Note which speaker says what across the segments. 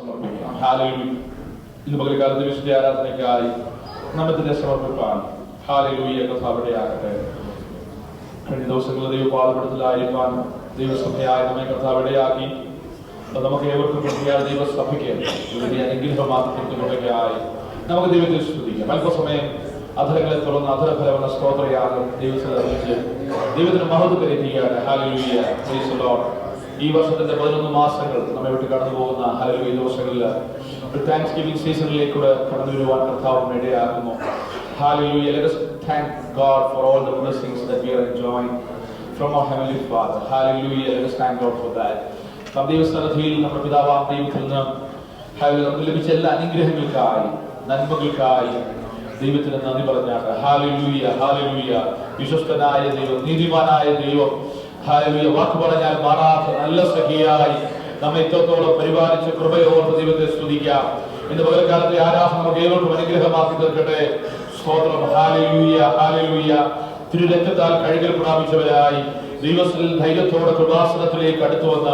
Speaker 1: സമർപ്പിക്കാം. ഹല്ലേലൂയ. ഇന്ന് പകൽക്കാലത്ത് വിശുദ്ധ ആരാധനയ്ക്കായി നമ്മത്തിനെ സമർപ്പിക്കാൻ ഹല്ലേലൂയ കർത്താവേ ആകട്ടെ. കഴിഞ്ഞ ദിവസങ്ങളിൽ ദൈവപാദപീഠത്തിലായിരിക്കാൻ ദൈവസഭയായി നമ്മെ കർത്താവിടെയാക്കി നമുക്ക് ഏവർക്കും കിട്ടിയാൽ ദൈവസഭയ്ക്ക് വലിയ അനുഗ്രഹമാത്രത്തിനുള്ളവയ്ക്കായി നമുക്ക് ദൈവത്തെ സ്തുതിക്കാം. അല്പസമയം അധരങ്ങളെ തുറന്ന് അധരഫലമെന്ന സ്തോത്രയാഗം ദൈവത്തെ അറിയിച്ച് ദൈവത്തിന് മഹത്വം കരുതിയാണ്. ഹല്ലേലൂയ. Praise the Lord. ഈ വർഷത്തിന്റെ 11 മാസങ്ങൾ നമ്മെ വിട്ട് കടന്നു പോകുന്ന ഹല്ലേലൂയ ദിവസങ്ങളിൽ ഒരു താങ്ക്സ് ഗിവിംഗ് സീസണിലേക്കൂടെ കടന്നു വരുവാൻ കർത്താവ് ഇടയാക്കുന്നു. Hallelujah. Let us thank God for all the blessings that we are enjoying from our Heavenly Father. Hallelujah. Let us thank God for that. ദൈവസന്നിധിയിൽ നമ്മുടെ പിതാവാം ദൈവത്തിൽ നിന്ന് നമുക്ക് ലഭിച്ച എല്ലാ അനുഗ്രഹങ്ങൾക്കായി നന്മകൾക്കായി ദൈവത്തിന് നന്ദി പറഞ്ഞാണ്. Hallelujah, hallelujah. വിശ്വസ്തനായ ദൈവം, നീതിമാനായ ദൈവം, ഹാലലൂയ. വാക്ക് പറഞ്ഞാൽ മാറാത്ത നല്ല സഖിയായി നമ്മെ ഇത്രത്തോളം പരിപാലിച്ച കൃപയോർത്ത് ദൈവത്തെ സ്തുതിക്കാം. ഇന്ന് പകൽക്കാലത്തെ ആരാധന നമുക്ക് ഏവർക്കും അനുഗ്രഹമാക്കി തീർക്കട്ടെ. സ്തോത്രം. Hallelujah, hallelujah. തിരുരക്തത്താൽ കഴുകൽ പ്രാപിച്ചവരായി ദൈവത്തിൽ ധൈര്യത്തോടെ കൃപാസനത്തിലേക്ക് അടുത്തു വന്ന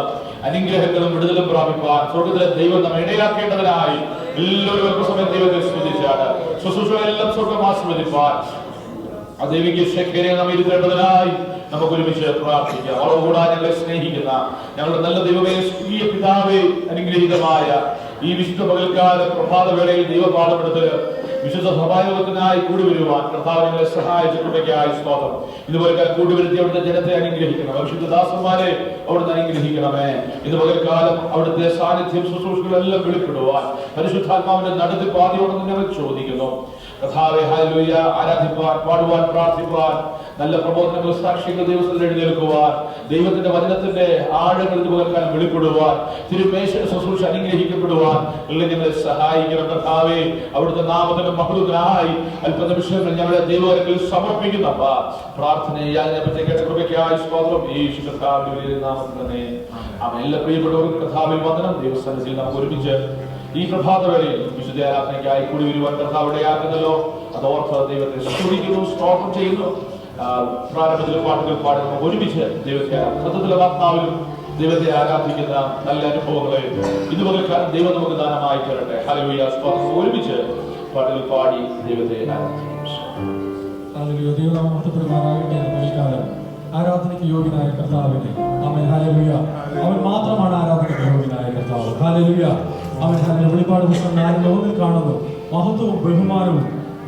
Speaker 1: അനുഗ്രഹങ്ങളും വിടുതലും പ്രാപിപ്പാൻ സ്വർഗ്ഗത്തിലെ ദൈവം നമ്മെ ഇടയാക്കേണ്ടതിനായി എല്ലാവരും അല്പസമയം ദൈവത്തെ സ്തുതിച്ചാണ്. ശുശ്രൂഷകളെല്ലാം സ്വർഗ്ഗം ആസ്വദിപ്പാൻ ആ ദൈവിക ശക്തിയെ നമ്മെ ഇരുത്തേണ്ടതിനായി നമുക്ക് ഒരുമിച്ച് പ്രാർത്ഥിക്കാം. അവളോടാ ഞങ്ങളെ സ്നേഹിക്കുന്ന ഞങ്ങളുടെ നല്ല ദൈവമേ, സ്വർഗീയ പിതാവേ, അനുഗ്രഹീതമായ ഈ വിശുദ്ധ പകൽക്കാല പ്രഭാത വേളയിൽ ദൈവപാഠമെടുത്ത് വിശുദ്ധ സഭായോഗത്തിനായി കൂടി വരുവാൻ കർത്താവ് ഞങ്ങളെ സഹായിച്ച കൃപയ്ക്കായി സ്തോത്രം. ഇതുപോലെ കൂടിവരുത്തി അവിടുത്തെ ജനത്തെ അനുഗ്രഹിക്കണം. വിശുദ്ധ ദാസന്മാരെ അവിടുന്ന് അനുഗ്രഹിക്കണമേ. ഇത് പകൽക്കാലം അവിടുത്തെ സാന്നിധ്യം ശുശ്രൂഷകളെല്ലാം വെളിപ്പെടുവാൻ പരിശുദ്ധാത്മാവിന്റെ നടത്തിപ്പ് ആദ്യമാണെന്ന് ഞങ്ങൾ ചോദിക്കുന്നു. കർത്താവേ, ഹല്ലേലൂയ. ആരാധിപ്പാൻ, പാടുവാൻ, പ്രാർത്ഥിപ്പാൻ, നല്ല പ്രബോധനങ്ങൾ സാക്ഷികൾ ദിവസത്തിൽ എഴുന്നേൽക്കുവാൻ, ദൈവത്തിന്റെ വചനത്തിന്റെ ആഴങ്ങൾ ഇത് പകൽക്കാലം വെളിപ്പെടുവാൻ, തിരുമേശ ശുശ്രൂഷ അനുഗ്രഹിക്കപ്പെടുവാൻ എല്ലാം ഞങ്ങളെ സഹായിക്കണം. കർത്താവേ, അവിടുത്തെ നാമത്തിന്റെ മഹത്വത്തിനായി അല്പനിമിഷങ്ങൾ ഞങ്ങളെ ദൈവകരങ്ങളിൽ സമർപ്പിക്കുന്ന പ്രാർത്ഥനയെ കേട്ട കൃപയ്ക്കായി സ്തോത്രം. യേശു കർത്താവിന്റെ നാമത്തിൽ തന്നെ ആമേൻ. എല്ലാ പ്രിയപ്പെട്ടവർക്കും കർത്താവിൽ വന്ദനം. ദൈവസന്നിധിയിൽ നമുക്ക് ഒരുമിച്ച് ഈ പ്രഭാത വേളയിൽ വിശുദ്ധ ആരാധനയ്ക്കായി കൂടി വരുവാൻ കർത്താവ് ഇടയാക്കുന്നല്ലോ. അതോർത്ത് ദൈവത്തെ സ്തുതിക്കുന്നു, സ്തോത്രം ചെയ്യുന്നു. പ്രാരംഭത്തിലെ പാട്ടുകൾ പാടുന്നു. ഒരുമിച്ച് ദൈവത്തെ സത്യത്തിലെ ആത്മാവിലും ദൈവത്തെ ആരാധിക്കുന്ന നല്ല അനുഭവങ്ങളെ ഇതുപോലെ ദൈവം നമുക്ക് ദാനമായി തരട്ടെ. ഹല്ലേലൂയ, സ്തോത്രം. ഒരുമിച്ച് പാട്ടുകൾ പാടി ദൈവത്തെ ആരാധിക്കും.
Speaker 2: ആരാധനയ്ക്ക് യോഗ്യനായ കർത്താവിനെ ആമേൻ. ഹല്ലേലൂയ. അവൻ മാത്രമാണ് ആരാധനയ്ക്ക് യോഗ്യനായ കർത്താവ്. ഹല്ലേലൂയ. അവൻ വെളിപ്പാട് പുസ്തകം 4:1 കാണുന്നു. മഹത്വവും ബഹുമാനവും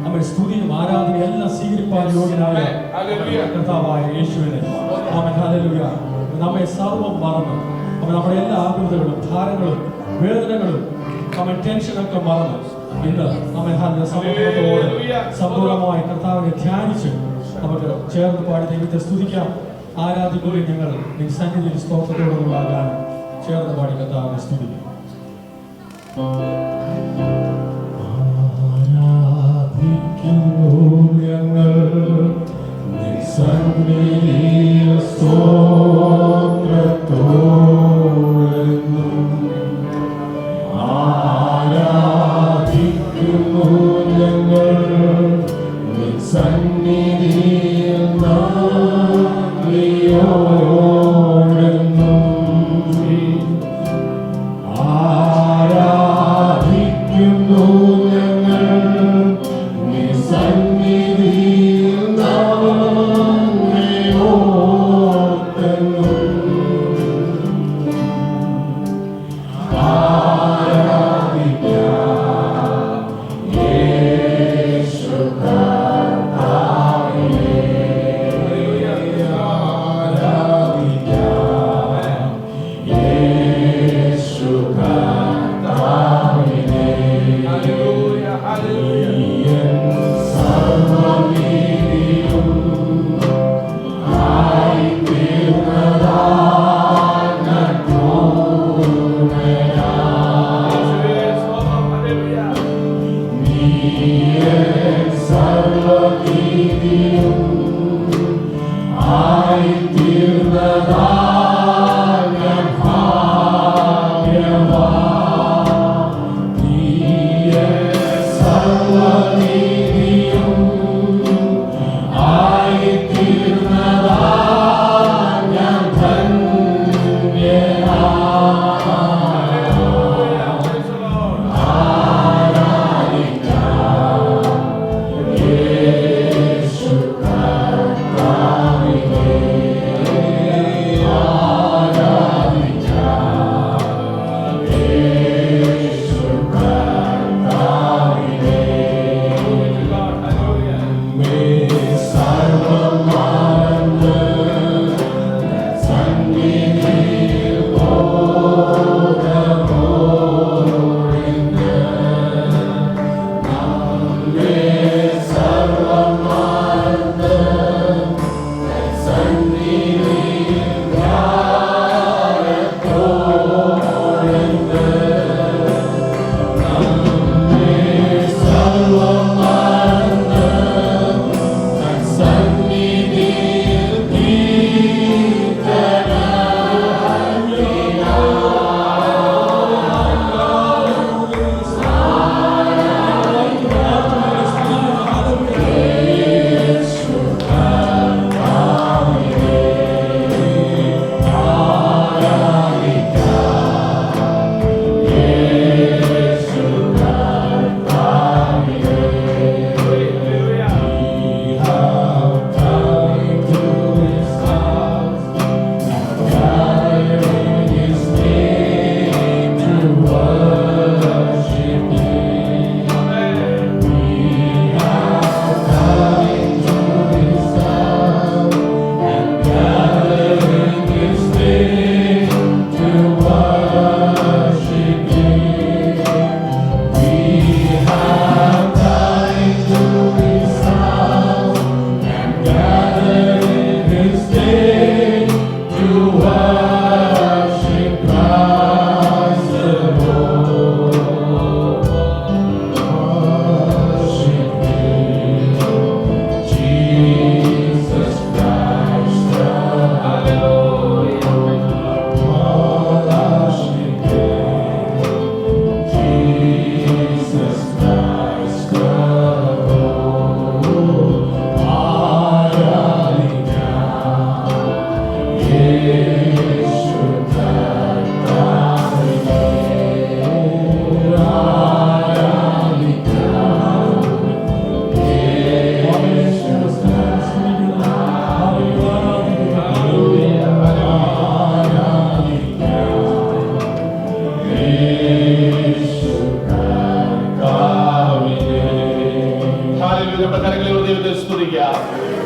Speaker 2: അവൻ സ്തുതിയും ആരാധനയും എല്ലാം സ്വീകരിപ്പാൻ യോഗ്യനായ കർത്താവായ യേശുവിനെ ആമേൻ. ഹല്ലേലൂയ. നമ്മെ സർവ്വം മറന്ന് അവൻ നമ്മുടെ എല്ലാ ആകുലതകളും ഭാരങ്ങളും വേദനകളും അവൻ ടെൻഷനൊക്കെ മറന്ന് ഇന്ന് അവൻ സമൂഹത്തോടെ സമ്പൂർണമായി കർത്താവിനെ ധ്യാനിച്ച് നമുക്ക് ചേർന്ന് പാടി ദൈവത്തെ സ്തുതിക്കാം. ആരാധിക്കുകയും ഞങ്ങൾ ഈ സന്നിധിയിൽ സ്തോത്രത്തോടുകൂടാകാൻ ചേർന്ന് പാടി കർത്താവിനെ സ്തുതിക്കും. ആരാധിക്കുന്നു ഞങ്ങൾ നിൻ സന്നിധിയിൽ സ്തോത്രത്തോടെന്നും. ആരാധിക്കുന്നു ഞങ്ങൾ നിൻ സന്നിധിയിൽ നന്ദിയോടെന്നും. ആരാധിക്കുന്നു ഞങ്ങൾ നിൻ സന്നിധിയിൽ നന്ദിയോടെന്നും.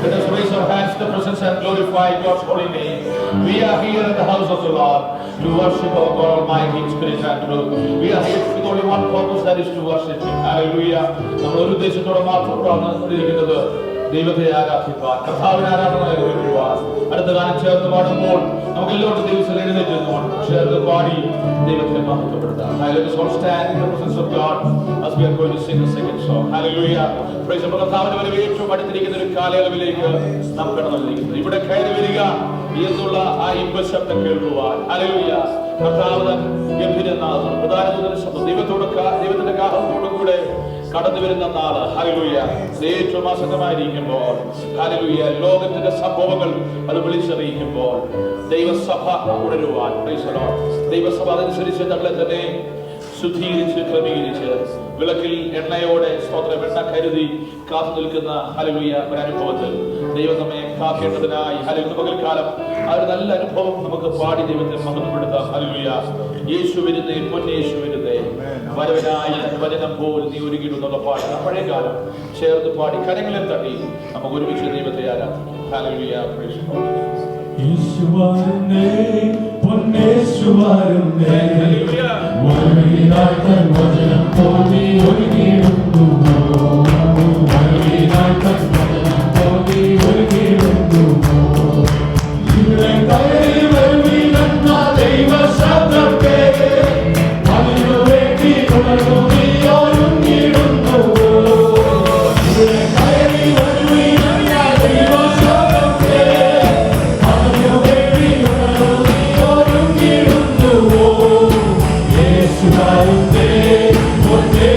Speaker 1: Let us raise our hands to the presence and glorify God's holy name. We are here in the house of the Lord to worship our God Almighty in spirit and truth. We are here with only one purpose, that is to worship Him. Hallelujah. നമ്മൾ ഒരു ഉദ്ദേശത്തോടെ മാത്രമാണ് ഇരിക്കുന്നത്, ദൈവത്തെ ആരാധിക്കുവാൻ, കർത്താവിനെ ആരാധന കഴിക്കുവാൻ. അടുത്ത ഗാനം ചേർന്ന് പാടുമ്പോൾ നമുക്ക് എല്ലാവരും ദിവസം എഴുന്നേറ്റ് ചേർന്ന് പാടി ദൈവത്തെ മഹത്വപ്പെടുത്താം. Let us all stand in the presence of God as we are going to sing the second song. Hallelujah. Praise the Lord. കർത്താവിന്റെ വരവ് ഏറ്റവും അടുത്തിരിക്കുന്ന ഒരു കാലയളവിലേക്ക് നാം കടന്നിരിക്കുന്നു. ഇവിടെ കയറി വരിക എന്നുള്ള ആ ഇമ്പശബ്ദം കേൾക്കുവാൻ. ഹല്ലേലൂയ. കർത്താവ് ഗംഭീരനാഥൻ പ്രധാനത്തിന്റെ ശബ്ദം ദൈവത്തിന്റെ കാഹളത്തോടും കൂടെ കടന്നു വരുന്ന നാള്. ഹല്ലേലൂയ. ഏറ്റവും ആസന്നമായിരിക്കുമ്പോൾ, ഹല്ലേലൂയ, ലോകത്തിന്റെ സംഭവങ്ങൾ അത് വിളിച്ചറിയിക്കുമ്പോൾ ദൈവസഭ ഉണരുവാൻ, പ്രൈസ് ദി ലോർഡ്, ദൈവസഭ അതനുസരിച്ച് തങ്ങളെ തന്നെ ശുദ്ധീകരിച്ച് ക്രമീകരിച്ച് വിളക്കിൽ എണ്ണയോടെ സ്തോത്രം എണ്ണ കരുതി കാത്തു നിൽക്കുന്ന ഹല്ലേലൂയ ഒരു അനുഭവത്തിൽ ദൈവം നമ്മെ കാക്കേണ്ടതിനായി ഹല്ലേലൂയ പകൽക്കാലം ആ ഒരു നല്ല അനുഭവം നമുക്ക് പാടി ദൈവത്തെ മഹത്വപ്പെടുത്താം. ഹല്ലേലൂയ. യേശു വരുന്നേ, പൊന്നേശു വരുന്നേ, വരവനായി വചനം പോൽ നീ ഒരുങ്ങിയിടുന്നുള്ള പാട്ട് പഴയ കാലം ചേർത്ത് പാടി കരങ്ങളിൽ തട്ടി നമുക്ക് ഒരുമിച്ച് ദൈവത്തെ ആരാധിക്കാം. Hallelujah. Praise the lord.
Speaker 2: Yeshu വരുന്നേ, പൊന്നേശു വരുന്നേ, വരവിനായി തൻ വചനം പോൽ നീ ഒരുങ്ങിയിടുന്നു, വരവിനായി തൻ വചനം പോൽ നീ ഒരുങ്ങിയിടുന്നു. ഇവിടെ കയറി വരുവിനെന്ന ദൈവശബ്ദം കേട്ട് അതിനു വേണ്ടി ഉണർന്നു നീ ഒരുങ്ങിയിടുന്നു. ഇവിടെ കയറി വരുവിനെന്ന ദൈവശബ്ദം കേട്ട് അതിനു വേണ്ടി ഉണർന്നു നീ ഒരുങ്ങിയിടുന്നു. യേശു വരുന്നേ, പൊന്നേ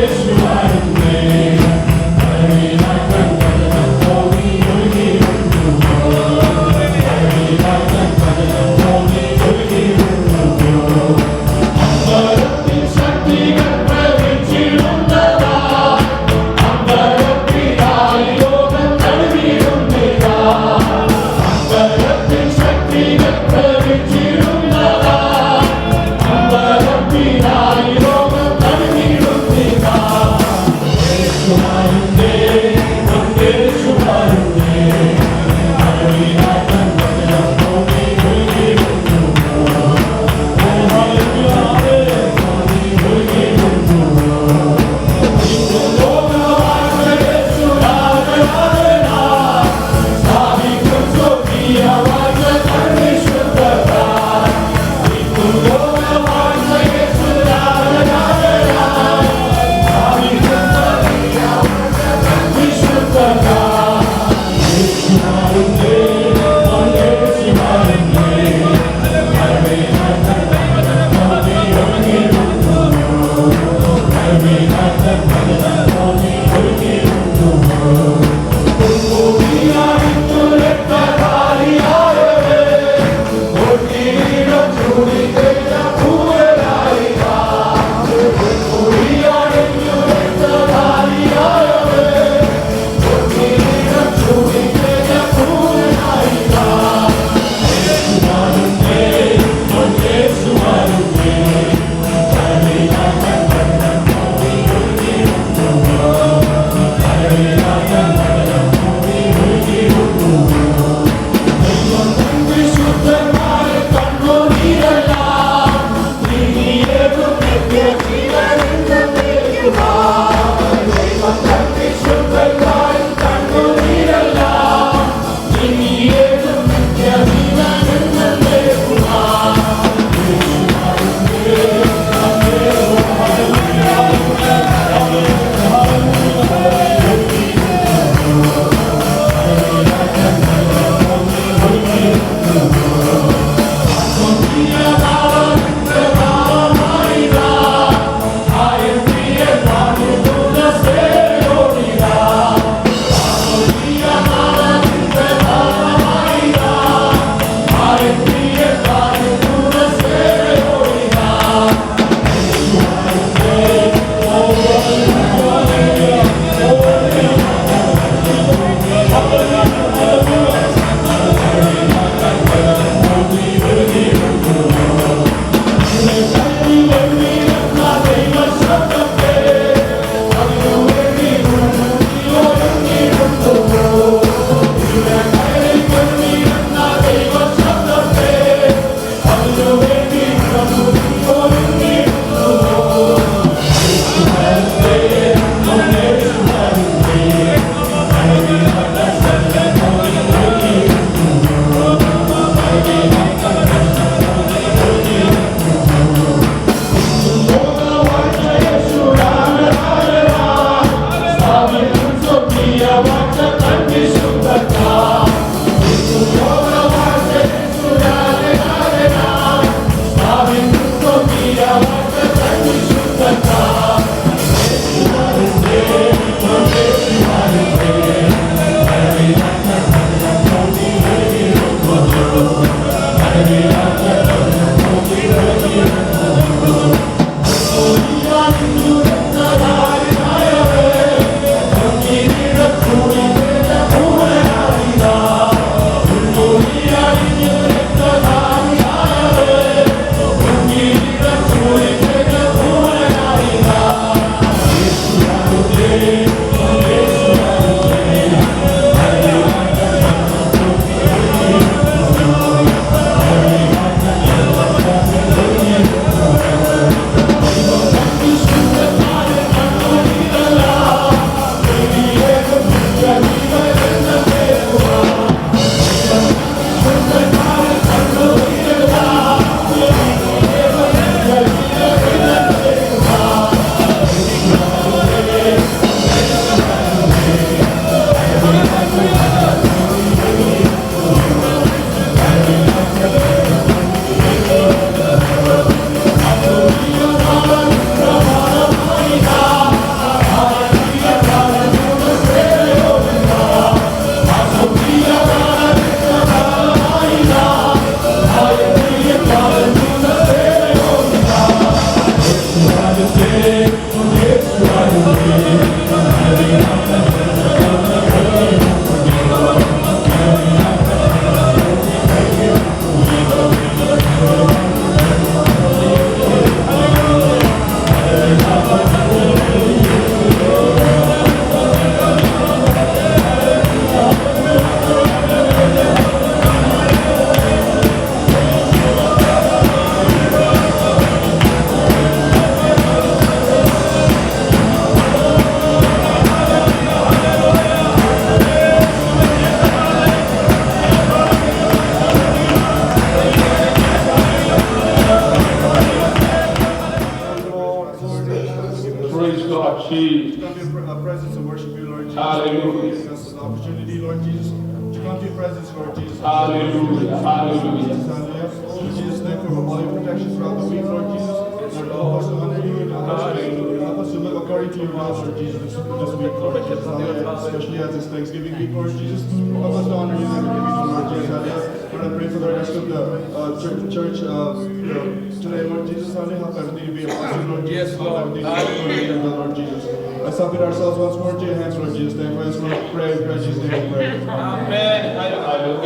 Speaker 1: Jesus.
Speaker 3: To come to your presence and worship you, Lord Jesus.
Speaker 1: Hallelujah.
Speaker 3: Giving us this opportunity, Lord Jesus, to come to your presence, Lord Jesus.
Speaker 1: Hallelujah. Hallelujah.
Speaker 3: Hallelujah. Jesus, thank you for all your protection throughout the week, Lord Jesus. Lord, help us to honor you and help us to live according to your will, Lord Jesus, this week, Lord Jesus. Hallelujah. Especially as this Thanksgiving week, Lord Jesus. Help us to honor you and give you the Lord Jesus. Hallelujah. Lord, I pray for the rest of the church today, Lord Jesus. Hallelujah. Help everything to be a blessing, Lord Jesus.
Speaker 1: Yes, Lord.
Speaker 3: Hallelujah. Lord Jesus. I submit ourselves once more to your hands, Lord Jesus. Thank you for this, Lord. Pray in Jesus' name we pray.
Speaker 1: Amen.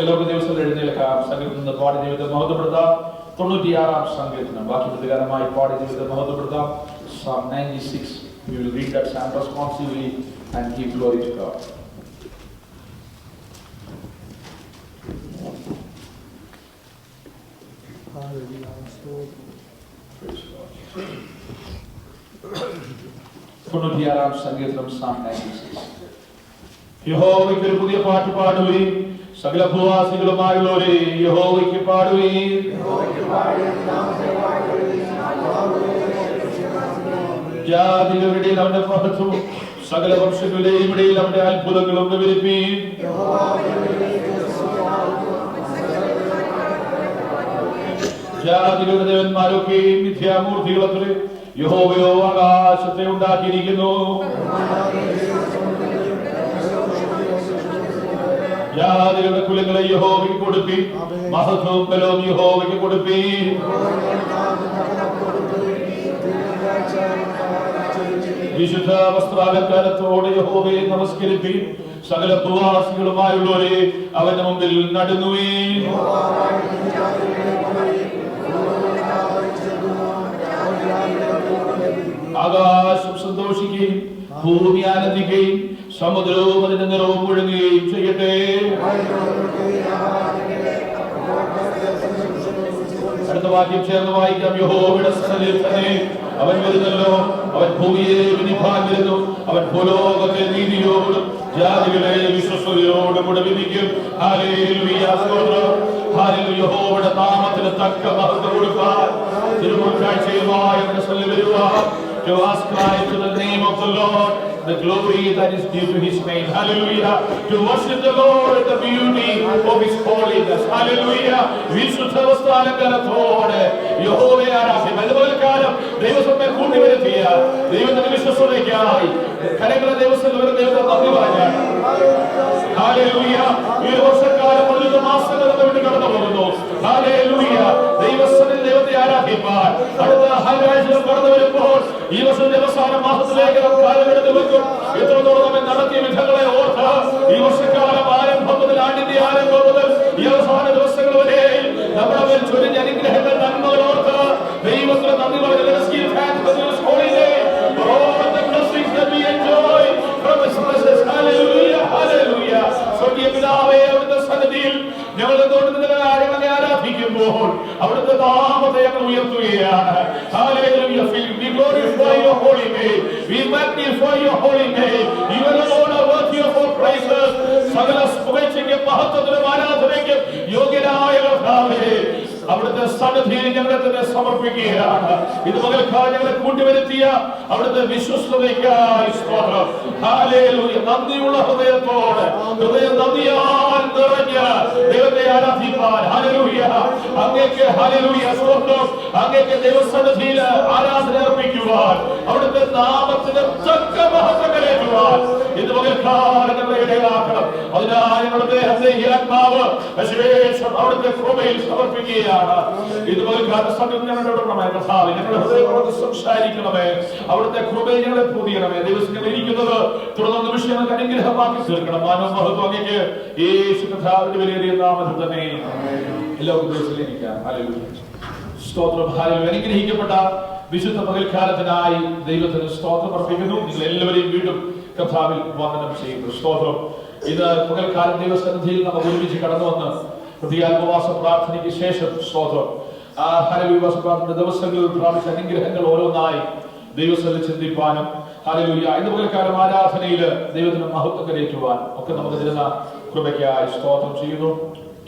Speaker 1: എല്ലാവരും ദിവസം എഴുന്നേൽക്കാം. സംഗീതത്തിൽ നിന്ന് പാടി ദൈവത്തെ മഹത്വപ്പെടുത്താം. 96-ാം സങ്കീർത്തനം വാക്യപ്രകാരമായി പാടി ദൈവത്തെ മഹത്വപ്പെടുത്താം. Psalm 96. We will read that psalm responsively and give glory to God. Praise God. 96-ാം സങ്കീർത്തനം Psalm 96. യഹോവയ്ക്ക് ഒരു പുതിയ പാട്ട് പാടുവീൻ, സകല ഭൂവാസികളുമായുള്ളവരെ യഹോവയ്ക്ക് പാടുവീൻ. ജാതികളുടെ അവന്റെ മഹത്വവും സകല വംശങ്ങളുടെയും ഇടയിൽ അവന്റെ അത്ഭുതങ്ങളും വിവരിപ്പീൻ. ജാതികളുടെ ദേവന്മാരൊക്കെയും മിഥ്യാമൂർത്തികളത്രേ, യഹോവയോ ആകാശത്തെ ഉണ്ടാക്കിയിരിക്കുന്നു. ജാതികളുടെ കുലങ്ങളെ യഹോവയ്ക്ക് കൊടുപ്പി, മഹത്വവും ബലവും യഹോവയ്ക്ക് കൊടുപ്പി. വിശുദ്ധ വസ്ത്രാലങ്കാരത്തോടെ യഹോവയെ നമസ്കരിപ്പി, സകല ഭൂവാസികളുമായുള്ളവരെ അവന്റെ മുമ്പിൽ നടുങ്ങുവീൻ. ആകാശം സന്തോഷിക്കുകയും ഭൂമി ആനന്ദിക്കുകയും സമുദ്രവും അതിന്റെ നിറവും മുഴങ്ങുകയും ചെയ്യട്ടെ. അടുത്ത വാക്യം ചേർന്ന് വായിക്കാം. യഹോവയുടെ സന്നിധിയിൽ തന്നെ അവൻ വരുന്നല്ലോ, അവൻ ഭൂമിയെ വിധിപ്പാൻ വരുന്നു. അവൻ ഭൂലോകത്തെ നീതിയോടും ജാതികളെ വിശ്വസ്തയോടും കൂടെ വിധിക്കും. ഹല്ലേലൂയ, സ്തോത്രം. ഹല്ലേലൂയ. യഹോവയുടെ നാമത്തിന് തക്ക മഹത്വം കൊടുക്കാൻ തിരുമുൽക്കാഴ്ചയുമായി അവന്റെ സന്നിധിയിൽ വരുവാൻ. To ascribe to the name of the Lord the glory that is due to his name. Hallelujah. To worship the Lord the beauty of his holiness. Hallelujah. വിശുദ്ധ വസ്ത്രാലങ്കാരത്തോടെ യഹോവയെ ആരാധിക്കും. അതുപോലെക്കാലം ദൈവസഭയെ കൂട്ടിവരുത്തിയ ദൈവത്തിന്റെ വിശ്വസ്തതയ്ക്കായി കരങ്ങളെ ദൈവത്തെ നന്ദി പറയാൻ. ഹല്ലേലൂയ. ഈ വർഷക്കാലം 11 മാസങ്ങൾ വിട്ട് കടന്നു പോകുന്നു. ഹല്ലേലൂയ. ദൈവസഭയിൽ ദൈവത്തെ ആരാധിക്കാൻ അടുത്ത ആഴ്ച കടന്നു വരുമ്പോൾ ഈ വർഷത്തെ അവസാന മാസത്തിലേക്ക് നാം കാലമെടുത്ത് വെക്കും. എത്രത്തോളം നമ്മെ നടത്തിയ വിധങ്ങളെ ഓർത്ത് ഈ വർഷക്കാലം ആരംഭം മുതൽ, ആണ്ടിന്റെ ആരംഭം മുതൽ ഈ അവസാന ദിവസങ്ങൾ വരെ നമ്മുടെ മേൽ ചൊരിഞ്ഞ അനുഗ്രഹങ്ങൾ, നന്മകൾ ഓർത്ത് ദൈവത്തിന് നന്ദി പറഞ്ഞു. സ്വർഗീയ പിതാവേ, അവിടുത്തെ സന്നിധിയിൽ ഞങ്ങൾ ഞങ്ങളെ ആരാധിക്കുമ്പോൾ അവിടുത്തെ നാമത്തെ ഞങ്ങൾ ഉയർത്തുകയാണ്. Hallelujah. We glorify your holy name. We magnify your holy name. You alone are worthy of our praises. സകല സ്തുതിക്കും മഹത്വത്തിനും ആരാധനയ്ക്കും യോഗ്യനായ കർത്താവേ, അവിടുത്തെ സന്നിധിയിൽ ഞങ്ങളെ തന്നെ സമർപ്പിക്കുകയാണ്. ഇത് പകൽക്കാലം ഞങ്ങളെ കൂട്ടിവരുത്തിയ അവിടുത്തെ വിശ്വസ്തതയ്ക്കായി സ്തോത്രം. ഹല്ലേലൂയ. നന്ദിയുള്ള ഹൃദയത്തോടെ, ഹൃദയം നന്ദിയാൽ നിറഞ്ഞ് ദൈവത്തെ ആരാധിക്കാൻ. ഹല്ലേലൂയ. അങ്ങേക്ക് ഹല്ലേലൂയ സ്തോത്രം. അങ്ങേക്ക് ദൈവസന്നിധിയിൽ ആരാധന അർപ്പിക്കുവാൻ, അവിടുത്തെ നാമത്തിന് തക്ക മഹത്വം കരയറ്റുവാൻ ഇത് പകൽക്കാലം ഞങ്ങളെ ഇടയാക്കണം. അതിനായി ഞങ്ങളുടെ ദേഹത്തെ ഈ ആത്മാവ് ശേഷം അവിടുത്തെ കൃപയിൽ സമർപ്പിക്കുകയാണ്. ഇത് പകൽക്കാലം സമയം ഞങ്ങളുടെ കർത്താവേ, ഞങ്ങളുടെ ഹൃദയത്തോട് സംസാരിക്കണമേ. അവിടുത്തെ കൃപയിൽ ഞങ്ങളെ പൊതിയണമേ. ദിവസം ഇരിക്കുന്നത് തുടർന്ന് വിഷയങ്ങൾക്ക് അനുഗ്രഹമാക്കി തീർക്കണം. മാനവ മഹത്വം അങ്ങേക്ക് യേശു കർത്താവിന്റെ വിലയേറിയ നാമത്തിൽ തന്നെ. എല്ലാവർക്കും ദിവസത്തിലിരിക്കാം. ഹല്ലേലൂയ. സ്തോത്രം. ഹല്ലേലൂയ. അനുഗ്രഹിക്കപ്പെട്ട വിശുദ്ധ പകൽക്കാലത്തിനായി ദൈവത്തിന് സ്തോത്രം അർപ്പിക്കുന്നു. നിങ്ങൾ എല്ലാവരെയും വീണ്ടും കർത്താവിൽ വന്ദനം ചെയ്യുന്നു. സ്തോത്രം. ഇത് പകൽക്കാലം ദൈവസന്നിധിയിൽ നമ്മൾ ഒരുമിച്ച് കടന്നു വന്ന് പ്രതികാത്മവാസ പ്രാർത്ഥനയ്ക്ക് ശേഷം സ്തോത്രം ഹല്ലേലൂയ പ്രാർത്ഥന ദിവസങ്ങളിൽ പ്രാപിച്ച അനുഗ്രഹങ്ങൾ ഓരോന്നായി ദൈവസന്നിധി ചിന്തിപ്പാനും ഹല്ലേലൂയ ഇന്ന് പകൽക്കാലം ആരാധനയിൽ ദൈവത്തിന് മഹത്വം കരയറ്റുവാൻ ഒക്കെ നമുക്ക് തരുന്ന കൃപയ്ക്കായി സ്തോത്രം ചെയ്യുന്നു.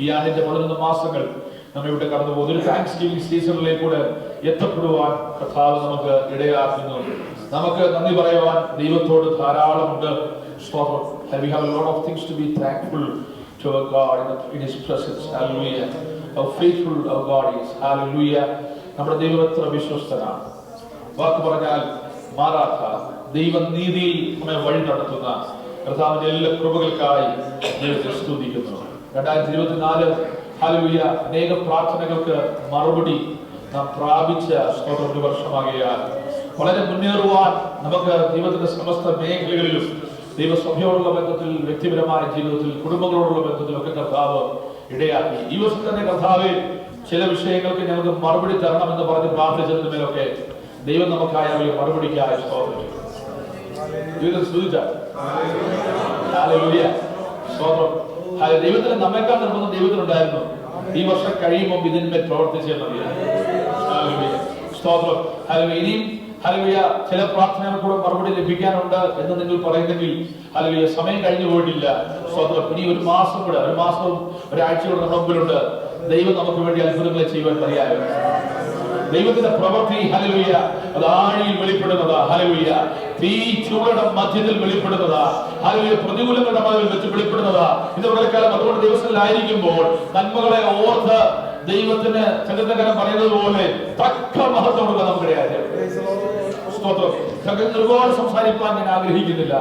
Speaker 1: ഈ ആണ്ടിന്റെ 11 മാസങ്ങൾ നമ്മെ ഇവിടെ കടന്നു പോകുന്ന ഒരു താങ്ക്സ് ഗിവിംഗ് സീസണിലേക്ക് കൂടെ എത്തപ്പെടുവാൻ കർത്താവ് നമുക്ക് ഇടയാക്കുന്നു. നമുക്ക് നന്ദി പറയുവാൻ ദൈവത്തോട് ധാരാളമുണ്ട്. We have a lot of things to be thankful to our God in His presence. Hallelujah. How faithful our God is. Hallelujah. നമ്മുടെ ദൈവം എത്ര വിശ്വസ്തനാണ്. വാക്ക് പറഞ്ഞാൽ മാറാത്ത ദൈവനീതിയിൽ നമ്മെ വഴി നടത്തുന്ന കർത്താവിന്റെ എല്ലാ കൃപകൾക്കായി ദൈവത്തെ സ്തുതിക്കുന്നു. 2024 ഹല്ലേലൂയ അനേക പ്രാർത്ഥനകൾക്ക് മറുപടി നാം പ്രാപിച്ച ഒരു വർഷമാകിയാൽ വളരെ മുന്നേറുവാൻ നമുക്ക് ദൈവത്തിന്റെ സമസ്ത മേഖലകളിലും ദൈവസഭയോടുള്ള ബന്ധത്തിൽ, വ്യക്തിപരമായ ജീവിതത്തിൽ, കുടുംബങ്ങളോടുള്ള ബന്ധത്തിലൊക്കെ കർത്താവ് ഇടയാക്കി. ഈ വർഷം തന്നെ കർത്താവ് ചില വിഷയങ്ങൾക്ക് ഞങ്ങൾക്ക് മറുപടി തരണമെന്ന് പറഞ്ഞ് പ്രാർത്ഥിച്ചതിന് മേലൊക്കെ ദൈവം നമുക്കായ ഒരു മറുപടിക്കായി സ്തോത്രം. ദൈവത്തിന് നമ്മേക്കാൾ നിർബന്ധം ദൈവത്തിനുണ്ടായിരുന്നു. ഈ വർഷം കഴിയുമ്പോൾ ഇതിന്മേൽ പ്രവർത്തിച്ചാൽ മതിയാണ്. സ്തോത്രം. ഇനിയും ഹല്ലേലൂയ ചില പ്രാർത്ഥനകൾ കൂടെ മറുപടി ലഭിക്കാനുണ്ട് എന്ന് നിങ്ങൾ പറയുന്നെങ്കിൽ ഹല്ലേലൂയ സമയം കഴിഞ്ഞു പോയിട്ടില്ല. സ്തോത്രം. ഇനി ഒരു മാസം കൂടെ, ഒരു മാസവും ഒരാഴ്ചയോടെ നമ്മുടെ മുമ്പിലുണ്ട്. ദൈവം നമുക്ക് വേണ്ടി അത്ഭുതങ്ങളെ ചെയ്യുവാൻ മതിയാകും. ദൈവത്തിന്റെ പ്രവൃത്തി ഹല്ലേലൂയ അത് ആഴിയിൽ വെളിപ്പെടുന്നതാ. ഹല്ലേലൂയ തീ ചൂടയുടെ മധ്യത്തിൽ വെളിപ്പെടുന്നതാ. ഹല്ലേലൂയ പ്രതികൂലങ്ങളുടെ മധ്യത്തിൽ വെച്ച് വെളിപ്പെടുന്നതാ. ഇന്ന് വളരെക്കാലം അതുകൊണ്ട് ദിവസത്തിലായിരിക്കുമ്പോൾ നന്മകളെ ഓർത്ത് ദൈവത്തിന് ചരിത്രകാരൻ പറയുന്നത് പോലെ തക്ക മഹത്വം കൊടുക്കാൻ നമുക്കിടയായി. സ്തോത്രം. ഒരുപാട് സംസാരിക്കാൻ ഞാൻ ആഗ്രഹിക്കുന്നില്ല.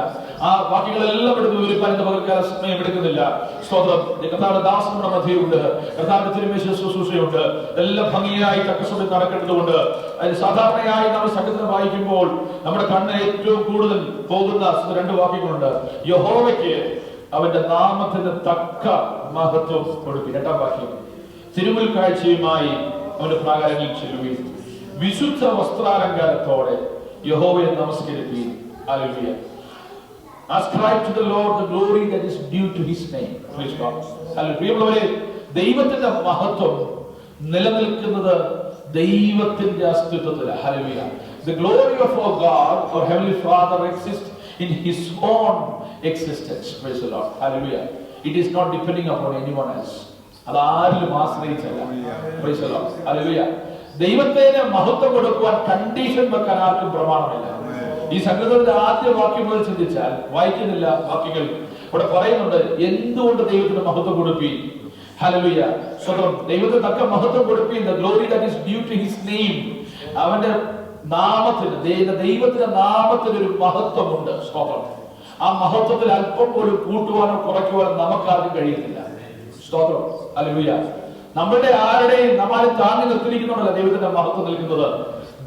Speaker 1: ആ വാക്കുകളെല്ലാം എടുത്ത് വിവരിക്കാൻ എന്റെ പകർക്കാല സമയം എടുക്കുന്നില്ല. സ്തോത്രം. കർത്താവിന്റെ ദാസൻ നമ്മുടെ മധ്യയുണ്ട്, കർത്താവിന്റെ തിരുമേശ ശുശ്രൂഷയുണ്ട്. എല്ലാം ഭംഗിയായി തക്കസമയം നടക്കേണ്ടതുകൊണ്ട് അതിന് സാധാരണയായി നമ്മൾ സംഘത്തിന് വായിക്കുമ്പോൾ നമ്മുടെ കണ്ണ് ഏറ്റവും കൂടുതൽ പോകുന്ന 2 വാക്യങ്ങളുണ്ട്. യഹോവയ്ക്ക് അവന്റെ നാമത്തിന് തക്ക മഹത്വം കൊടുക്കും. 8ാം വാക്യം. തിരുമുൽ കാഴ്ചയുമായി അവന്റെ പ്രാകാരങ്ങളിൽ ചെല്ലുകയും വിശുദ്ധ വസ്ത്രാലങ്കാരത്തോടെ യഹോവയെ നമസ്കരിക്കുകയും. Hallelujah. Ascribe to the Lord the glory that is due to His name. Praise God. Hallelujah. ദൈവത്തിന്റെ മഹത്വം നിലനിൽക്കുന്നത് ദൈവത്തിന്റെ അസ്തിത്വത്തിലാണ്. Hallelujah. The glory of our God, our heavenly Father, exists in His own existence. Praise the Lord. Hallelujah. It is not depending upon anyone else. അതാരിലും ആശ്രയിച്ചല്ല. Praise the Lord. Hallelujah. ദൈവത്തിന് മഹത്വം കൊടുക്കുവാൻ condition വെക്കാൻ ആർക്കും പ്രമാണമില്ല. ഈ സംഗീതത്തിന്റെ ആദ്യ വാക്യം മുതൽ ചിന്തിച്ചാൽ വായിക്കുന്നില്ല വാക്യങ്ങൾ ഇവിടെ പറയുന്നുണ്ട് എന്തുകൊണ്ട് ദൈവത്തിന് മഹത്വം കൊടുപ്പി. ഹല്ലേലൂയ. സ്വതം ദൈവത്തിന് തക്ക മഹത്വം കൊടുപ്പി. The glory that is due to His name. അവന്റെ നാമത്തിന്, ദൈവത്തിന്റെ നാമത്തിന് ഒരു മഹത്വമുണ്ട്. സ്തോത്രം. ആ മഹത്വത്തിൽ അല്പം പോലും കൂട്ടുവാനോ കുറയ്ക്കുവാനോ നമുക്കാർക്കും കഴിയത്തില്ല. സ്തോത്രം. ഹല്ലേലൂയ. നമ്മളുടെ ആരുടെയും നമ്മളെ താങ്ങി നിർത്തിയിരിക്കുന്നുണ്ടല്ല ദൈവത്തിന്റെ മഹത്വം നിൽക്കുന്നത്.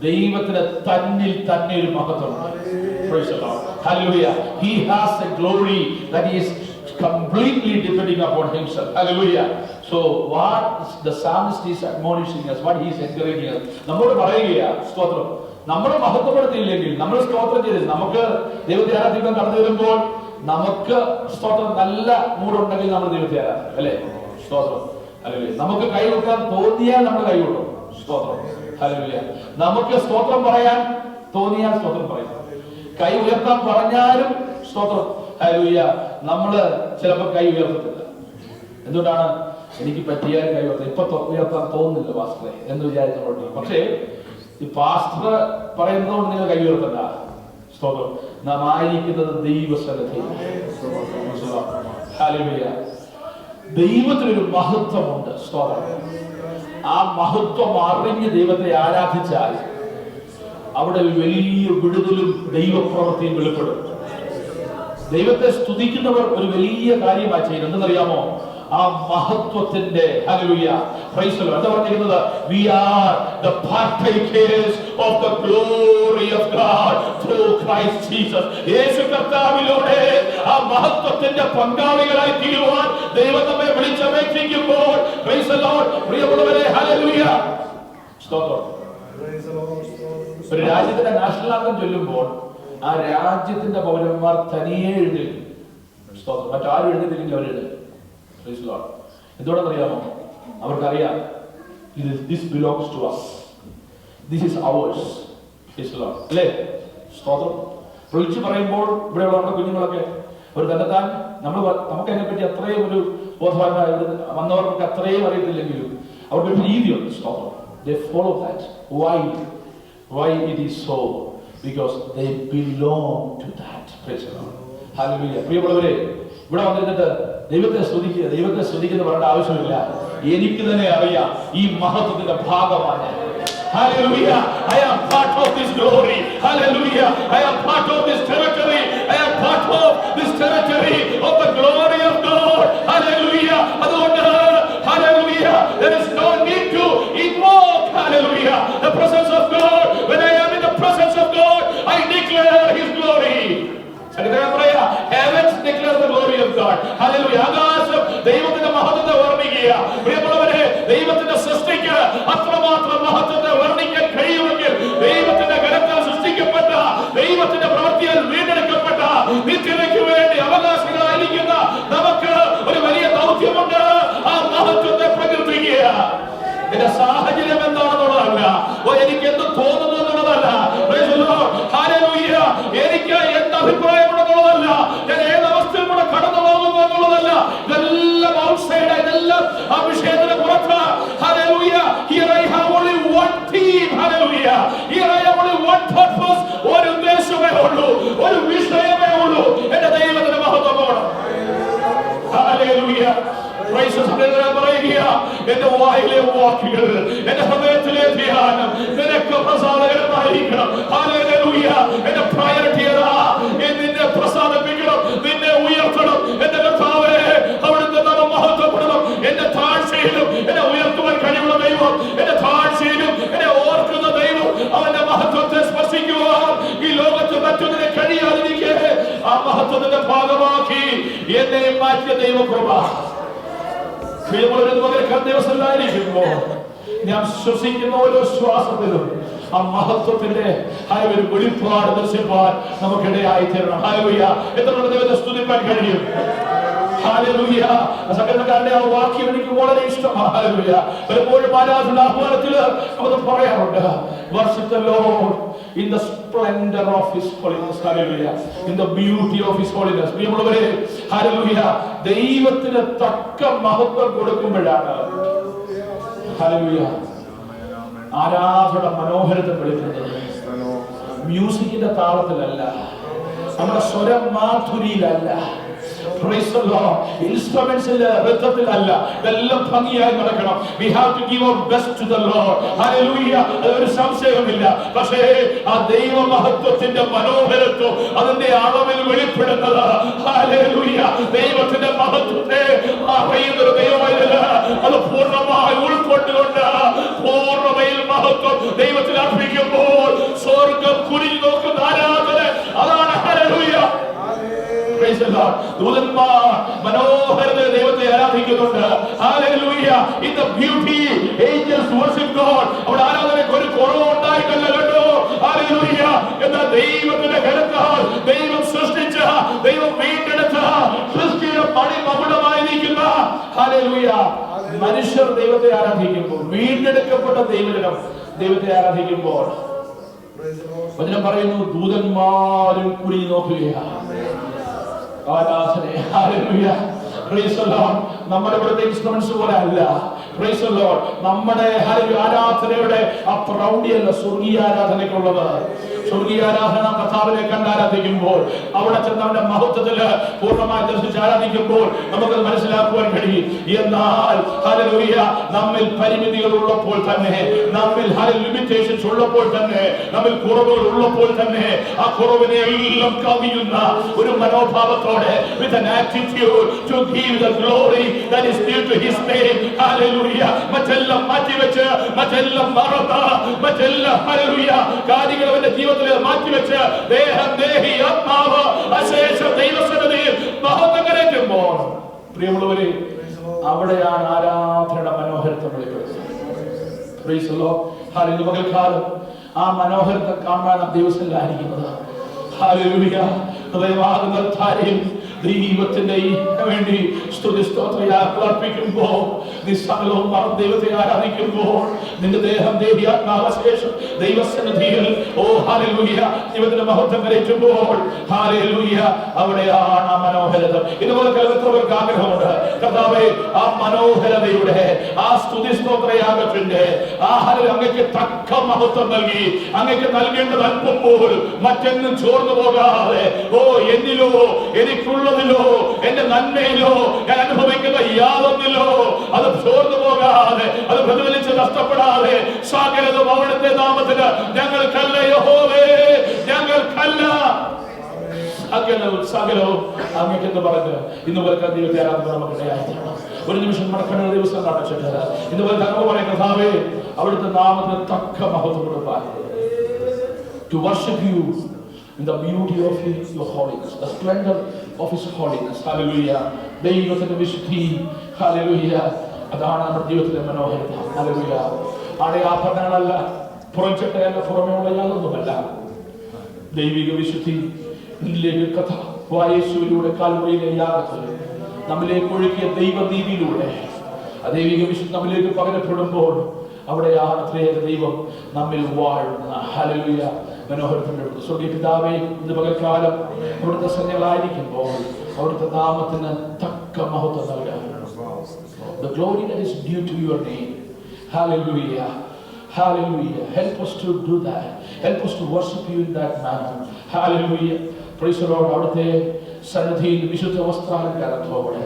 Speaker 1: ദൈവത്തിന് തന്നിൽ തന്നെ ഒരു മഹത്വമുണ്ട്. Praise the Lord. Hallelujah. He has a glory that is completely depending upon Himself. Hallelujah. So what the psalmist is admonishing us, what he is encouraging us, നമ്മോട് പറയുകയാ സ്തോത്രം. നമ്മൾ മഹത്വപ്പെടുത്തിയില്ലെങ്കിൽ, നമ്മൾ സ്തോത്രം ചെയ്ത് നമുക്ക് ദൈവത്തെ ആരാധിക്കാൻ കടന്നു വരുമ്പോൾ നമുക്ക് സ്തോത്രം നല്ല മൂടുണ്ടെങ്കിൽ നമ്മൾ ദൈവത്തെ ആരാധിക്കും അല്ലേ. സ്തോത്രം. ഹല്ലേലൂയ. നമുക്ക് കൈകൊടുക്കാൻ തോന്നിയാൽ നമ്മൾ കൈകൊടുക്കും. സ്തോത്രം. ഹല്ലേലൂയ. നമുക്ക് സ്തോത്രം പറയാൻ തോന്നിയാൽ സ്തോത്രം പറയും. കൈ ഉയർത്താൻ പറഞ്ഞാലും സ്തോത്രം. ഹല്ലേലൂയ. നമ്മള് ചിലപ്പോൾ കൈ ഉയർത്തത്തില്ല. എന്തുകൊണ്ടാണ്? എനിക്ക് പറ്റിയാൽ കൈ ഉയർത്താം, ഇപ്പൊ ഉയർത്താൻ തോന്നുന്നില്ല പാസ്റ്ററെ എന്ന് വിചാരിച്ചോണ്ട്. പക്ഷേ ഈ പാസ്റ്റർ പറയുന്നതുകൊണ്ട് നിങ്ങൾ കൈ ഉയർത്തണ്ട. സ്തോത്രം. നാം ആയിരിക്കുന്നത് ദൈവസന്നിധിയിൽ. ഹല്ലേലൂയ. ദൈവത്തിനൊരു മഹത്വമുണ്ട്. സ്തോത്രം. ആ മഹത്വം അറിഞ്ഞ് ദൈവത്തെ ആരാധിച്ചാൽ അവിടെ വലിയ വിടുതലും ദൈവപ്രവൃത്തിയും വെളിപ്പെടും. ദൈവത്തെ സ്തുതിക്കുന്നവർ ഒരു വലിയ കാര്യമായി ചെയ്യുന്നത് എന്തെന്നറിയാമോ? ആ മഹത്വത്തിന്റെ ഹല്ലേലൂയ പ്രൈസ് ദി ലോർഡ്. എന്താ പറഞ്ഞിരിക്കുന്നത്? we are the partakers of the glory of God through Christ Jesus. യേശു കർത്താവിലൂടെ ആ മഹത്വത്തിന്റെ പങ്കാളികളായി തീരുവാൻ ദൈവം നമ്മെ വിളിച്ചപേക്ഷിക്കുമ്പോൾ പ്രൈസ് ദി ലോർഡ് പ്രിയമുള്ളവരെ ഹല്ലേലൂയ സ്തോത്രം. ഒരു രാജ്യത്തിന്റെ നാഷണൽ ആന്തം ചൊല്ലുമ്പോൾ ആ രാജ്യത്തിന്റെ പൗരന്മാർ തനിയെ എഴുന്നേൽക്കും. സ്തോത്രം. മറ്റാരും എഴുന്നേൽക്കില്ല, അവർ എഴുന്നേൽക്കും. എന്തുകൊണ്ടെന്നറിയാമോ? അവർക്കറിയാം this belongs to us, this is ours. അല്ലേ? സ്തോത്രം. വിളിച്ചു പറയുമ്പോൾ ഇവിടെയുള്ള നമ്മുടെ കുഞ്ഞുങ്ങളൊക്കെ ഒരു തന്നെത്താൻ നമുക്ക് അതിനെപ്പറ്റി അത്രയും ഒരു ബോധവാന്മാർ വന്നവർക്ക് അത്രയും അറിയത്തില്ലെങ്കിലും അവർക്ക് ഭീതിയുണ്ട്. സ്തോത്രം. They follow that. Why it is so? Because they belong to that. Praise the Lord. Hallelujah. പ്രിയമുള്ളവരെ, ഇവിടെ വന്നിട്ട് ദൈവത്തെ സ്തുതിക്കുന്ന പറയേണ്ട ആവശ്യമില്ല. എനിക്ക് തന്നെ അറിയാം ഈ മഹത്വത്തിന്റെ ഭാഗമാണ്. Hallelujah. I am part of this glory. Hallelujah. I am part of this territory. I am part of this territory of the glory of God. Hallelujah. അതുകൊണ്ട് hallelujah, there is no need to invoke hallelujah the presence of God. When I am in the presence of God, I declare his glory. Heavens declare the glory of God. Hallelujah. ആകാശം ദൈവത്തിന്റെ മഹത്വത്തെ വർണ്ണിക്കുക. പ്രിയമുള്ളവരെ, ദൈവത്തിന്റെ സൃഷ്ടിക്ക് അത്രമാത്രം മഹത്വത്തെ വർണ്ണിക്കാൻ കഴിയുമെങ്കിൽ ദൈവത്തിന്റെ കരത്താൽ സൃഷ്ടിക്കപ്പെട്ട, ദൈവത്തിന്റെ പ്രവൃത്തിയാൽ വീണ്ടെടുക്കപ്പെട്ട, നിത്യതയ്ക്ക് വേണ്ടി അവകാശികളായിരിക്കുന്ന നമുക്ക് ഒരു വലിയ ദൗത്യമുണ്ട്. ആ മഹത്വത്തെ പ്രകീർത്തിക്കുക. എന്റെ സാഹചര്യം എന്താണെന്നുള്ളതല്ല, എനിക്ക് എന്ത് തോന്നുന്നു എന്നുള്ളതല്ല, എനിക്ക് എന്ത് അഭിപ്രായമുണ്ടെന്നുള്ളതല്ല, ഞാൻ ഏത് അവസ്ഥയിൽ കൂടെ കടന്നു പോകുന്നു എന്നുള്ളതല്ല, ഇതെല്ലാം ഔട്ട്സൈഡ്, ഇതെല്ലാം ആ വിഷയത്തിന് പുറത്ത്. Hallelujah. Here I have only one theme. Hallelujah. Here I have only one purpose. ഒരു ഉദ്ദേശമേ ഉള്ളൂ, ഒരു വിഷയമേ ഉള്ളൂ. എന്റെ ദൈവത്തിന്റെ മഹത്വമാണ്. Hallelujah. പറയുക, എന്റെ വായിലെ വാക്കുകൾ, എന്റെ ഹൃദയത്തിലെ ധ്യാനം നിനക്ക് പ്രസാദകരമായിരിക്കണം. ഹല്ലേലൂയ. എന്റെ പ്രയോറിറ്റി ഏതാ? നിന്നെ പ്രസാദിപ്പിക്കണം, നിന്നെ ഉയർത്തണം. എന്റെ കർത്താവേ, അവിടുത്തെ നാമം മഹത്വപ്പെടണം. എന്റെ താഴ്ചയിലും എന്നെ ഉയർത്തുവാൻ കഴിവുള്ള ദൈവം, എന്റെ താഴ്ചയിലും എന്നെ ഓർക്കുന്ന ദൈവം, അവന്റെ മഹത്വത്തെ സ്പർശിക്കുവാൻ ഈ ലോകത്ത് മറ്റൊന്നിനെ കഴിയാതിരിക്കെ ആ മഹത്വത്തിന്റെ ഭാഗമാക്കി എന്നെ മാറ്റിയ ദൈവകൃപ. ദിവസമായിരിക്കുമ്പോ ഞാൻ ശ്വസിക്കുന്ന ഓരോ ശ്വാസത്തിലും ആ മഹത്വത്തിന്റെ ഒരു വെളിപ്പാട് ദർശിപ്പാൻ നമുക്കിടയായി തീരണം. ഹല്ലേലൂയ. എത്ര ദൈവത്തെ സ്തുതിപ്പാൻ കഴിയും. ഹല്ലേലൂയ. സകലക്കാരുടെ ആ വാക്യം എനിക്ക് വളരെ ഇഷ്ടമാണ്. ഹല്ലേലൂയ. പലപ്പോഴും ആരാധന ആഹ്വാനത്തിൽ നമുക്ക് പറയാറുണ്ട്, worship the Lord in the splendor of his holiness. Hallelujah. In the beauty of his holiness. പ്രിയമുള്ളവരെ, ഹല്ലേലൂയ, ദൈവത്തിന് തക്ക മഹത്വം കൊടുക്കുമ്പോഴാണ് ഹല്ലേലൂയ ആരാധന മനോഹരത്തെ വെളിപ്പെടുന്നത്. മ്യൂസിക്കിന്റെ താളത്തിലല്ല, നമ്മുടെ സ്വരം മാധുരിയിലല്ല, ഇൻസ്ട്രുമെന്റ്സിന്റെ വൃത്തത്തിലല്ല, ഇതെല്ലാം ഭംഗിയായി നടക്കണം. We have to give our best to the Lord. Hallelujah. അതൊരു സംശയമില്ല. പക്ഷേ ആ ദൈവ മഹത്വത്തിന്റെ മനോഹരത്വം അതിന്റെ അളവിൽ വെളിപ്പെടുന്നത് Hallelujah. ദൈവത്തിന്റെ മഹത്വത്തെ അറിയുന്നൊരു ദൈവമല്ല, അത് പൂർണ്ണമായി ഉൾക്കൊണ്ടുകൊണ്ട് പൂർണ്ണമയിൽ മഹത്വം ദൈവത്തിൽ അർപ്പിക്കുമ്പോൾ സ്വർഗം കുനിഞ്ഞു നോക്കുന്ന ആരാധന, അതാണ് Hallelujah. ദൂതന്മാർ മനോഹരമായ ദൈവത്തെ ആരാധിക്കുന്നുണ്ട്. Hallelujah. In the beauty, angels worship God. അവിടെ ആരാധനയ്ക്ക് ഒരു കുറവ് ഉണ്ടായിട്ടല്ല കേട്ടോ. Hallelujah. എന്നാൽ ദൈവത്തിന്റെ കരത്താൽ ദൈവം സൃഷ്ടിച്ച, ദൈവം വീണ്ടെടുത്ത, സൃഷ്ടിയുടെ മണിമകുടമായിരിക്കുന്ന Hallelujah മനുഷ്യർ ദൈവത്തെ ആരാധിക്കുമ്പോൾ, വീണ്ടെടുക്കപ്പെട്ട ദൈവജനം ദൈവത്തെ ആരാധിക്കുമ്പോൾ വചനം പറയുന്നു, ദൂതന്മാരും കുനിഞ്ഞു നോക്കുകയാണ്. Hallelujah. Praise the Lord. നമ്മുടെ ഇവിടുത്തെ ഇൻസ്ട്രുമെന്റ്സ് പോലെ അല്ല. Praise the Lord. നമ്മുടെ ആരാധനയുടെ ആ പ്രൗഢിയല്ല സ്വർഗീയ ആരാധനയ്ക്കുള്ളത്. സ്വർഗീയ ആരാധന കർത്താവിനെ കണ്ട് ആരാധിക്കുമ്പോൾ, അവിടെ ചെന്നവന്റെ മഹത്വത്തില് പൂർണ്ണമായി ദർശിച്ച് ആരാധിക്കുമ്പോൾ നമുക്കത് മനസ്സിലാക്കുവാൻ കഴിയും. എന്നാൽ ഹല്ലേലൂയ, നമ്മിൽ പരിമിതികൾ ഉള്ളപ്പോൾ തന്നെ, നമ്മിൽ ലിമിറ്റേഷൻസ് ഉള്ളപ്പോൾ തന്നെ, നമ്മിൽ കുറവുകൾ ഉള്ളപ്പോൾ തന്നെ ആ കുറവിനെ എല്ലാം കവിയുന്ന ഒരു മനോഭാവത്തോടെ with an attitude to give the glory that is due to his name. Hallelujah. മറ്റെല്ലാം മാറ്റിവെച്ച്, മറ്റെല്ലാം മറന്ന്, മറ്റെല്ലാം ഹല്ലേലൂയ കാര്യങ്ങൾ അവന്റെ ജീവിതത്തിൽ മാറ്റിവെച്ച് ദേഹം, ദേഹി, ആത്മാവ് അശേഷ ദൈവസന്നിധിയിൽ മഹത്വം കരയ്ക്കുമ്പോൾ, പ്രിയമുള്ളവരെ, അവിടെയാണ് ആരാധനയുടെ മനോഹരത്വം വെളിപ്പെടുന്നത്. Praise the Lord. ഹല്ലേലൂയ. പകൽക്കാലം ആ മനോഹരത്തെ കാണാൻ ദിവസത്തിലായിരിക്കുന്നത്. ഹല്ലേലൂയ. ഹൃദയമാകുന്ന താരയിൽ ദൈവത്തിന്റെ വേണ്ടി സ്തുതി സ്തോത്രയാഗങ്ങൾ അർപ്പിക്കുമ്പോൾ, നീ സകലവും മറന്ന് ദൈവത്തെ ആരാധിക്കുമ്പോൾ, നിന്റെ ദേഹം ദേഹിയാത്മാവശേഷം ദൈവസന്നിധിയിൽ ഹല്ലേലൂയ ദൈവത്തിന്റെ മഹത്വം കരയറ്റുമ്പോൾ, ഹല്ലേലൂയ അവിടെയാണ് ആ മനോഹരത. ഇതുപോലെ എത്രവർക്ക് ആഗ്രഹമുണ്ട് കർത്താവേ, ആ മനോഹരതയുടെ ആ സ്തുതി സ്തോത്രയാഗത്തിന്റെ അങ്ങയ്ക്ക് തക്ക മഹത്വം നൽകി, അങ്ങയ്ക്ക് നൽകേണ്ടത് അല്പം പോലും മറ്റെന്നും ചോർന്നു പോകാതെ, എന്നിലോ എനിക്കുള്ളതിലോ എന്റെ നന്മയിലോ ഞാൻ അനുഭവിക്കുന്ന യാതൊന്നിലോ അത് ചോർന്നു പോകാതെ, അത് പ്രതിഫലിച്ച് നഷ്ടപ്പെടാതെ സകലതും അവിടുത്തെ നാമത്തിന് ഞങ്ങൾക്കല്ല യഹോവേ, ഞങ്ങൾക്കല്ല സകലവും അങ്ങേക്കെന്ന് പറഞ്ഞ് ഇന്ന് പോലെ ദൈവത്തെ ആരാധന നമുക്കിടയായി. ഒരു നിമിഷം നടക്കേണ്ട ദിവസം നടച്ചിട്ട് ഇതുപോലെ തങ്ങൾ പറയുന്ന കർത്താവേ, അവിടുത്തെ നാമത്തിന് തക്ക മഹത്വം കൊടുക്കാൻ, to worship you in the beauty of your holiness, the splendor of his holiness. Hallelujah. ദൈവത്തിന്റെ വിശുദ്ധി, hallelujah, അതാണ് നമ്മുടെ ജീവിതത്തിലെ മനോഹരത. hallelujah. ആടയാഭരണങ്ങളല്ല, പുറംചട്ടയല്ല, പുറമേയുള്ള യാതൊന്നുമല്ല. ദൈവിക വിശുദ്ധി നിന്നിലേക്ക് കഥ യേശുവിലൂടെ കാൽവരിയിലെ യാഗത്തിൽ നമ്മിലേക്ക് ഒഴുകിയ ദൈവനീതിയിലൂടെ ആ ദൈവിക വിശുദ്ധി നമ്മിലേക്ക് പകരപ്പെടുമ്പോൾ അവിടെയാണ് ത്രിയേക ദൈവം നമ്മിൽ വാഴുന്ന. ഹല്ലേലൂയ. മനോഹരത്തിന്റെ സ്വർഗീയ പിതാവേ, ഇന്ന് പകൽക്കാലം അവിടുത്തെ സന്നിധിയിലായിരിക്കുമ്പോൾ അവിടുത്തെ നാമത്തിന് തക്ക മഹത്വം നൽകാൻ, the glory that is due to your name. Hallelujah. Hallelujah. Help us to do that. Help us to worship you in that manner. Hallelujah. Praise the Lord. അവിടുത്തെ സന്നിധിയിൽ വിശുദ്ധ വസ്ത്രാലങ്കാരത്തോടെ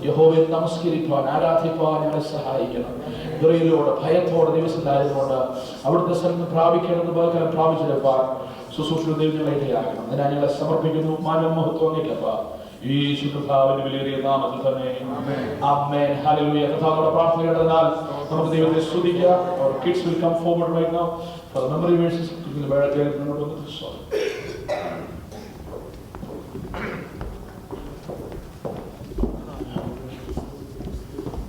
Speaker 1: യഹോവയെ നമസ്കരിപ്പാൻ, ആരാധിപ്പാൻ ഞങ്ങളെ സഹായിക്കണം. ദുരയിലൂടെ ഭയത്തോടെ ദിവസത്തിലായതുകൊണ്ട് അവിടുത്തെ സന്നിധി പ്രാപിക്കേണ്ടത് പകരം പ്രാപിച്ചെടുപ്പാൻ ശുശ്രൂഷ ദൈവങ്ങളായിട്ടാകണം. അതിനാൽ ഞങ്ങളെ സമർപ്പിക്കുന്നു. മാനവ മഹത്വം അങ്ങേക്കപ്പാ, യേശു കർത്താവിന്റെ വിലയേറിയ നാമത്തിൽ തന്നെ. ആമേൻ. ഹല്ലേലൂയ. കർത്താവിനോട് പ്രാർത്ഥന കേട്ടതിനാൽ നമുക്ക് ദൈവത്തെ സ്തുതിക്കാം. Our kids will come forward right now for the memory verses.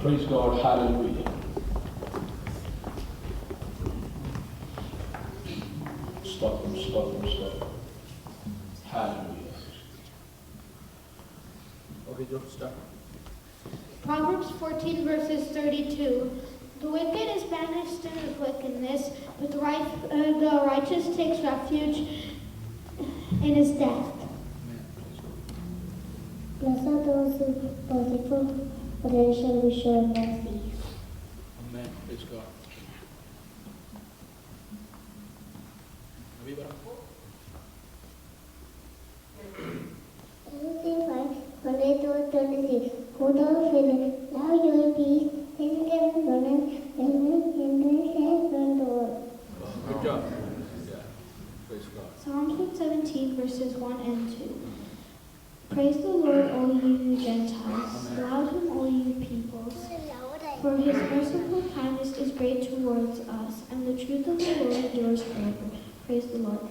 Speaker 1: Praise God. Hallelujah. Stop. Hallelujah. Okay, Joe, start.
Speaker 4: Proverbs 14 verses 32. The wicked is banished in his wickedness, but the righteous takes refuge in his death.
Speaker 5: Blessed are those who merciful, for they shall be shown mercy.
Speaker 1: Amen. Praise God.
Speaker 5: Who don't feel it, now you will be in them,
Speaker 1: Good job. Yeah. Praise God.
Speaker 4: Psalms 17 verses 1 and 2. Praise the Lord, all you Gentiles. Laud him, all you peoples. For his merciful kindness is great towards us, and the truth of the Lord endures forever. Praise the Lord.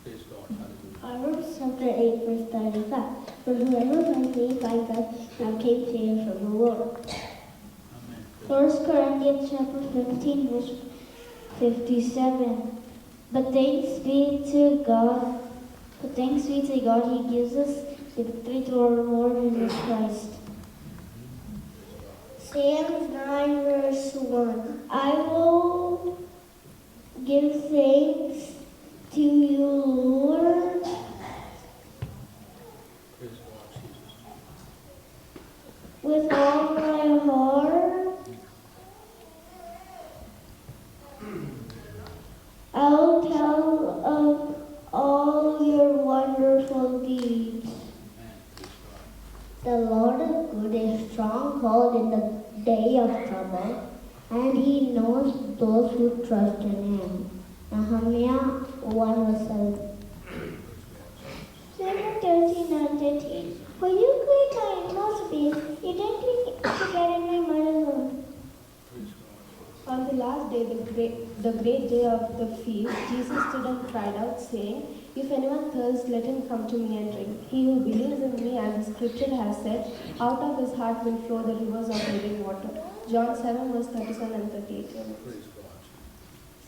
Speaker 1: Praise God. Hallelujah.
Speaker 5: Proverbs chapter 8 verse 35. For whoever finds me finds us, now came to him from the Lord.
Speaker 1: Amen.
Speaker 5: 1 Corinthians chapter 15 verse 57. But thanks be to God, he gives us the victory through our Lord Jesus Christ. Psalms 9 verse 1. I will give thanks to you, Lord.
Speaker 1: Praise God, Jesus.
Speaker 5: With all my heart. I'll tell of all your wonderful deeds. The Lord is good, a stronghold in the day of trouble, and he knows those who trust in him. Nehemiah 1 verse 7. Psalm 13 and 13. For you create my inmost being, you didn't get in my mother's womb.
Speaker 6: On the last day, the great day of the feast, Jesus stood and cried out, saying, If anyone thirsts, let him come to me and drink. He who believes in me, as the scripture has said, out of his heart will flow the rivers of living water. John 7 verse 37 and 38.
Speaker 1: Praise God.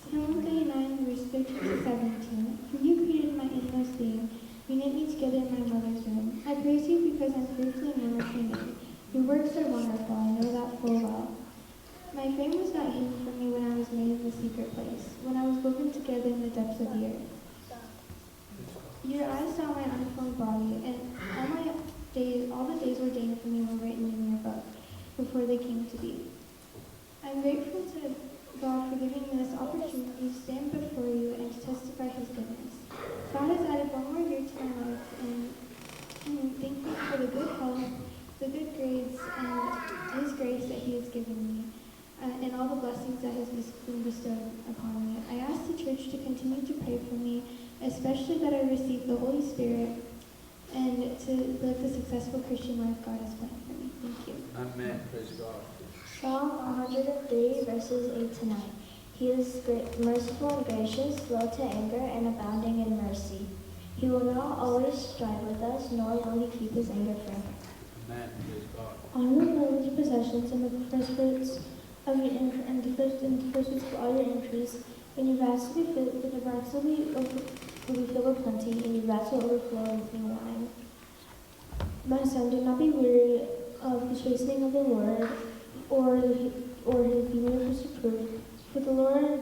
Speaker 4: Psalm 39 verse 13 to 17. For you created my inmost being, You knit me together in my mother's womb. I praise you because I'm fearfully and wonderfully made. Your works are wonderful, I know that full well. My frame was not hidden from me when I was made in the secret place, when I was woven together in the depths of the earth. Your eyes saw my unformed body, and all the days ordained for me were written in your book, before they came to be. I'm grateful to God for giving me this opportunity to stand before you and to testify his goodness. God has added one more year to my life, and I'm thankful for the good health, the good grades, and his grace that he has given me, and all the blessings that has been bestowed upon me. I ask the church to continue to pray for me, especially that I receive the Holy Spirit and to live the successful Christian life God has planned for me. Thank you.
Speaker 7: Amen. Praise God.
Speaker 5: Psalm 103, verses 8 to 9. He is merciful and gracious, slow to anger, and abounding in mercy. He will not always strive with us, nor will he keep his anger forever.
Speaker 7: Amen. Praise God.
Speaker 4: Honor the Lord's possessions and the first fruits of your of all your increase. When your vats will be filled with plenty, and your vats will overflow with new wine. My son, do not be weary of the chastening of the Lord, or be moved to reproof. For the Lord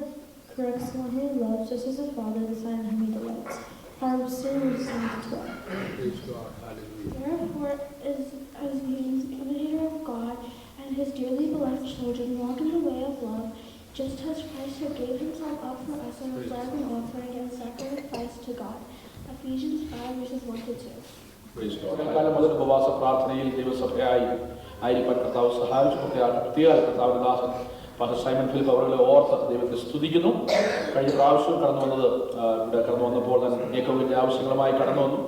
Speaker 4: corrects the one who he loves, just as a father the son in whom he delights. Proverbs 2:12.
Speaker 7: Praise God. Hallelujah.
Speaker 4: Therefore, as the imitator of God and his dearly beloved children, walk in the way of love, just as Christ who gave himself up for us and was an offering and sacrifice to God. Ephesians 5, verses 1 to 2.
Speaker 1: കാലം മുതൽ ഉപവാസ പ്രാർത്ഥനയിൽ ദൈവസഭയായി ആയിരിക്കാൻ കർത്താവ് സഹായിച്ചു. പ്രത്യേക കർത്താവിന്റെ ദാസൻ pastor Simon Philip അവരുടെ ഓർത്ത് ദൈവത്തെ സ്തുതിക്കുന്നു. കഴിഞ്ഞ പ്രാവശ്യം ഇവിടെ കടന്നു വന്നപ്പോൾ തന്നെ നേക്കോവിന്റെ ആവശ്യങ്ങളുമായി കടന്നു വന്നു.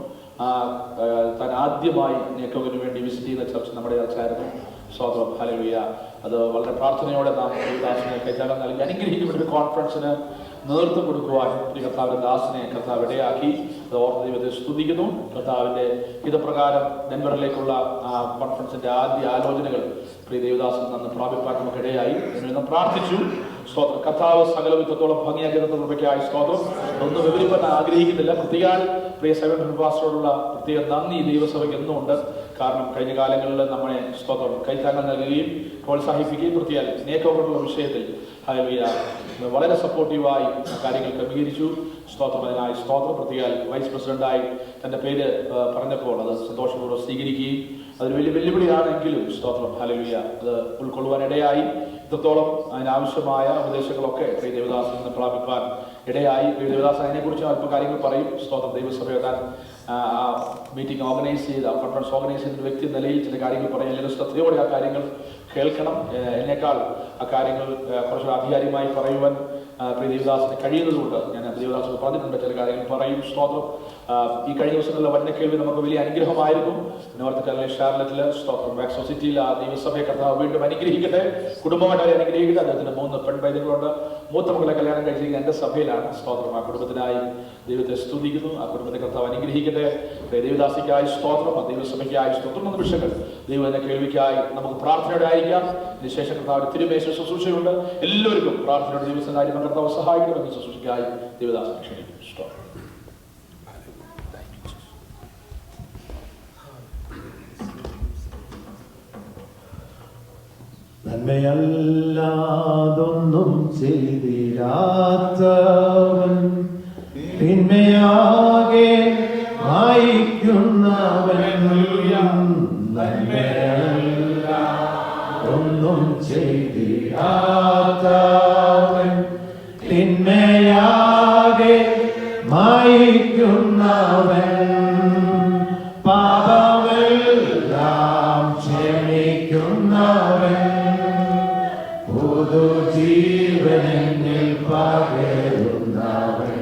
Speaker 1: താൻ ആദ്യമായി നേക്കോവിന് വേണ്ടി വിസിറ്റ് ചെയ്യുന്ന ചർച്ച നമ്മുടെ ചർച്ചയായിരുന്നു. സ്തോത്രം. ഹല്ലേലൂയ. അത് വളരെ പ്രാർത്ഥനയോടെ നാം ദാസനെ കൈത്താങ്ങാൻ നൽകി അനുഗ്രഹിക്കപ്പെട്ട ഒരു കോൺഫറൻസിന് നേതൃത്വം കൊടുക്കുവാൻ കർത്താവിന്റെ ദാസനെ കർത്താവ് ഇടയാക്കി. അത് ഓർത്ത് ദൈവത്തെ സ്തുതിക്കുന്നു. കർത്താവിന്റെ ഹിതപ്രകാരം ഡെൻവറിലേക്കുള്ള കോൺഫറൻസിന്റെ ആദ്യ ആലോചനകൾ പ്രിയ ദേവദാസൻ നിന്ന് പ്രാപിപ്പാൻ നമുക്കിടയായി. നാം പ്രാർത്ഥിച്ചു. സ്തോത്രം. കർത്താവ് സകല വിധത്തോളം ഭംഗിയാക്കി കൃപയ്ക്കായി സ്തോത്രം. ഒന്നും വിവരിപ്പാൻ ആഗ്രഹിക്കുന്നില്ല. പ്രത്യേക പ്രിയ സൈമൺ പാസ്റ്ററോടുള്ള പ്രത്യേക നന്ദി ദൈവസഭയ്ക്ക് എന്നുമുണ്ട്. കാരണം കഴിഞ്ഞ കാലങ്ങളിൽ നമ്മളെ സ്തോത്രം കൈത്താങ്ങാൻ നൽകുകയും പ്രോത്സാഹിപ്പിക്കുകയും പ്രത്യേക നേക്കോവറുള്ള വിഷയത്തിൽ ഹല്ലേലൂയ വളരെ സപ്പോർട്ടീവായി കാര്യങ്ങൾ ക്രമീകരിച്ചു. സ്തോത്രം. അതിനായി സ്തോത്രം. പ്രത്യേക വൈസ് പ്രസിഡന്റായി തന്റെ പേര് പറഞ്ഞപ്പോൾ അത് സന്തോഷപൂർവ്വം സ്വീകരിക്കുകയും അതൊരു വലിയ വെല്ലുവിളിയാണെങ്കിലും സ്തോത്രം ഹല്ലേലൂയ അത് ഉൾക്കൊള്ളുവാനിടയായി. ഇത്രത്തോളം അതിനാവശ്യമായ ഉപദേശങ്ങളൊക്കെ പ്രിയ ദേവദാസിൽ നിന്ന് പ്രാപിപ്പാൻ ഇടയായി. പ്രിയ ദേവദാസൻ അതിനെക്കുറിച്ച് അല്പ കാര്യങ്ങൾ പറയും. സ്തോത്രം. ദൈവസഭയെ താൻ മീറ്റിംഗ് ഓർഗനൈസ് ചെയ്ത് കോൺഫറൻസ് ഓർഗനൈസ് ചെയ്യുന്ന വ്യക്തി നിലയിൽ ചില കാര്യങ്ങൾ പറയാൻ എല്ലാവരും ശ്രദ്ധയോടെ ആ കാര്യങ്ങൾ കേൾക്കണം. എന്നേക്കാൾ ആ കാര്യങ്ങൾ കുറച്ച് ആധികാരികമായി പറയുവാൻ പ്രിയ ദേവദാസിന് കഴിയുന്നതുകൊണ്ട് ഞാൻ ദേവദാസിന് പറഞ്ഞിട്ടുണ്ട്. ചില കാര്യങ്ങൾ പറയും. സ്തോത്രം. ഈ കഴിഞ്ഞ ദിവസങ്ങളിലെ വന്ന കേൾവി നമുക്ക് വലിയ അനുഗ്രഹമായിരുന്നു. നോർത്ത് കാരോലൈന ഷാർലറ്റില് സ്തോത്രം വാക്സോ സിറ്റിയിൽ ആ ദൈവസഭയെ കർത്താവ് വീണ്ടും അനുഗ്രഹിക്കട്ടെ. കുടുംബമായിട്ട് അവരെ അനുഗ്രഹിക്കട്ടെ. അദ്ദേഹത്തിന് 3 പെൺപൈതങ്ങളുണ്ട്. മൂത്ത മക്കളെ കല്യാണം കഴിച്ചിരിക്കുന്ന എൻ്റെ സഭയിലാണ്. സ്തോത്രം. ആ കുടുംബത്തിനായി ദൈവത്തെ സ്തുതിക്കുന്നു. ആ കുടുംബത്തെ കർത്താവ് അനുഗ്രഹിക്കട്ടെ. ദേവദാസിക്കായി സ്തോത്രം. ആ ദൈവസഭയ്ക്കായി സ്തോത്രം. നിമിഷങ്ങൾ ദൈവം എന്ന കേൾവിക്കായി നമുക്ക് പ്രാർത്ഥനയോടെ ആയിരിക്കാം. ഇതിനുശേഷം കർത്താവ് തിരുമേശ ശുശ്രൂഷയുണ്ട്. എല്ലാവർക്കും പ്രാർത്ഥനയോടെ ദിവസം കാര്യം കർത്താവ് സഹായിക്കണമെന്ന് ശുശ്രൂഷയ്ക്കായി ദൈവദാസനെ ക്ഷണിക്കുന്നു. സ്തോത്രം.
Speaker 8: നന്മയല്ലാതൊന്നും ചെയ്തിരാത്തവൻ തിന്മയാകെ വായിക്കുന്നവൻ നന്മയല്ലാതൊന്നും ചെയ്തിരാത്തവൻ തിന്മയാകെ മായിക്കുന്നവൻ പാപമെല്ലാം ക്ഷമിക്കുന്നവൻ പുതുജീവനിൽ പകരുന്നവൻ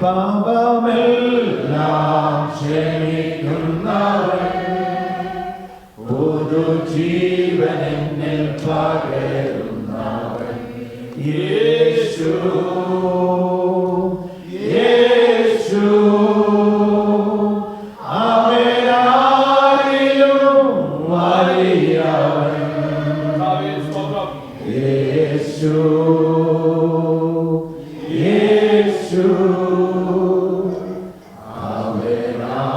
Speaker 8: പാപമെല്ലാം ക്ഷമിക്കുന്നവൻ പുതുജീവനിൽ പകരുന്നവൻ യേശു യേശു അവനാരിലും വലിയവൻ യേശു യേശു അവനാരിലും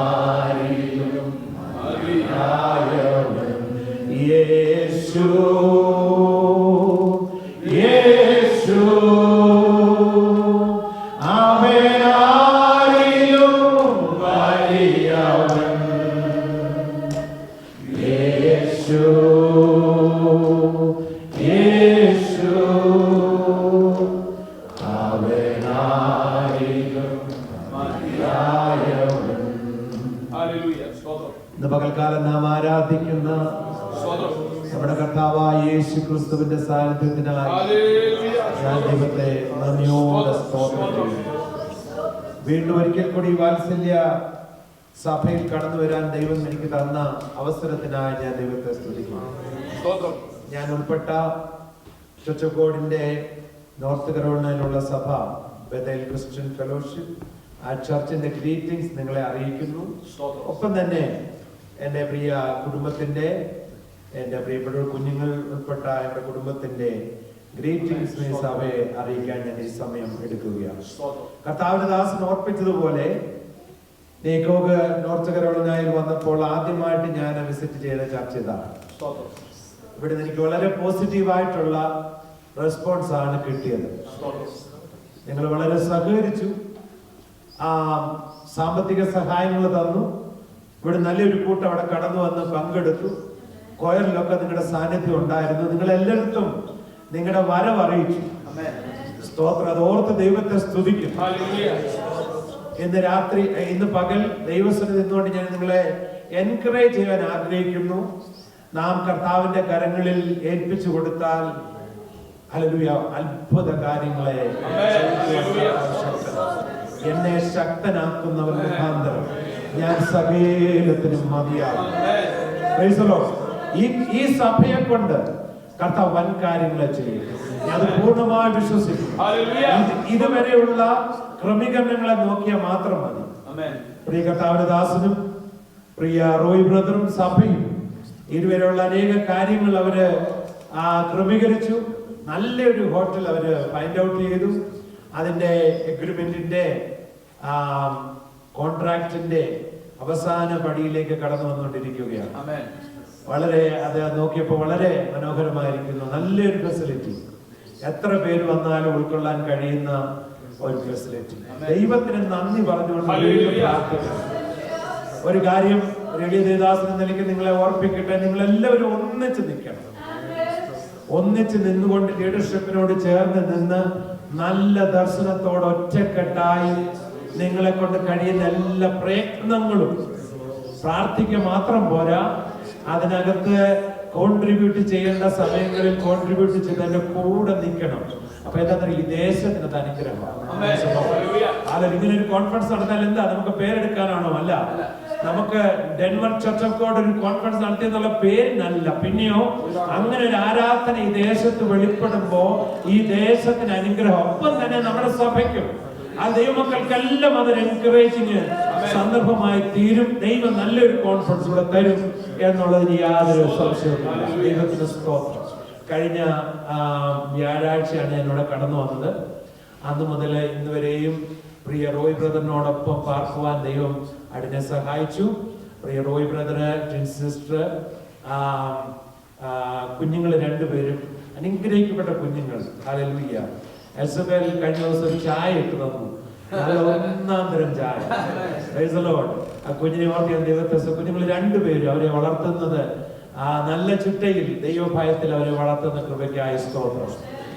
Speaker 8: പകൽക്കാലം നാം ആരാധിക്കുന്ന നമ്മുടെ കർത്താവായ യേശു ക്രിസ്തുവിന്റെ സാന്നിധ്യത്തിനായി ഞാൻ ദൈവത്തെ നന്ദിയോടെ സ്തോത്രം ചെയ്യുന്നു. വീണ്ടും ഒരിക്കൽ കൂടി വാത്സല്യ സഭയിൽ കടന്നു വരാൻ ദൈവം എനിക്ക് തന്ന അവസരത്തിനായി ഞാൻ ദൈവത്തെ സ്തുതിക്കുന്നു. ഞാൻ ഉൾപ്പെട്ട ചൊച്ചക്കോടിന്റെ നോർത്ത് കരോളിനയിലുള്ള സഭ ബെഥേൽ ക്രിസ്ത്യൻ ഫെലോഷിപ്പ്, ആ ചർച്ചിന്റെ ഗ്രീറ്റിംഗ്സ് നിങ്ങളെ അറിയിക്കുന്നു. ഒപ്പം തന്നെ എൻ്റെ പ്രിയ കുടുംബത്തിന്റെ, എൻ്റെ പ്രിയപ്പെട്ട കുഞ്ഞുങ്ങൾ ഉൾപ്പെട്ട എൻ്റെ കുടുംബത്തിന്റെ ഗ്രീറ്റിംഗ്സ് ഈ സഭയെ അറിയിക്കാൻ ഞാൻ ഈ സമയം എടുക്കുകയാണ്. കർത്താവിന്റെ ദാസൻ ഓർപ്പിച്ചതുപോലെ നീക്കോഗ് നോർത്ത് കരോളിനായിൽ വന്നപ്പോൾ ആദ്യമായിട്ട് ഞാൻ വിസിറ്റ് ചെയ്ത ചർച്ച് ഇതാണ്. ഇവിടെ എനിക്ക് വളരെ പോസിറ്റീവായിട്ടുള്ള റെസ്പോൺസ് ആണ് കിട്ടിയത്. നിങ്ങൾ വളരെ സഹകരിച്ചു, സാമ്പത്തിക സഹായങ്ങൾ തന്നു. ഇവിടെ നല്ലൊരു കൂട്ടം അവിടെ കടന്നു വന്ന് പങ്കെടുത്തു. കൊയറിലൊക്കെ നിങ്ങളുടെ സാന്നിധ്യം ഉണ്ടായിരുന്നു. നിങ്ങളെല്ലായിടത്തും നിങ്ങളുടെ വരവ് അറിയിച്ചു. സ്തോത്രം. അത് ഓർത്ത് ദൈവത്തെ സ്തുതിക്കും. ഇന്ന് പകൽ ദൈവസന്നിധി നിന്നുകൊണ്ട് ഞാൻ നിങ്ങളെ എൻകറേജ് ചെയ്യാൻ ആഗ്രഹിക്കുന്നു. നാം കർത്താവിന്റെ കരങ്ങളിൽ ഏൽപ്പിച്ചു കൊടുത്താൽ ഹല്ലേലൂയ അത്ഭുത കാര്യങ്ങളെ എന്നെ ശക്തനാക്കുന്നവർ മുഖാന്തരം ഞാൻ സകലത്തിനും മതിയാകും. ഈ സഭയെ കൊണ്ട് കർത്താവ് വൻ കാര്യങ്ങളെ ചെയ്യും. ഞാൻ പൂർണ്ണമായി വിശ്വസിക്കുന്നു. ഇതുവരെയുള്ള ക്രമീകരണങ്ങളെ നോക്കിയാൽ മാത്രം മതി. പ്രിയ കർത്താവിന്റെ ദാസനും പ്രിയ റോയ് ബ്രദറും സഭയും ഇതുവരെയുള്ള അനേക കാര്യങ്ങൾ അവര് ക്രമീകരിച്ചു. നല്ലൊരു ഹോട്ടൽ അവര് ഫൈൻഡ് ഔട്ട് ചെയ്തു. അതിന്റെ എഗ്രിമെന്റിന്റെ കോൺട്രാക്ടിന്റെ അവസാന പടിയിലേക്ക് കടന്നു വന്നുകൊണ്ടിരിക്കുകയാണ്. വളരെ അത് നോക്കിയപ്പോൾ വളരെ മനോഹരമായിരിക്കുന്നു. നല്ലൊരു ഫെസിലിറ്റി, എത്ര പേര് വന്നാലും ഉൾക്കൊള്ളാൻ കഴിയുന്ന ഒരു ഫെസിലിറ്റി. ദൈവത്തിന് നന്ദി പറഞ്ഞുകൊണ്ട് പ്രാർത്ഥിക്കണം. ഒരു കാര്യം റേഡിയോ ദേവദാസൻ എന്ന നിലയ്ക്ക് നിങ്ങളെ ഓർപ്പിക്കട്ടെ, നിങ്ങൾ എല്ലാവരും ഒന്നിച്ച് നിൽക്കണം. ഒന്നിച്ച് നിന്നുകൊണ്ട് ലീഡർഷിപ്പിനോട് ചേർന്ന് നിന്ന് നല്ല ദർശനത്തോടെ ഒറ്റക്കെട്ടായി നിങ്ങളെ കൊണ്ട് കഴിയുന്ന എല്ലാ പ്രയത്നങ്ങളും പ്രാർത്ഥിക്കുക മാത്രം പോരാ, അതിനകത്ത് കോൺട്രിബ്യൂട്ട് ചെയ്യേണ്ട സമയങ്ങളിൽ കോൺട്രിബ്യൂട്ട് ചെയ്ത് എന്റെ കൂടെ നിൽക്കണം. അപ്പൊ എന്താ ഈ ദേശത്തിന് അനുഗ്രഹമാണ്. ഇങ്ങനെ ഒരു കോൺഫറൻസ് നടന്നാൽ എന്താ നമുക്ക് പേരെടുക്കാനാണോ? അല്ല, നമുക്ക് ഡെൻവർ ചർച്ച് ഓഫ് ഗോഡ് ഒരു കോൺഫറൻസ് നടത്തിയെന്നുള്ള പേരിനല്ല, പിന്നെയോ അങ്ങനെ ഒരു ആരാധന ഈ ദേശത്ത് വെളിപ്പെടുമ്പോ ഈ ദേശത്തിന് അനുഗ്രഹം. ഒപ്പം തന്നെ നമ്മുടെ സഭയ്ക്കും ആ ദൈവമക്കൾക്കെല്ലാം അതൊരു എൻകറേജിങ് സന്ദർഭമായി തീരും. ദൈവം നല്ലൊരു കോൺഫറൻസ് ഇവിടെ തരും എന്നുള്ളതിന് യാതൊരു സംശയവുമില്ല. ദൈവത്തിന് സ്തോത്രം. കഴിഞ്ഞ വ്യാഴാഴ്ചയാണ് ഞാൻ ഇവിടെ കടന്നു വന്നത്. അന്ന് മുതൽ ഇന്ന് വരെയും പ്രിയ റോയ് ബ്രദറിനോടൊപ്പം പാർക്കുവാൻ ദൈവം അതിനെ സഹായിച്ചു. പ്രിയ റോയ് ബ്രദറ്, ട്വിൻ സിസ്റ്റർ, കുഞ്ഞുങ്ങൾ രണ്ടുപേരും അനുഗ്രഹിക്കപ്പെട്ട കുഞ്ഞുങ്ങൾ. ഹല്ലേലൂയ. എൽസബേൽ കഴിഞ്ഞ ദിവസം ഒരു ചായ ഇട്ട് തന്നു. നല്ല ഒന്നാം തരം ചായ. Price the Lord. ആ കുഞ്ഞിനെ ഓർക്കാൻ ദൈവത്തെ. കുഞ്ഞുങ്ങൾ രണ്ടുപേരും അവരെ വളർത്തുന്നത് നല്ല ചിട്ടയിൽ ദൈവഭയത്തിൽ അവരെ വളർത്തുന്ന കൃപയ്ക്കായി സ്തോത്രം.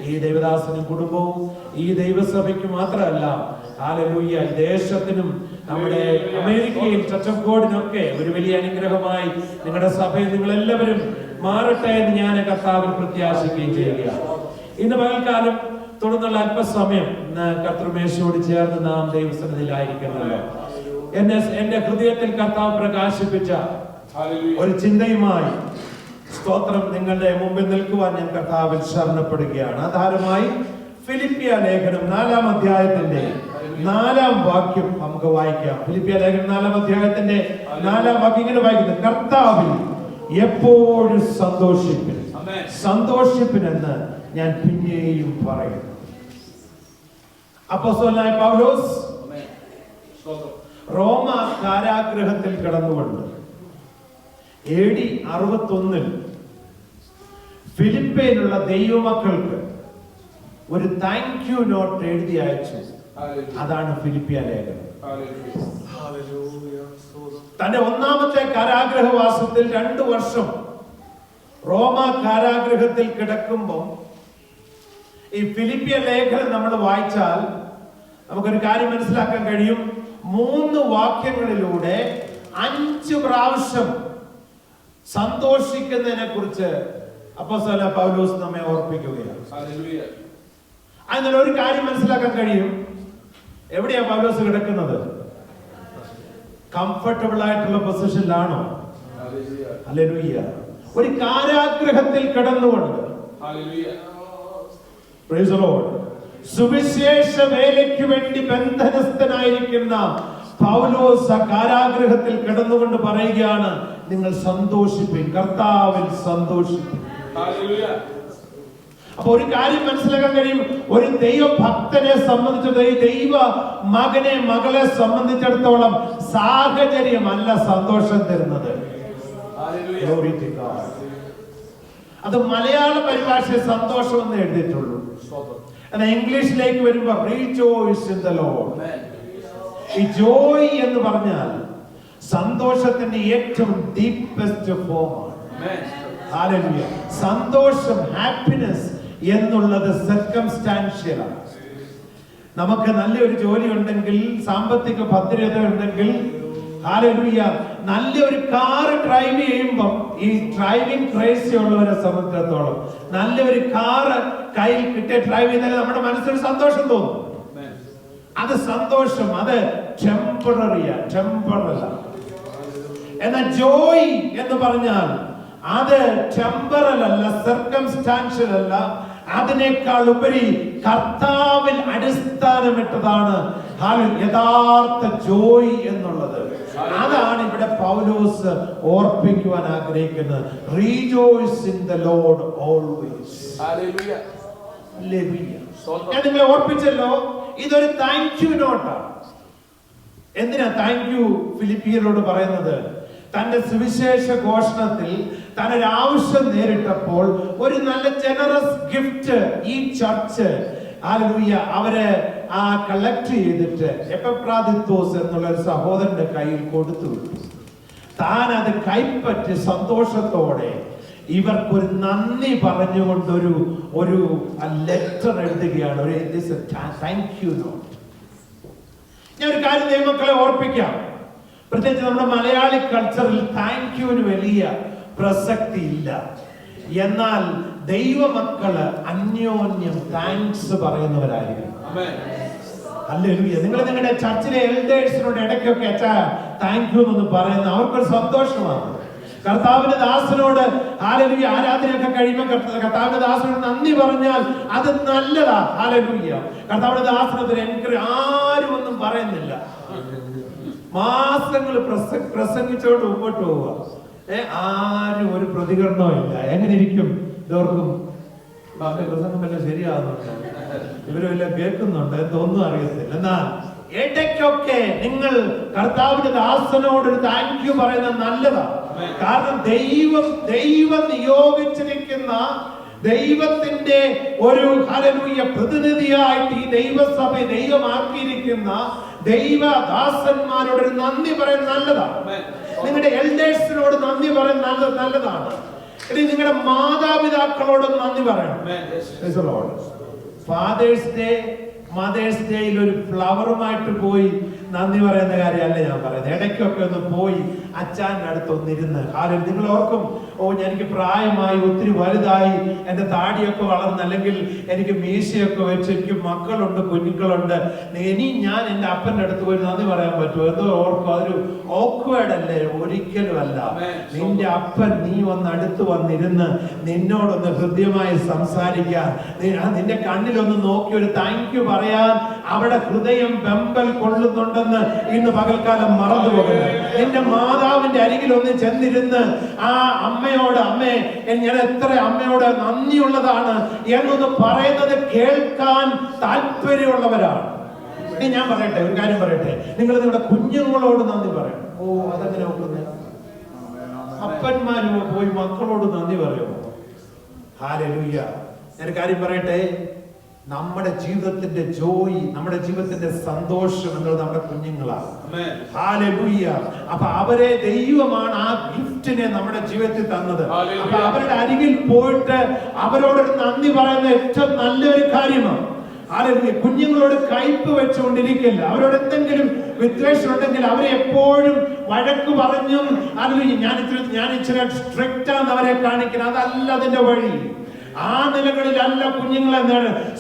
Speaker 8: ഈ ദൈവദാസനും കുടുംബവും ഈ ദൈവസഭയ്ക്ക് മാത്രമല്ല, ഹല്ലേലൂയ, ഈ ദേശത്തിനും നമ്മുടെ അമേരിക്കയിൽ ചർച്ച് ഓഫ് ഗോഡിനൊക്കെ ഒരു വലിയ അനുഗ്രഹമായി നിങ്ങളുടെ സഭയിൽ നിങ്ങൾ എല്ലാവരും മാറട്ടെ എന്ന് ഞാൻ കർത്താവിൽ പ്രത്യാശിക്കുകയും ചെയ്യുകയാണ്. ഇന്ന് പകൽക്കാലം തുടർന്നുള്ള അല്പസമയം കർത്തൃമേശയോട് ചേർന്ന് നാം ദൈവസന്നിധിയിലായിരിക്കണമല്ലോ. എന്റെ ഹൃദയത്തിൽ കർത്താവ് പ്രകാശിപ്പിച്ച ഒരു ചിന്തയുമായി സ്തോത്രം നിങ്ങളുടെ മുമ്പിൽ നിൽക്കുവാൻ ഞാൻ കർത്താവിൽ ശരണപ്പെടുകയാണ്. ആധാരമായി ഫിലിപ്പിയ ലേഖനം 4-ാം അധ്യായത്തിന്റെ 4-ാം വാക്യം നമുക്ക് വായിക്കാം. ഫിലിപ്പിയ ലേഖനം 4-ാം അധ്യായത്തിന്റെ 4-ാം വാക്യം ഇങ്ങനെ വായിക്കുന്നു: കർത്താവിൽ എപ്പോഴും സന്തോഷിപ്പിനെന്ന് ഞാൻ പിന്നെയും പറയുന്നു. അപ്പോസ്തലനായ പൗലോസ് റോമ കാരാഗ്രഹത്തിൽ കിടന്നുകൊണ്ട് AD 61 ഫിലിപ്പയിലുള്ള ദൈവമക്കൾക്ക് ഒരു താങ്ക് യു നോട്ട് എഴുതി അയച്ചു. അതാണ് ഫിലിപ്പിയ ലേഖനം. തന്റെ ഒന്നാമത്തെ കാരാഗ്രഹവാസത്തിൽ 2 വർഷം റോമ കാരാഗ്രഹത്തിൽ കിടക്കുമ്പോൾ ഈ ഫിലിപ്പിയ ലേഖനം നമ്മൾ വായിച്ചാൽ നമുക്കൊരു കാര്യം മനസ്സിലാക്കാൻ കഴിയും. 3 വാക്യങ്ങളിലൂടെ 5 പ്രാവശ്യം സന്തോഷിക്കുന്നതിനെ കുറിച്ച് അപ്പോസ്തലനായ പൗലോസ് നമ്മെ ഓർപ്പിക്കുകയാണ്. അതിനാൽ ഒരു കാര്യം മനസ്സിലാക്കാൻ കഴിയും. എവിടെയാ പൗലോസ് കിടക്കുന്നത്? കംഫർട്ടബിൾ ആയിട്ടുള്ള പൊസിഷനിലാണോ? ഹല്ലേലൂയ. ഒരു കാരാഗ്രഹത്തിൽ കിടന്നുകൊണ്ട് പ്രൈസ് ദി ലോർഡ് സുവിശേഷ വേലയ്ക്ക് വേണ്ടി ബന്ധനസ്ഥനായിരിക്കുന്ന പൗലോസ് കാരാഗ്രഹത്തിൽ കിടന്നുകൊണ്ട് പറയുകയാണ്, നിങ്ങൾ സന്തോഷിപ്പിൻ, കർത്താവിൽ സന്തോഷിപ്പിൻ. അപ്പൊ ഒരു കാര്യം മനസ്സിലാക്കാൻ കഴിയും. ഒരു ദൈവഭക്തനെ സംബന്ധിച്ച്, ദൈവ മകനെ മകളെ സംബന്ധിച്ചിടത്തോളം സാഹചര്യമല്ല സന്തോഷം തരുന്നത്. അത് മലയാള പരിഭാഷയിൽ സന്തോഷം എന്ന് എഴുതിയിട്ടുള്ളൂ. എന്നാൽ ഇംഗ്ലീഷിലേക്ക് വരുമ്പോ rejoice in the Lord. ഈ ജോയ് എന്ന് പറഞ്ഞാൽ സന്തോഷത്തിന്റെ ഏറ്റവും ഡീപ്പസ്റ്റ് ഫോമാണ്. ഹല്ലേലൂയ. സന്തോഷം, ഹാപ്പിനെസ് എന്നുള്ളത് സർക്കംസ്റ്റാൻഷ്യൽ ആണ്. നമുക്ക് നല്ലൊരു ജോലി ഉണ്ടെങ്കിൽ, സാമ്പത്തിക ഭദ്രത ഉണ്ടെങ്കിൽ, ഹല്ലേലൂയ, നല്ലൊരു കാർ ഡ്രൈവ് ചെയ്യുമ്പോൾ, ഈ ഡ്രൈവിംഗ് ക്രേസി ഉള്ളവരെ സംബന്ധിച്ചിടത്തോളം നല്ലൊരു കാർ കയ്യിൽ കിട്ടിയ ഡ്രൈവ് ചെയ്താൽ നമ്മുടെ മനസ്സിന് സന്തോഷം തോന്നും. അത് സന്തോഷം, അത് ടെമ്പററിയാ, ടെമ്പറല്ല. എന്നാൽ ജോയ് എന്ന് പറഞ്ഞാൽ അത് ടെമ്പറൽ അല്ല, സർക്കംസ്റ്റാൻഷ്യൽ അല്ല, അതിനേക്കാൾ ഉപരി കർത്താവിൽ അടിസ്ഥാനമിട്ടതാണ് യഥാർത്ഥ ജോയ് എന്നുള്ളത്. അതാണ് ഇവിടെ പൗലോസ് ഓർപ്പിക്കുവാൻ ആഗ്രഹിക്കുന്നത്. Rejoice in the Lord always. Hallelujah. ഞാൻ നിങ്ങളെ ഓർപ്പിച്ചല്ലോ, ഇതൊരു താങ്ക് യു നോട്ടാണ്. എന്തിനാ താങ്ക് യു ഫിലിപ്പിയരോട് പറയുന്നത്? തന്റെ സുവിശേഷ ഘോഷണത്തിൽ താൻ ഒരു ആവശ്യം നേരിട്ടപ്പോൾ ഒരു നല്ല ജനറസ് ഗിഫ്റ്റ് ഈ ചർച്ച് ഹല്ലേലൂയ അവരെ കളക്ട് ചെയ്തിട്ട് എപ്പഫ്രാദിത്തോസ് എന്നുള്ള ഒരു സഹോദരന്റെ കയ്യിൽ കൊടുത്തു. താൻ അത് കൈപ്പറ്റി സന്തോഷത്തോടെ ഇവർക്കൊരു നന്ദി പറഞ്ഞുകൊണ്ട് ഒരു ലെറ്റർ എഴുതുകയാണ്. ഒരു താങ്ക് യു നോട്ട്. ഞാൻ ഒരു കാര്യം ദൈവമക്കളെ ഓർപ്പിക്കാം. പ്രത്യേകിച്ച് നമ്മുടെ മലയാളി കൾച്ചറിൽ താങ്ക് യുവിന് വലിയ പ്രസക്തി ഇല്ല. എന്നാൽ ദൈവമക്കള് അന്യോന്യം താങ്ക്സ് പറയുന്നവരായിരിക്കും. ഹല്ലേലൂയ. നിങ്ങൾ നിങ്ങളുടെ ചർച്ചിലെ എൽഡേഴ്സിനോട് ഇടയ്ക്കൊക്കെ അച്ഛാ താങ്ക് യു എന്ന് പറയുന്ന അവർക്കൊരു സന്തോഷമാണ്. കർത്താവിന്റെ ദാസനോട് ഹല്ലേലൂയ ആരാധനയൊക്കെ കഴിയുമ്പോൾ കർത്താവിന്റെ ദാസനോട് നന്ദി പറഞ്ഞാൽ അത് നല്ലതാ. ഹല്ലേലൂയ. കർത്താവിന്റെ ദാസനത്തിന് എനിക്ക് ആരും ഒന്നും പറയുന്നില്ല, മാസങ്ങൾ പ്രസംഗിച്ചോണ്ട് മുമ്പോട്ട് പോവുക, ആരും ഒരു പ്രതികരണവും ഇല്ല. എങ്ങനെ ഇരിക്കും? ഇതോർക്കും പ്രസംഗം എല്ലാം ശരിയാകുന്നുണ്ടോ, ഇവരെല്ലാം കേൾക്കുന്നുണ്ട് എന്തൊന്നും അറിയത്തില്ല. എന്നാൽ ഇടയ്ക്കൊക്കെ നിങ്ങൾ കർത്താവിന്റെ ദാസനോട് ഒരു താങ്ക് യു പറയുന്നത് നല്ലതാണ്. കാരണം ദൈവം നിയോഗിച്ചിരിക്കുന്ന, ദൈവത്തിന്റെ ഒരു ഹല്ലേലൂയ പ്രതിനിധിയായിട്ട് ഈ ദൈവസഭ ദൈവമാക്കിയിരിക്കുന്ന ദൈവദാസന്മാരോട് ഒരു നന്ദി പറയുന്നത് നല്ലതാണ്. നിങ്ങളുടെ എൽഡേഴ്സിനോട് നന്ദി പറയുന്നത് നല്ലതാണ്. ഇനി നിങ്ങളുടെ മാതാപിതാക്കളോട് നന്ദി പറയണം. ഫാദേഴ്സ് ഡേ, മദേഴ്സ് ഡേയിൽ ഒരു ഫ്ലവറുമായിട്ട് പോയി നന്ദി പറയുന്ന കാര്യമല്ല ഞാൻ പറയുന്നത്. ഇടയ്ക്കൊക്കെ ഒന്ന് പോയി അച്ഛൻ്റെ അടുത്ത് ഒന്നിരുന്ന് നിങ്ങൾ ഓർക്കും, എനിക്ക് പ്രായമായി, ഒത്തിരി വലുതായി, എൻ്റെ താടിയൊക്കെ വളർന്ന്, അല്ലെങ്കിൽ എനിക്ക് മീശയൊക്കെ വെച്ച്, എനിക്ക് മക്കളുണ്ട്, കുഞ്ഞുങ്ങളുണ്ട്, ഇനി ഞാൻ എൻ്റെ അപ്പൻ്റെ അടുത്ത് പോയി നന്ദി പറയാൻ പറ്റുമോ? എന്തോ ഓർക്കും, അതൊരു ഓക്വേർഡ് അല്ലേ? ഒരിക്കലും അല്ല. നിന്റെ അപ്പൻ നീ ഒന്ന് അടുത്ത് വന്നിരുന്ന് നിന്നോടൊന്ന് ഹൃദ്യമായി സംസാരിക്കാൻ, നിന്റെ കണ്ണിലൊന്ന് നോക്കി ഒരു താങ്ക് യു പറയാൻ അവിടെ ഹൃദയം വെമ്പൽ കൊള്ളുന്നുണ്ടെന്ന് ഇന്ന് പകൽക്കാലം മറന്നു പോകുന്നത്. നിന്റെ മാതാവിന്റെ അരികിൽ ഒന്ന് ചെന്നിരുന്ന് ആ അമ്മയോട്, അമ്മേ ഞാൻ എത്ര അമ്മയോട് നന്ദിയുള്ളതാണ് എന്നൊന്ന് പറയുന്നത് കേൾക്കാൻ താല്പര്യമുള്ളവരാണ്. ഇനി ഞാൻ പറയട്ടെ, ഒരു കാര്യം പറയട്ടെ, നിങ്ങൾ നിങ്ങളുടെ കുഞ്ഞുങ്ങളോട് നന്ദി പറയണം. അതെങ്ങനെ നോക്കുന്നത്? അപ്പന്മാരും പോയി മക്കളോട് നന്ദി പറയുമോ? ഹല്ലേലൂയ. ഞാൻ കാര്യം പറയട്ടെ, നമ്മുടെ ജീവിതത്തിന്റെ ജോയ്, നമ്മുടെ ജീവിതത്തിന്റെ സന്തോഷം എന്നുള്ളത് നമ്മുടെ കുഞ്ഞുങ്ങളാണ്. ഹല്ലേലൂയ. അപ്പൊ അവരെ ദൈവമാണ് ആ ഗിഫ്റ്റിനെ നമ്മുടെ ജീവിതത്തിൽ തന്നത്. അപ്പൊ അവരുടെ അരികിൽ പോയിട്ട് അവരോടൊരു നന്ദി പറയുന്ന ഏറ്റവും നല്ലൊരു കാര്യമാണ്. ഹല്ലേലൂയ. കുഞ്ഞുങ്ങളോട് കയ്പ് വെച്ചുകൊണ്ടിരിക്കില്ല. അവരോട് എന്തെങ്കിലും വിദ്വേഷം ഉണ്ടെങ്കിൽ അവരെ എപ്പോഴും വഴക്ക് പറഞ്ഞും ഞാൻ ഇച്ചിരി സ്ട്രിക്റ്റ് ആണെന്ന് അവരെ കാണിക്കണം. അതല്ല അതിന്റെ വഴി. ആ നിലകളിലല്ല കുഞ്ഞുങ്ങളെ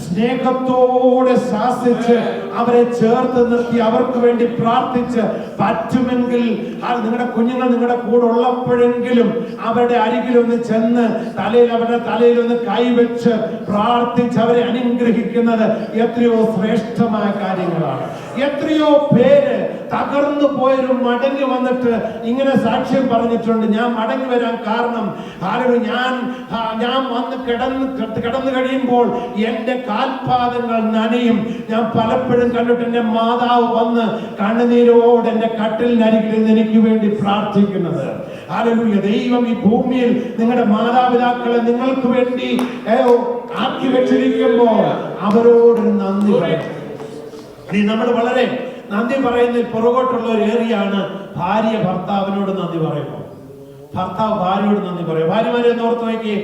Speaker 8: സ്നേഹത്തോടെ ശാസിച്ച് അവരെ ചേർത്ത് നിർത്തി അവർക്ക് വേണ്ടി പ്രാർത്ഥിച്ച് പറ്റുമെങ്കിൽ നിങ്ങളുടെ കുഞ്ഞുങ്ങൾ നിങ്ങളുടെ കൂടെ ഉള്ളപ്പോഴെങ്കിലും അവരുടെ അരികിലൊന്ന് ചെന്ന് അവരുടെ തലയിലൊന്ന് കൈവച്ച് പ്രാർത്ഥിച്ച് അവരെ അനുഗ്രഹിക്കുന്നത് എത്രയോ ശ്രേഷ്ഠമായ കാര്യങ്ങളാണ്. എത്രയോ പേര് തകർന്നു പോയൊരു മടങ്ങി വന്നിട്ട് ഇങ്ങനെ സാക്ഷ്യം പറഞ്ഞിട്ടുണ്ട്. ഞാൻ മടങ്ങി വരാൻ കാരണം ഞാൻ വന്ന് കിടന്നു കഴിയുമ്പോൾ എന്റെ കാൽപാദങ്ങൾ നനയും. ഞാൻ പലപ്പോഴും കണ്ടിട്ട് എന്റെ മാതാവ് വന്ന് കണ്ണുനീരോട് എന്റെ കട്ടിലിനരികിൽ നിന്ന് എനിക്ക് വേണ്ടി പ്രാർത്ഥിക്കുന്നത്. ഹല്ലേലൂയ. ദൈവം ഈ ഭൂമിയിൽ നിങ്ങളുടെ മാതാപിതാക്കളെ നിങ്ങൾക്ക് വേണ്ടി ആക്കി വെച്ചിരിക്കുമ്പോൾ അവരോട് നന്ദി പറയണം. ഇനി നമ്മൾ വളരെ നന്ദി പറയുന്നതിൽ പുറകോട്ടുള്ള ഒരു ഏറിയാണ് ഭാര്യ ഭർത്താവിനോട് നന്ദി പറയുമ്പോൾ. ഭർത്താവ് ഭാര്യയോട് നന്ദി പറയും. ഭാര്യമാരെ ഓർത്ത് നോക്കി,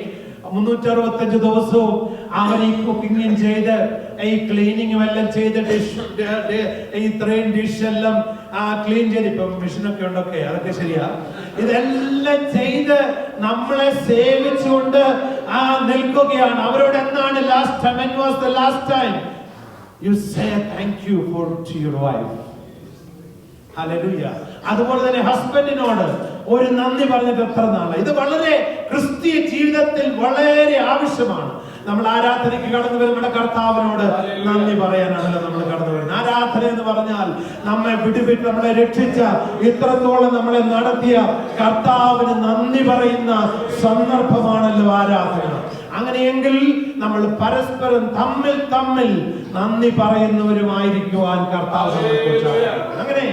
Speaker 8: 365 ദിവസവും അവർ ഈ കുക്കിങ്ങും ചെയ്ത് ഈ ക്ലീനിങ്ങും എല്ലാം ചെയ്ത് ഇത്രയും ഡിഷ് എല്ലാം ക്ലീൻ ചെയ്ത്, ഇപ്പൊ മെഷീനൊക്കെ ഉണ്ടൊക്കെ അതൊക്കെ ശരിയാ, ഇതെല്ലാം ചെയ്ത് നമ്മളെ സേവിച്ചുകൊണ്ട് നിൽക്കുകയാണ്. അവരോട് എന്നാണ് last time you say thank you to your wife? Hallelujah. അതുപോലെ തന്നെ ഹസ്ബൻഡിനോട് ഒരു നന്ദി പറഞ്ഞിട്ട് എത്ര നാളായി. ഇത് വളരെ ക്രിസ്തീയ ജീവിതത്തിൽ വളരെ ആവശ്യമാണ്. നമ്മൾ ആരാധനയ്ക്ക് കടന്നു വരുമ്പോൾ കർത്താവിനോട് നന്ദി പറയാനാണല്ലോ നമ്മൾ കടന്നു വരുന്നത്. ആരാധന എന്ന് പറഞ്ഞാൽ നമ്മെ വിടുവിട്ട് നമ്മളെ രക്ഷിച്ച, ഇത്രത്തോളം നമ്മളെ നടത്തിയ കർത്താവിന് നന്ദി പറയുന്ന സന്ദർഭമാണല്ലോ ആരാധന. അങ്ങനെയെങ്കിൽ നമ്മൾ പരസ്പരം തമ്മിൽ നന്ദി പറയുന്നവരുമായിരിക്കുവാൻ കർത്താവ്. അങ്ങനെ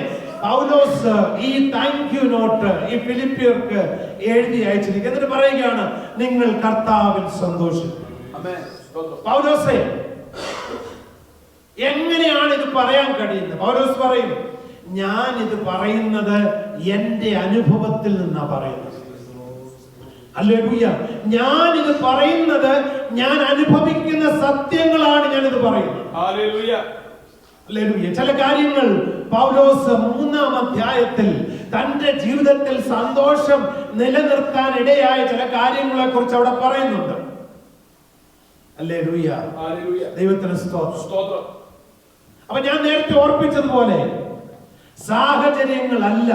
Speaker 8: പൗലോസ് ഈ താങ്ക് യു നോട്ട് ഈ ഫിലിപ്പിയർക്ക് എഴുതി അയച്ചിരിക്കുക. എന്നിട്ട് പറയുകയാണ്, നിങ്ങൾ കർത്താവിൽ സന്തോഷിക്കും. പൗലോസേ, എങ്ങനെയാണ് ഇത് പറയാൻ കഴിയുന്നത്? പൗലോസ് പറയും, ഞാൻ ഇത് പറയുന്നത് എന്റെ അനുഭവത്തിൽ നിന്നാ പറയുന്നത്. ഹല്ലേലൂയ. ഞാൻ ഇത് പറയുന്നത് ഞാൻ അനുഭവിക്കുന്ന സത്യങ്ങളാണ് ഞാൻ ഇത് പറയുന്നത്. ഹല്ലേലൂയ. ഹല്ലേലൂയ. ചില കാര്യങ്ങൾ പൗലോസ് 3-ാം അധ്യായത്തിൽ തന്റെ ജീവിതത്തിൽ സന്തോഷം നിലനിർത്താൻ ഇടയായ ചില കാര്യങ്ങളെ കുറിച്ച് അവിടെ പറയുന്നുണ്ട്. ഹല്ലേലൂയ. ദൈവത്തിന് സ്തോത്രം. അപ്പൊ ഞാൻ നേരത്തെ ഓർപ്പിച്ചതുപോലെ സാഹചര്യങ്ങളല്ല,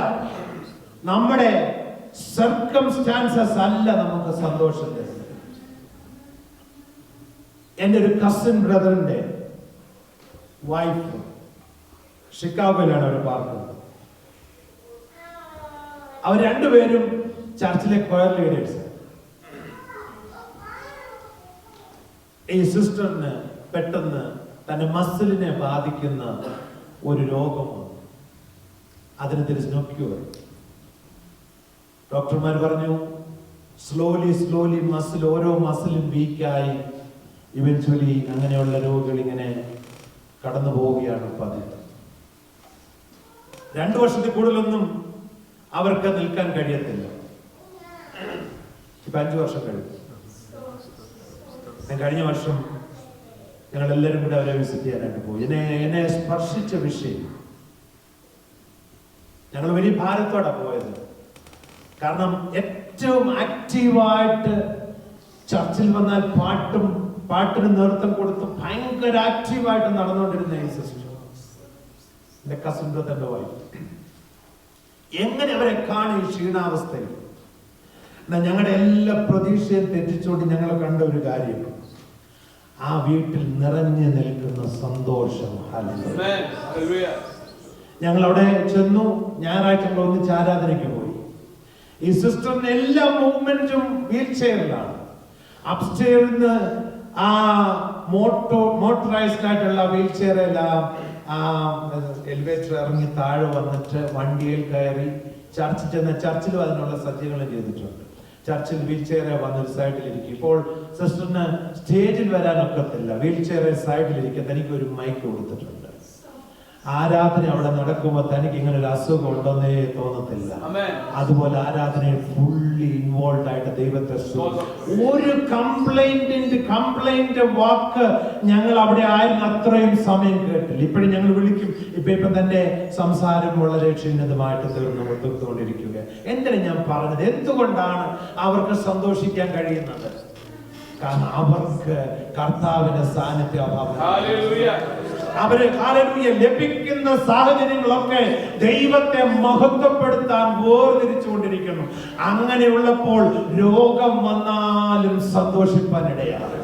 Speaker 8: നമ്മുടെ സർക്കംസ്റ്റാൻസസ് അല്ല നമുക്ക് സന്തോഷം തരുന്നത്. എന്റെ ഒരു കസിൻ ബ്രദറിന്റെ വൈഫ് ഷിക്കാഗോയിലാണ് അവർ പാർക്കുന്നത്. അവർ രണ്ടുപേരും ചർച്ചിലെ കൊയർ ലീഡേഴ്സ്. ഈ സിസ്റ്ററിന് പെട്ടെന്ന് തന്റെ മസിലിനെ ബാധിക്കുന്ന ഒരു രോഗമാണ്. അതിന് there is no cure. ഡോക്ടർമാർ പറഞ്ഞു സ്ലോലി ഓരോ മസിലും വീക്കായി ഇവൻച്വലി അങ്ങനെയുള്ള രോഗികൾ ഇങ്ങനെ കടന്നു പോവുകയാണ് പതിവ്. 2 വർഷത്തിൽ കൂടുതലൊന്നും അവർക്ക് നിൽക്കാൻ കഴിയത്തില്ല. ഇപ്പൊ 5 വർഷം കഴിഞ്ഞു. കഴിഞ്ഞ വർഷം ഞങ്ങൾ എല്ലാവരും കൂടെ അവരെ വിസിറ്റ് ചെയ്യാനായിട്ട് പോയി. എന്നെ സ്പർശിച്ച വിഷയം, ഞങ്ങൾ വലിയ ഭാരത്തോടെ പോയത്. കാരണം ഏറ്റവും ആക്റ്റീവായിട്ട് ചർച്ചിൽ വന്നാൽ പാട്ടിന് നേതൃത്വം കൊടുത്ത് ഭയങ്കര ആക്റ്റീവായിട്ട് നടന്നുകൊണ്ടിരുന്ന ഈ സിസ്റ്റർ, എന്റെ കസിൻ ബ്രദറിന്റെ വൈഫ്, എങ്ങനെ അവരെ കാണും ഈ ക്ഷീണാവസ്ഥയിൽ. ഞങ്ങളുടെ എല്ലാ പ്രതീക്ഷയും തെറ്റിച്ചുകൊണ്ട് ഞങ്ങൾ കണ്ട ഒരു കാര്യം, ആ വീട്ടിൽ നിറഞ്ഞു നിൽക്കുന്ന സന്തോഷം. ഞങ്ങൾ അവിടെ ചെന്നു. ഞായറാഴ്ച ഒന്നിച്ച് ആരാധനയ്ക്ക് പോയി. ഈ സിസ്റ്ററിന്റെ എല്ലാ മൂവ്മെന്റും വീൽ ചെയറിലാണ്. അപ്സ്റ്റെയറിന്ന് ആ മോട്ടറൈസ്ഡ് ആയിട്ടുള്ള വീൽ ചെയറെല്ലാം എലിവേറ്റർ ഇറങ്ങി താഴെ വന്നിട്ട് വണ്ടിയിൽ കയറി ചർച്ചിൽ ചെന്ന, ചർച്ചിലും അതിനുള്ള സജ്ജീകരണം ചെയ്തിട്ടുണ്ട്. ചർച്ചിൽ വീൽ ചെയറെ വന്നൊരു സൈഡിലിരിക്കും. ഇപ്പോൾ സിസ്റ്ററിന് സ്റ്റേജിൽ വരാനൊക്കത്തില്ല, വീൽ ചെയറെ സൈഡിലിരിക്കും. തനിക്ക് ഒരു മൈക്ക് കൊടുത്തിട്ടുണ്ട്. ആരാധന അവിടെ നടക്കുമ്പോൾ തനിക്ക് ഇങ്ങനെ ഒരു അസുഖം ഉണ്ടെന്നേ തോന്നത്തില്ല. അതുപോലെ ആരാധനയിൽ ഫുള്ളി ഇൻവോൾവ് ആയിട്ട് ദൈവത്തെ ഒരു കംപ്ലൈന്റ് വാക്ക് ഞങ്ങൾ അവിടെ ആയിരുന്നു അത്രയും സമയം കേട്ടില്ല. ഇപ്പോഴും ഞങ്ങൾ വിളിക്കും. ഇപ്പം തന്നെ സംസാരം വളരെ ക്ഷീണിതമായിട്ട് തീർന്നുകൊണ്ടിരിക്കുക. എന്തിനാ ഞാൻ പറഞ്ഞത്? എന്തുകൊണ്ടാണ് അവർക്ക് സന്തോഷിക്കാൻ കഴിയുന്നത്? കാരണം അവർക്ക് കർത്താവിന്റെ സാന്നിധ്യ അഭാവം. അവര് ഹല്ലേലൂയ ലഭിക്കുന്ന സാഹചര്യങ്ങളൊക്കെ ദൈവത്തെ മഹത്വപ്പെടുത്താൻ വേർതിരിച്ചുകൊണ്ടിരിക്കുന്നു. അങ്ങനെയുള്ളപ്പോൾ രോഗം വന്നാലും സന്തോഷിപ്പാനിടയാണ്.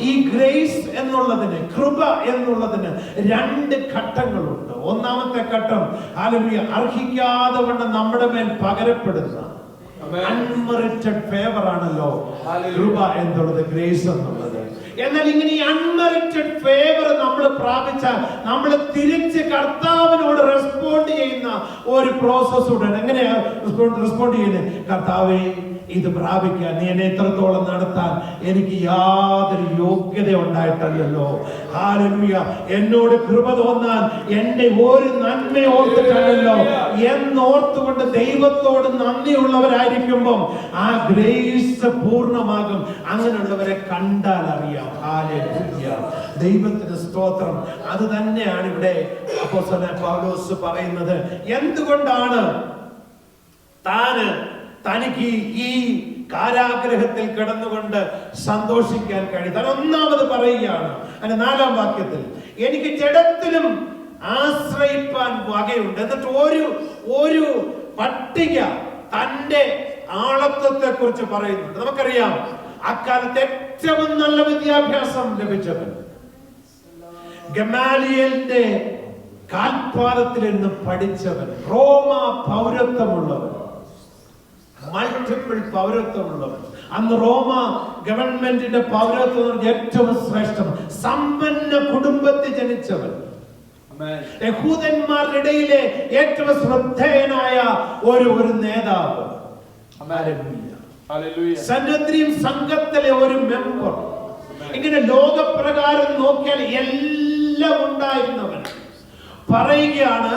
Speaker 8: ഈ ഗ്രേസ് എന്നുള്ളതിന്, കൃപ എന്നുള്ളതിന് 2 ഘട്ടങ്ങളുണ്ട്. ഒന്നാമത്തെ ഘട്ടം ഹല്ലേലൂയ അർഹിക്കാതെ വണ്ണം നമ്മുടെ മേൽ പകരപ്പെടുന്ന അൺമെറിറ്റഡ് ഫേവർ ആണല്ലോ കൃപ എന്നുള്ളത്, ഗ്രേസ് എന്നുള്ളത്. എന്നാൽ ഇങ്ങനെ ഈ അൺമെറിറ്റഡ് ഫേവർ നമ്മൾ പ്രാപിച്ചാൽ നമ്മൾ തിരിച്ച് കർത്താവിനോട് റെസ്പോണ്ട് ചെയ്യുന്ന ഒരു പ്രോസസ് ഉണ്ട്. എങ്ങനെയാ റെസ്പോണ്ട് ചെയ്യുന്നത്? കർത്താവേ, ഇത് പ്രാപിക്കാൻ നീ എന്നെ എത്രത്തോളം നടത്താൻ എനിക്ക് യാതൊരു യോഗ്യത ഉണ്ടായിട്ടല്ലോ. ഹല്ലേലൂയ, എന്നോട് കൃപ തോന്നാൻ എന്റെ ഒരു നന്മ ഓർത്തിട്ടല്ലോ എന്നോർത്തുകൊണ്ട് ദൈവത്തോട് നന്ദിയുള്ളവരായിരിക്കുമ്പോൾ ആ ഗ്രേസ് പൂർണ്ണമാകും. അങ്ങനെയുള്ളവരെ കണ്ടാൽ അറിയാം. ഹല്ലേലൂയ, ദൈവത്തിന് സ്തോത്രം. അത് തന്നെയാണ് ഇവിടെ അപ്പോസ്തലൻ പൗലോസ് പറയുന്നത്. എന്തുകൊണ്ടാണ് തനിക്ക് ഈ കാരാഗ്രഹത്തിൽ കിടന്നുകൊണ്ട് സന്തോഷിക്കാൻ കഴിയും? താൻ ഒന്നാമത് പറയുകയാണ് അതിന്റെ 4-ാം വാക്യത്തിൽ, എനിക്ക് ജഡത്തിലും ആശ്രയിപ്പാൻ വകയുണ്ട്. എന്നിട്ട് ഒരു പട്ടിക തന്റെ ആളത്വത്തെ കുറിച്ച് പറയുന്നുണ്ട്. നമുക്കറിയാം, അക്കാലത്ത് ഏറ്റവും നല്ല വിദ്യാഭ്യാസം ലഭിച്ചവൻ, ഗമാലിയലിന്റെ കാൽപാദത്തിൽ നിന്ന് പഠിച്ചവൻ, റോമ പൗരത്വമുള്ളവൻ, മൾട്ടിപ്പിൾ പൗരത്വമുള്ളവൻ. അന്ന് റോമ ഗവൺമെന്റിന്റെ പൗരത്വം ഏറ്റവും ശ്രേഷ്ഠം. സമ്പന്ന കുടുംബത്തിൽ ജനിച്ചവൻ, യഹൂദന്മാരുടെ ഇടയിലെ ഏറ്റവും ശ്രദ്ധേയനായ ഒരു നേതാവ്, സന്നദ്രീം സംഘത്തിലെ ഒരു മെമ്പർ. ഇങ്ങനെ ലോകപ്രകാരം നോക്കിയാൽ എല്ലാം ഉണ്ടായിരുന്നവൻ പറയുകയാണ്,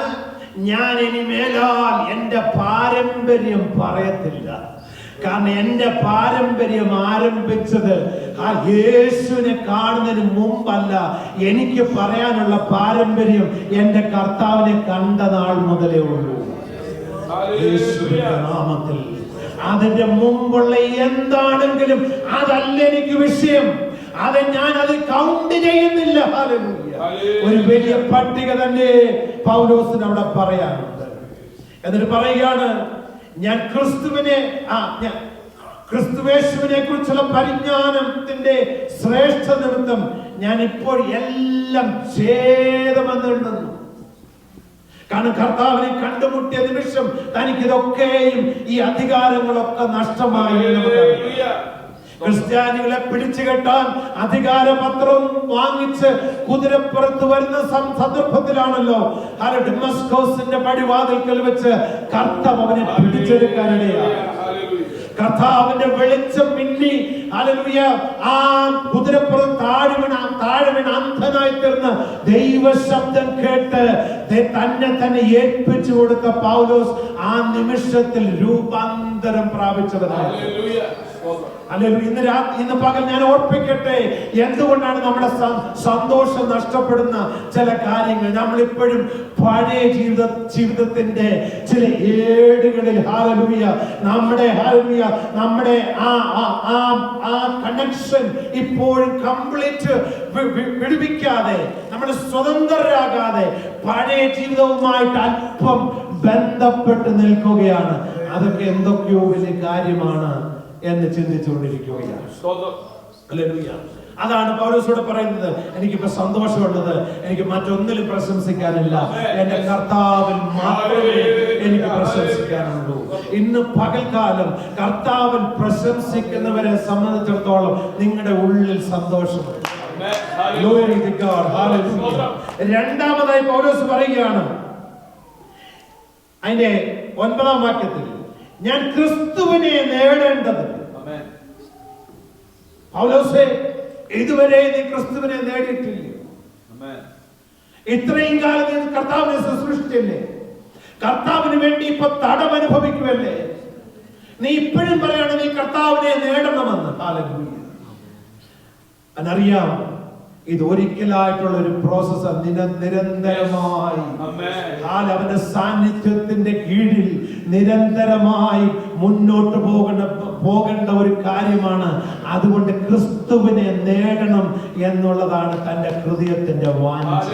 Speaker 8: ഞാൻ ഇനി മേലാൽ എന്റെ പാരമ്പര്യം പറയത്തില്ല. കാരണം എന്റെ പാരമ്പര്യം ആരംഭിച്ചത് ആ യേശുവിനെ കാണുന്നതിന് മുമ്പല്ല. എനിക്ക് പറയാനുള്ള പാരമ്പര്യം എന്റെ കർത്താവിനെ കണ്ട നാൾ മുതലേ ഉള്ളൂ. യേശുവിന്റെ നാമത്തിൽ അതിന്റെ മുമ്പുള്ള എന്താണെങ്കിലും അതല്ല എനിക്ക് വിഷയം. അത് ഞാൻ കൗണ്ട് ചെയ്യുന്നില്ല. ഒരു വലിയ പട്ടിക തന്നെ പൗലോസിന് അവിടെ പറയാനുണ്ട്. എന്നിട്ട് പറയുകയാണ്, ഞാൻ ക്രിസ്തുവേശുവിനെ കുറിച്ചുള്ള പരിജ്ഞാനത്തിന്റെ ശ്രേഷ്ഠ നിമിത്തം ഞാൻ ഇപ്പോൾ എല്ലാം ഛേദമെന്നുണ്ടെന്നു. കാരണം കർത്താവിനെ കണ്ടുമുട്ടിയ നിമിഷം തനിക്കിതൊക്കെയും ഈ അധികാരങ്ങളൊക്കെ നഷ്ടമായി. ക്രിസ്ത്യാനികളെ പിടിച്ചു കെട്ടാൻ അധികാരപത്രം വാങ്ങിച്ച് കുതിരപ്പുറത്ത് വരുന്ന സന്ദർഭത്തിലാണല്ലോ ഡെമസ്കോസിന്റെ പടിവാതിൽക്കൽ വെച്ച് കർത്താവ് അവനെ പിടിച്ചെടുക്കാനിടയായി. കർത്താവിന്റെ വെളിച്ചം മിന്നി ഹല്ലേലൂയ ആ കുതിരപ്പുറം താഴെ വീണ് അന്ധനായി തീർന്ന് ദൈവ ശബ്ദം കേട്ട് തന്നെ ഏൽപ്പിച്ചു കൊടുത്ത പൗലോസ് ആ നിമിഷത്തിൽ രൂപാന്തരം പ്രാപിച്ചവനായി. ഇന്ന് പകൽ ഞാൻ ഓർപ്പിക്കട്ടെ, എന്തുകൊണ്ടാണ് നമ്മുടെ സന്തോഷം നഷ്ടപ്പെടുന്ന ചില കാര്യങ്ങൾ? നമ്മൾ ഇപ്പോഴും പഴയ ജീവിതത്തിന്റെ ചില ഏടുകളിൽ നമ്മുടെ ആ കണക്ഷൻ ഇപ്പോഴും കംപ്ലീറ്റ് വിടുവിക്കാതെ, നമ്മൾ സ്വതന്ത്രരാകാതെ പഴയ ജീവിതവുമായിട്ട് അല്പം ബന്ധപ്പെട്ട് നിൽക്കുകയാണ്. അതൊക്കെ എന്തൊക്കെയോ വലിയ കാര്യമാണ് എന്ന് ചിന്തിച്ചുകൊണ്ടിരിക്കുകയാണ്. അതാണ് പൗലോസോട് പറയുന്നത്, എനിക്കിപ്പോ സന്തോഷമുള്ളത് എനിക്ക് മറ്റൊന്നിലും പ്രശംസിക്കാനില്ല, എന്റെ കർത്താവിൽ മാത്രമേ എനിക്ക് പ്രശംസിക്കാനുള്ളൂ. ഇന്ന് പകൽക്കാലം കർത്താവിൽ പ്രശംസിക്കുന്നവരെ സംബന്ധിച്ചിടത്തോളം നിങ്ങളുടെ ഉള്ളിൽ സന്തോഷമുണ്ട്. രണ്ടാമതായി പൗലോസ് പറയുകയാണ് അതിന്റെ 9-ാം വാക്യത്തിൽ, ഞാൻ ക്രിസ്തുവിനെ നേടേണ്ടത്. പൗലോസേ, ഇതുവരെ നീ ക്രിസ്തുവിനെ നേടിയിട്ടില്ല. ഇത്രയും കാലം നീ കർത്താവിനെ ശുശ്രൂഷിച്ചില്ലേ? കർത്താവിന് വേണ്ടി ഇപ്പൊ തടം അനുഭവിക്കുമല്ലേ? നീ ഇപ്പോഴും പറയാണ് നീ കർത്താവിനെ നേടണമെന്ന്. ഹല്ലേലൂയ. അറിയാം, ഇത് ഒരിക്കലായിട്ടുള്ള ഒരു പ്രോസസ്. നിരന്തരമായി അവന്റെ സാന്നിധ്യത്തിന്റെ കീഴിൽ നിരന്തരമായി മുന്നോട്ട് പോകേണ്ട ഒരു കാര്യമാണ്. അതുകൊണ്ട് ക്രിസ്തുവിനെ നേടണം എന്നുള്ളതാണ് തന്റെ ഹൃദയത്തിന്റെ വാഞ്ച,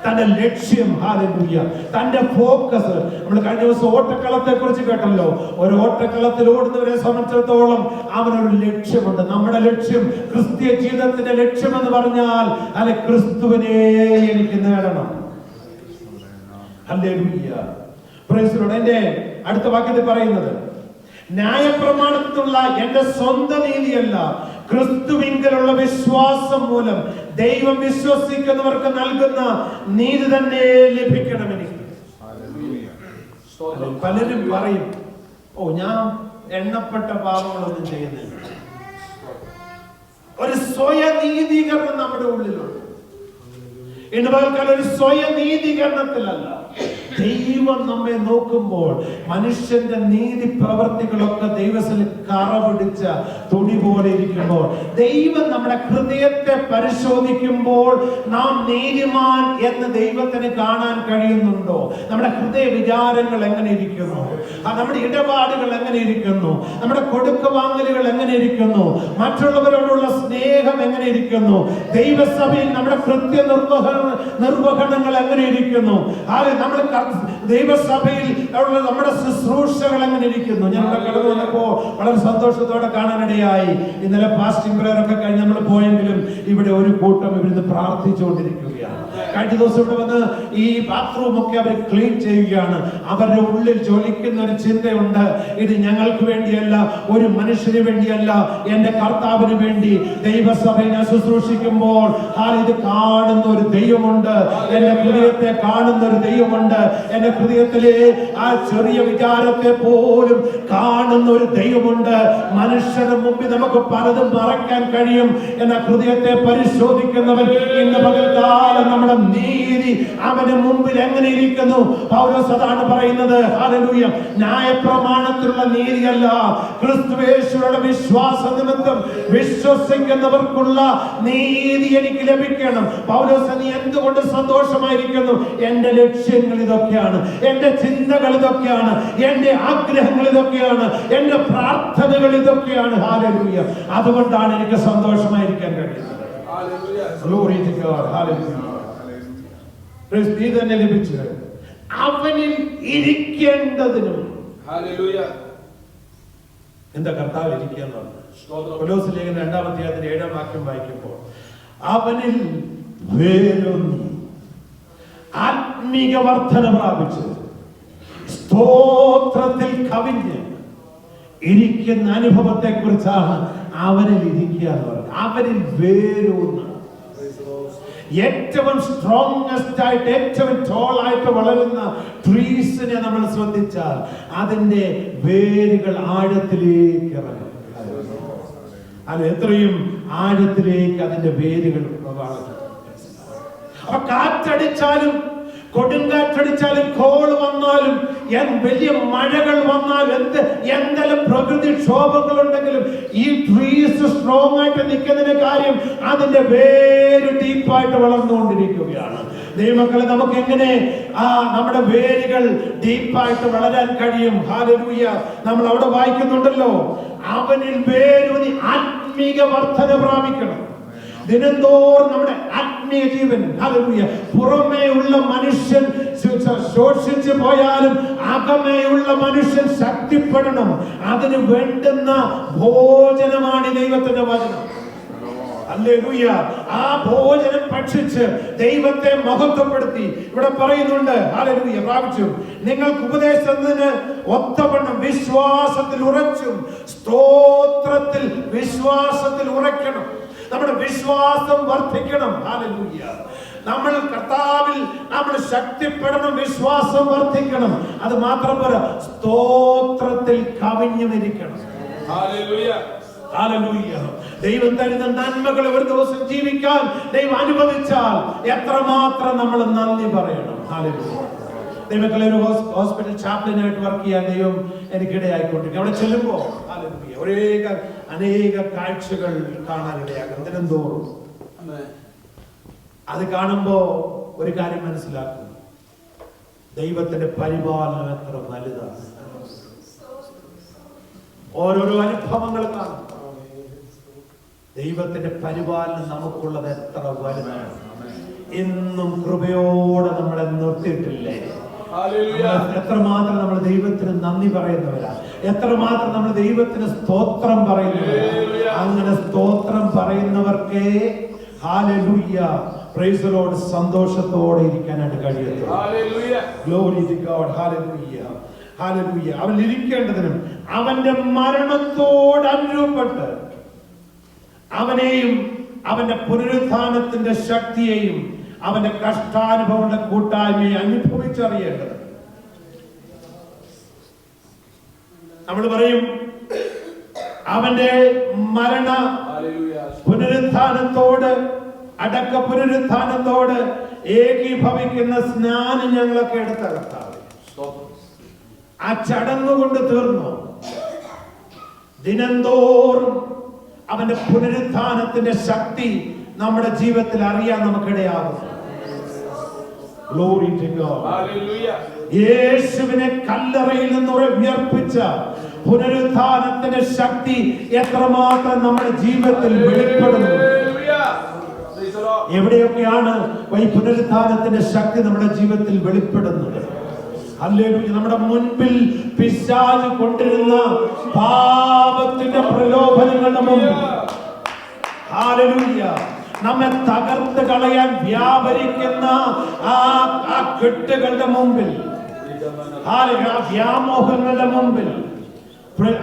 Speaker 8: തന്റെ ലക്ഷ്യം. ഹല്ലേലൂയ. തന്റെ ഫോക്കസ്. നമ്മൾ കഴിഞ്ഞ ദിവസം ഓട്ടക്കളത്തെ കുറിച്ച് കേട്ടല്ലോ. ഒരു ഓട്ടക്കളത്തിൽ ഓടുന്നവരെ സംബന്ധിച്ചിടത്തോളം അവനൊരു ലക്ഷ്യമുണ്ട്. നമ്മുടെ ലക്ഷ്യം, ക്രിസ്തീയ ജീവിതത്തിന്റെ ലക്ഷ്യം എന്ന് പറഞ്ഞാൽ അല്ലെ, ക്രിസ്തുവിനെ എനിക്ക് നേടണം. ഹല്ലേലൂയ. Praise the Lord. എന്റെ അടുത്ത വാക്യത്തിൽ പറയുന്നത്, ന്യായപ്രമാണത്തിലുള്ള എന്റെ സ്വന്തം നീതിയല്ല, ക്രിസ്തുവിങ്കലുള്ള വിശ്വാസം മൂലം ദൈവം വിശ്വസിക്കുന്നവർക്ക് നൽകുന്ന നീതി തന്നെ ലഭിക്കണം എനിക്ക്. പലരും പറയും, ഓ ഞാൻ എണ്ണപ്പെട്ട പാപങ്ങളൊന്നും ചെയ്യുന്നില്ല. ഒരു സ്വയനീതീകരണം നമ്മുടെ ഉള്ളിലുണ്ട്. ഇന്ന് പകൽക്കാലം ഒരു സ്വയനീതീകരണത്തിലല്ല, ദൈവം നമ്മെ നോക്കുമ്പോൾ മനുഷ്യന്റെ നീതി പ്രവർത്തികളൊക്കെ ദൈവത്തിൽ കറ പിടിച്ച തുണി പോലെ ഇരിക്കുമ്പോൾ, ദൈവം നമ്മുടെ ഹൃദയത്തെ പരിശോധിക്കുമ്പോൾ നാം നീതിമാൻ എന്ന് ദൈവത്തിന് കാണാൻ കഴിയുന്നുണ്ടോ? നമ്മുടെ ഹൃദയ വിചാരങ്ങൾ എങ്ങനെ ഇരിക്കുന്നു? നമ്മുടെ ഇടപാടുകൾ എങ്ങനെ ഇരിക്കുന്നു? നമ്മുടെ കൊടുക്കവാങ്ങലുകൾ എങ്ങനെ ഇരിക്കുന്നു? മറ്റുള്ളവരോടുള്ള സ്നേഹം എങ്ങനെ ഇരിക്കുന്നു? ദൈവസഭയിൽ നമ്മുടെ കൃത്യ നിർവഹണങ്ങൾ എങ്ങനെ ഇരിക്കുന്നു? നമ്മൾ ദൈവസഭയിൽ നമ്മുടെ ശുശ്രൂഷകൾ എങ്ങനെ ഇരിക്കുന്നു? ഞാൻ ഇവിടെ കടന്നു വന്നപ്പോ വളരെ സന്തോഷത്തോടെ കാണാനിടയായി. ഇന്നലെ ഫാസ്റ്റിംഗ് പ്രയർ ഒക്കെ കഴിഞ്ഞ് നമ്മൾ പോയെങ്കിലും ഇവിടെ ഒരു കൂട്ടം ഇവിടുന്ന് പ്രാർത്ഥിച്ചുകൊണ്ടിരിക്കുകയാണ്. കഴിഞ്ഞ ദിവസം ഇവിടെ വന്ന് ഈ ബാത്റൂം ഒക്കെ അവർ ക്ലീൻ ചെയ്യുകയാണ്. അവരുടെ ഉള്ളിൽ ജ്വലിക്കുന്ന ഒരു ചിന്തയുണ്ട്, ഇത് ഞങ്ങൾക്ക് വേണ്ടിയല്ല, ഒരു മനുഷ്യന് വേണ്ടിയല്ല, എന്റെ കർത്താവിന് വേണ്ടി ദൈവസഭയെ ശുശ്രൂഷിക്കുമ്പോൾ ഇത് കാണുന്ന ഒരു ദൈവമുണ്ട്, എന്റെ ഹൃദയത്തെ കാണുന്ന ഒരു ദൈവമുണ്ട്, എന്റെ ഹൃദയത്തിലെ ആ ചെറിയ വിചാരത്തെ പോലും കാണുന്ന ഒരു ദൈവമുണ്ട്. മനുഷ്യരുടെ മുമ്പിൽ നമുക്ക് പലതും മറയ്ക്കാൻ കഴിയും, എന്ന ഹൃദയത്തെ പരിശോധിക്കുന്നവൻ ഇന്ന് പകൽക്കാലം നമ്മുടെ നീതി അവന് മുമ്പിൽ എങ്ങനെ ഇരിക്കുന്നു? പൗലോസ് അതാണ് പറയുന്നത്. ഹല്ലേലൂയ. ന്യായപ്രമാണത്തിലുള്ള നീതിയല്ല, ക്രിസ്തുയേശുവിലുള്ള വിശ്വാസ നിമിത്തം വിശ്വസിക്കുന്നവർക്കുള്ള നീതി എനിക്ക് ലഭിക്കണം. പൗലോസ്, നീ എന്തുകൊണ്ട് സന്തോഷമായിരിക്കുന്നു? എന്റെ ലക്ഷ്യങ്ങൾ ഇതൊക്കെയാണ്, എന്റെ ചിന്തകൾ ഇതൊക്കെയാണ്, എന്റെ ആഗ്രഹങ്ങൾ ഇതൊക്കെയാണ്, എന്റെ പ്രാർത്ഥനകൾ ഇതൊക്കെയാണ്. ഹല്ലേലൂയ. അതുകൊണ്ടാണ് എനിക്ക് സന്തോഷമായിരിക്കാൻ കഴിയുന്നത്. Glory to God. Hallelujah. നീ തന്നെ ലഭിച്ചു അവനിൽ ഇരിക്കേണ്ടതിനും.
Speaker 1: ഹല്ലേലൂയ.
Speaker 8: എന്താ കർത്താവ് ഇരിക്കുക എന്ന് പറഞ്ഞു? കൊലോസ്യ ലേഖനം 2-ാം അധ്യായത്തിന്റെ 7-ാം വാക്യം വായിക്കുമ്പോൾ, അവനിൽ വേരൂന്നി ആത്മീക വർധന പ്രാപിച്ച് സ്തോത്രത്തിൽ കവിഞ്ഞ് ഇരിക്കുന്ന അനുഭവത്തെ കുറിച്ചാണ് അവനിൽ ഇരിക്കുക എന്ന് പറയുന്നത്. അവനിൽ വേരൂന്ന്. ഏറ്റവും സ്ട്രോങ്സ്റ്റ് ആയിട്ട്, ഏറ്റവും ടോൾ ആയിട്ട് വളരുന്ന ട്രീസിനെ നമ്മൾ ശ്രദ്ധിച്ചാൽ അതിന്റെ വേരുകൾ ആഴത്തിലേക്ക് ഇറങ്ങും. അത് എത്രയും ആഴത്തിലേക്ക് അതിന്റെ വേരുകൾ വളരും. അപ്പൊ കാറ്റടിച്ചാലും, കൊടുങ്കാറ്റടിച്ചാലും, കോൾ വന്നാലും, വലിയ മഴകൾ വന്നാലും, എന്തെല്ലാം പ്രകൃതി ക്ഷോഭങ്ങൾ ഉണ്ടെങ്കിലും ഈ ട്രീസ് സ്ട്രോങ് ആയിട്ട് നിൽക്കുന്നതിന്റെ കാര്യം അതിന്റെ വേര് ഡീപ്പായിട്ട് വളർന്നുകൊണ്ടിരിക്കുകയാണ്. ദൈവമക്കളെ, നമുക്ക് എങ്ങനെ നമ്മുടെ വേരുകൾ ഡീപ്പായിട്ട് വളരാൻ കഴിയും? ഹല്ലേലൂയ. നമ്മൾ അവിടെ വായിക്കുന്നുണ്ടല്ലോ, അവനിൽ വേരൂന്നി ആത്മീക വർധന പ്രാപിക്കണം. ദിനംതോറും നമ്മുടെ ആത്മീയ ജീവൻ, ഹല്ലേലൂയ, പുറമേ ഉള്ള മനുഷ്യൻ ശോഷിച്ചു പോയാലും അകമേയുള്ള മനുഷ്യൻ ശക്തിപ്പെടണം. അതിന് വേണ്ടുന്ന ഭോജനമാണ് ദൈവത്തിന്റെ വചനം. ഹല്ലേലൂയ. ആ ഭോജനം ഭക്ഷിച്ച് ദൈവത്തെ മഹത്വപ്പെടുത്തി ഇവിടെ പറയുന്നുണ്ട്. ഹല്ലേലൂയ. പ്രാപിച്ചു നിങ്ങൾക്ക് ഉപദേശത്തിന് ഒത്തവണ്ണം വിശ്വാസത്തിൽ ഉറച്ചും സ്തോത്രത്തിൽ വിശ്വാസത്തിൽ ഉറയ്ക്കണം. നമ്മുടെ വിശ്വാസം വർദ്ധിക്കണം. ഹല്ലേലൂയ. നമ്മൾ കർത്താവിൽ നമ്മൾ ശക്തിപ്പെടണം, വിശ്വാസം വർദ്ധിക്കണം. അത് മാത്രം പോരാ, സ്തോത്രത്തിൽ കവിഞ്ഞുമിരിക്കണം.
Speaker 1: ഹല്ലേലൂയ.
Speaker 8: ഹല്ലേലൂയ. ദൈവം തരുന്ന നന്മകളെ ഒരു ദിവസം ജീവിക്കാൻ ദൈവം അനുവദിച്ചാൽ എത്രമാത്രം നമ്മൾ നന്ദി പറയണം. ഹല്ലേലൂയ. ദൈവമക്കളെ, ഒരു ഹോസ്പിറ്റൽ ചാപ്ലിനായിട്ട് വർക്ക് ചെയ്യാൻ ദൈവം എനിക്കിടയായിക്കൊണ്ടിരിക്കും. അവിടെ ചെല്ലുമ്പോൾ അനേക കാഴ്ചകൾ കാണാനിടയാകും ദിനംതോറും. അത് കാണുമ്പോ ഒരു കാര്യം മനസ്സിലാക്കും, ദൈവത്തിന്റെ പരിപാലനം എത്ര വലുതാണ്. ഓരോരോ അനുഭവങ്ങൾ കാണും, ദൈവത്തിന്റെ പരിപാലനം നമുക്കുള്ളത് എത്ര വലുതാണ്. എന്നും കൃപയോടെ നമ്മളെ നിർത്തിയിട്ടില്ലേ? എത്രമാത്രം നമ്മൾ ദൈവത്തിന് നന്ദി പറയുന്നവരാ, എത്രമാത്രം നമ്മൾ ദൈവത്തിന് സ്തോത്രം പറയുന്നവരാ. അങ്ങനെ സ്തോത്രം പറയുന്നവർക്ക് ഹല്ലേലൂയ, പ്രൈസ് ദി ലോർഡ്, സന്തോഷത്തോടെ ഇരിക്കാനായിട്ട് കഴിയുന്നു. Glory to God. Hallelujah, hallelujah. അവൻ ഇരിക്കേണ്ടതിനും അവന്റെ മരണത്തോട് അനുരൂപപ്പെട്ട് അവനെയും അവന്റെ പുനരുത്ഥാനത്തിന്റെ ശക്തിയെയും അവന്റെ കഷ്ടാനുഭവങ്ങളുടെ കൂട്ടായ്മയെ അനുഭവിച്ചറിയേണ്ടത്. നമ്മൾ പറയും അവന്റെ മരണ പുനരുത്ഥാനത്തോട്, അടക്ക പുനരുത്ഥാനത്തോട് ഏകീഭവിക്കുന്ന സ്നാനം ഞങ്ങളൊക്കെ എടുത്തകർത്താം. ആ ചടങ്ങ് കൊണ്ട് തീർന്നു. ദിനംതോറും അവന്റെ പുനരുത്ഥാനത്തിന്റെ ശക്തി നമ്മുടെ ജീവിതത്തിൽ അറിയാൻ നമുക്കിടയാകും. Glory to God. യേശുവിനെ കല്ലറയിൽ നിന്ന് ഉയർപ്പിച്ച പുനരുത്ഥാനത്തിന്റെ ശക്തി എത്രമാത്രം നമ്മുടെ ജീവിതത്തിൽ വെളിപ്പെടുന്നു. എവിടെയൊക്കെയാണ് ഈ പുനരുത്ഥാനത്തിന്റെ ശക്തി നമ്മുടെ ജീവിതത്തിൽ വെളിപ്പെടുന്നത്? ഹല്ലേലൂയ. നമ്മുടെ മുൻപിൽ പിശാച് കൊണ്ടിരുന്ന പാപത്തിന്റെ പ്രലോഭനങ്ങളുടെ മുമ്പിൽ, ഹല്ലേലൂയ, നമ്മെ തകർത്ത് കളയാൻ വ്യാപരിക്കുന്ന ആ കെട്ടുകളുടെ മുമ്പിൽ, ആ വ്യാമോഹങ്ങളുടെ മുമ്പിൽ,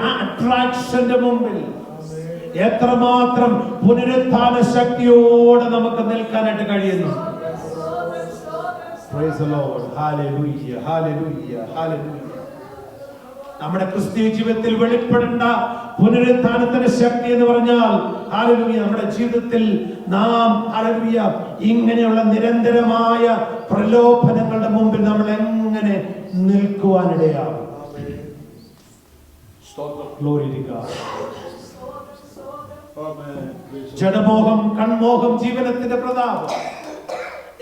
Speaker 8: അട്രാക്ഷന്റെ മുമ്പിൽ എത്രമാത്രം പുനരുത്ഥാന ശക്തിയോടെ നമുക്ക് നിൽക്കാനായിട്ട് കഴിയുന്നു. Praise the Lord. Hallelujah, hallelujah, hallelujah. നമ്മുടെ ക്രിസ്തീയ ജീവിതത്തിൽ വെളിപ്പെടേണ്ട പുനരുത്ഥാനത്തിന്റെ ശക്തി എന്ന് പറഞ്ഞാൽ, ഹല്ലേലൂയ, നമ്മുടെ ജീവിതത്തിൽ നാം, ഹല്ലേലൂയ, ഇങ്ങനെയുള്ള നിരന്തരമായ പ്രലോഭനങ്ങളുടെ മുമ്പിൽ നമ്മൾ എങ്ങനെ നിൽക്കുവാനിടയാകും? Glory to God. ജഡമോഹം, കൺമോഹം, ജീവനത്തിന്റെ പ്രതാപം,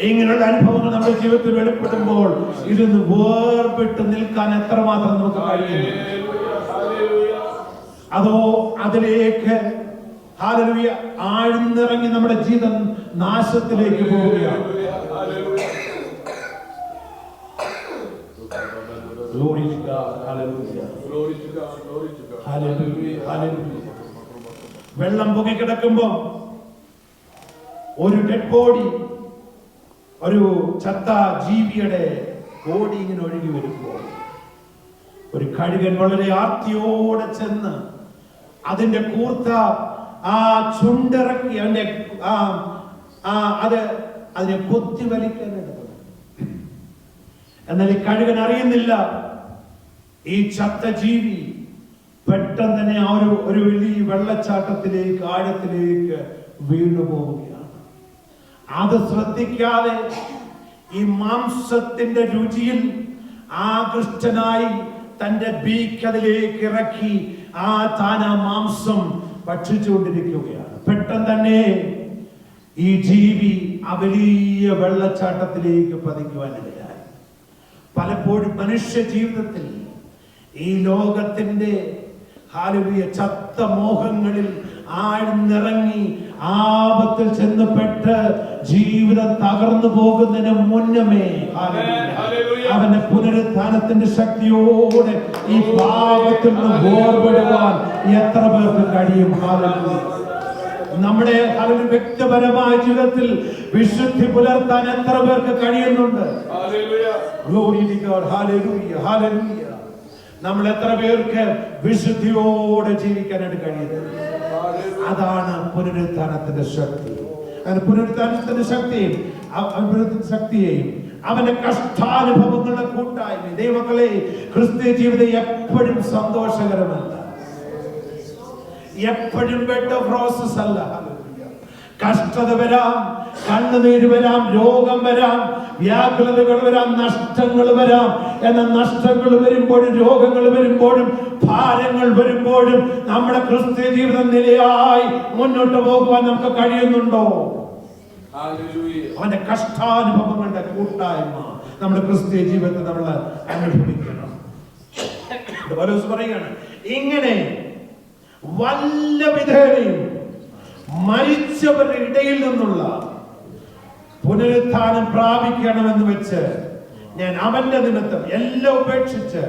Speaker 8: ഇങ്ങനെയുള്ള അനുഭവങ്ങൾ നമ്മുടെ ജീവിതത്തിൽ വെളിപ്പെടുമ്പോൾ ഇതിന് വേർപെട്ട് നിൽക്കാൻ എത്രമാത്രം നമുക്ക് കഴിയുന്നു? അതോ അതിലേക്ക്, ഹല്ലേലൂയ, ആഴ്ന്നിറങ്ങി നമ്മുടെ ജീവിതം നാശത്തിലേക്ക് പോവുകയാണ്? Glory to God. Hallelujah.
Speaker 7: Glory to God. Glory to God.
Speaker 8: Hallelujah. Hallelujah. വെള്ളം പൊങ്ങിക്കിടക്കുമ്പോ ഒരു ഡെഡ് ബോഡി, ഒരു ചത്ത ജീവിയുടെ ബോഡി ഇങ്ങനെ ഒഴുകി വരുമ്പോൾ ഒരു കഴുകൻ വളരെ ആർത്തിയോടെ ചെന്ന് അതിന്റെ കൂർത്ത ആ ചുണ്ടിറക്കി അതിനെ കൊത്തി വലിക്കാൻ എടുക്കുന്നു. എന്നാൽ ഈ കഴുകൻ അറിയുന്നില്ല, ഈ ചത്ത ജീവി പെട്ടെന്ന് തന്നെ ആ ഒരു വലിയ വെള്ളച്ചാട്ടത്തിലേക്ക്, ആഴത്തിലേക്ക് വീണു പോവുകയാണ്. അത് ശ്രദ്ധിക്കാതെ ഈ മാംസത്തിന്റെ രുചിയിൽ ആകൃഷ്ടനായി തന്റെ ബീക്ക് അതിലേക്ക് ഇറക്കി താൻ ആ മാംസം ഭക്ഷിച്ചുകൊണ്ടിരിക്കുകയാണ്. പെട്ടെന്ന് തന്നെ ഈ ജീവി ആ വലിയ വെള്ളച്ചാട്ടത്തിലേക്ക് പതിക്കുവാനിടയായി. പലപ്പോഴും മനുഷ്യ ജീവിതത്തിൽ ഈ ലോകത്തിന്റെ, ഹല്ലേലൂയ, ചത്ത മോഹങ്ങളിൽ ആഴ്ന്നിറങ്ങി ആപത്തിൽ ചെന്നപ്പെട്ട് ജീവിതം തകർന്നു പോകുന്നതിന് മുന്നമേ, അവന്റെ പുനരുത്ഥാനത്തിന്റെ ശക്തിയോടെ ഈ പാപത്തിൽ നിന്ന് വേർപെടുവാൻ എത്ര പേർക്ക് കഴിയും? നമ്മുടെ വ്യക്തിപരമായ ജീവിതത്തിൽ വിശുദ്ധി പുലർത്താൻ എത്ര പേർക്ക് കഴിയുന്നുണ്ട്? Glory to God. Hallelujah, hallelujah. നമ്മൾ എത്ര പേർക്ക് വിശുദ്ധിയോടെ ജീവിക്കാനായിട്ട് കഴിയുന്നത്? അതാണ് പുനരുത്ഥാനത്തിന്റെ ശക്തി. പുനരുത്ഥാനത്തിന്റെ ശക്തിയെയും അവന്റെ കഷ്ടാനുഭവങ്ങളുടെ കൂട്ടായ്മ. ദൈവമക്കളെ, ക്രിസ്തീയ ജീവിതം എപ്പോഴും സന്തോഷകരമല്ല. എപ്പോഴും ബെഡ് ഓഫ് റോസസ് അല്ല. കഷ്ടത വരാം, കണ്ണുനീര് വരാം, രോഗം വരാം, വ്യാകുലതകൾ വരാം, നഷ്ടങ്ങൾ വരാം. എന്നാൽ നഷ്ടങ്ങൾ വരുമ്പോഴും രോഗങ്ങൾ വരുമ്പോഴും ഭാരങ്ങൾ വരുമ്പോഴും നമ്മുടെ ക്രിസ്തീയ ജീവിതം നിലയായി മുന്നോട്ട് പോകുവാൻ നമുക്ക് കഴിയുന്നുണ്ടോ? അവന്റെ കഷ്ടാനുഭവങ്ങളുടെ കൂട്ടായ്മ നമ്മുടെ ക്രിസ്തീയ ജീവിതത്തിൽ നമ്മൾ അനുഭവിക്കണം. പൗലോസ് പറയുകയാണ്, ഇങ്ങനെ വല്ല വിധേനയും മരിച്ചവരുടെ ഇടയിൽ നിന്നുള്ള പുനരുത്ഥാനം പ്രാപിക്കണമെന്ന് വെച്ച് ഞാൻ അവന്റെ നിമിത്തം എല്ലാം ഉപേക്ഷിച്ച്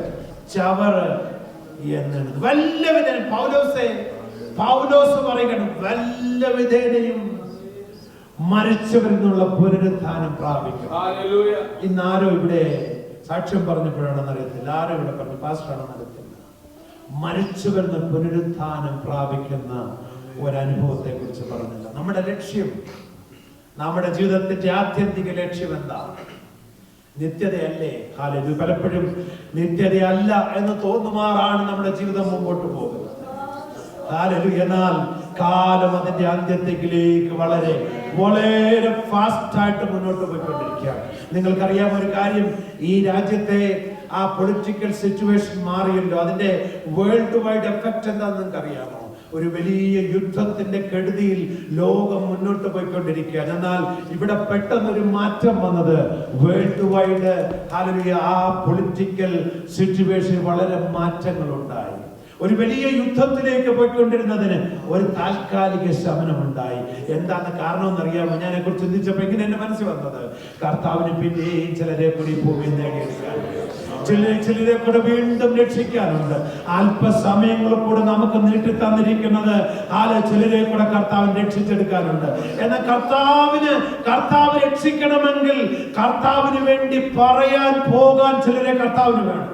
Speaker 8: ചവറ് എന്നാണ്. വല്ല വിധേന പൗലോസ് പറയുകയാണ്, വല്ല വിധേനയും മരിച്ചവരിൽ നിന്നുള്ള പുനരുത്ഥാനം പ്രാപിക്കും. ഇന്നാരോ ഇവിടെ സാക്ഷ്യം പറഞ്ഞപ്പോഴാണെന്ന് അറിയത്തില്ല, ആരോ ഇവിടെ പറഞ്ഞു, പാസ്റ്ററാണെന്ന് അറിയത്തില്ല, മരിച്ചവരിൽ പുനരുത്ഥാനം പ്രാപിക്കുന്ന ഒരനുഭവത്തെ കുറിച്ച് പറഞ്ഞില്ല. നമ്മുടെ ലക്ഷ്യം, നമ്മുടെ ജീവിതത്തിന്റെ ആത്യന്തിക ലക്ഷ്യം എന്താണ്? നിത്യതയല്ലേ? ഹല്ലേലൂയ. പലപ്പോഴും നിത്യതയല്ല എന്ന് തോന്നുമാറാണ് നമ്മുടെ ജീവിതം മുമ്പോട്ട് പോകുന്നത്. ഹല്ലേലൂയ. എന്നാൽ കാലം അതിന്റെ അന്ത്യത്തിലേക്ക് വളരെ വളരെ ഫാസ്റ്റ് ആയിട്ട് മുന്നോട്ട് പോയിക്കൊണ്ടിരിക്കുകയാണ്. നിങ്ങൾക്കറിയാം ഒരു കാര്യം, ഈ രാജ്യത്തെ ആ പൊളിറ്റിക്കൽ സിറ്റുവേഷൻ മാറിയല്ലോ. അതിന്റെ വേൾഡ് വൈഡ് എഫക്ട് എന്താണെന്ന് നിങ്ങൾക്ക് അറിയാമോ? ഒരു വലിയ യുദ്ധത്തിന്റെ കെടുതിയിൽ ലോകം മുന്നോട്ട് പോയിക്കൊണ്ടിരിക്കുകയാണ്. എന്നാൽ ഇവിടെ പെട്ടെന്നൊരു മാറ്റം വന്നത് വേൾഡ് വൈഡ് ആ പൊളിറ്റിക്കൽ സിറ്റുവേഷൻ വളരെ മാറ്റങ്ങൾ ഉണ്ടായി. ഒരു വലിയ യുദ്ധത്തിലേക്ക് പോയിക്കൊണ്ടിരുന്നതിന് ഒരു താൽക്കാലിക ശമനം ഉണ്ടായി. എന്താണ് കാരണം എന്നറിയാമോ? ഞാൻ കുറിച്ച് ചിന്തിച്ചപ്പോ ഇങ്ങനെ എന്റെ മനസ്സിൽ വന്നത്, കർത്താവിന് പിന്നെയും ചിലരെ കൂടി ഭൂമിയിൽ നേടിയെടുക്കാനുണ്ട്, ചിലരെ കൂടെ വീണ്ടും രക്ഷിക്കാനുണ്ട്. അല്പസമയങ്ങൾ കൂടെ നമുക്ക് നീട്ടി തന്നിരിക്കുന്നത് ചിലരെ കൂടെ കർത്താവിന് രക്ഷിച്ചെടുക്കാനുണ്ട്. എന്നാൽ കർത്താവ് രക്ഷിക്കണമെങ്കിൽ കർത്താവിന് വേണ്ടി പറയാൻ പോകാൻ ചിലരെ കർത്താവിന് വേണം.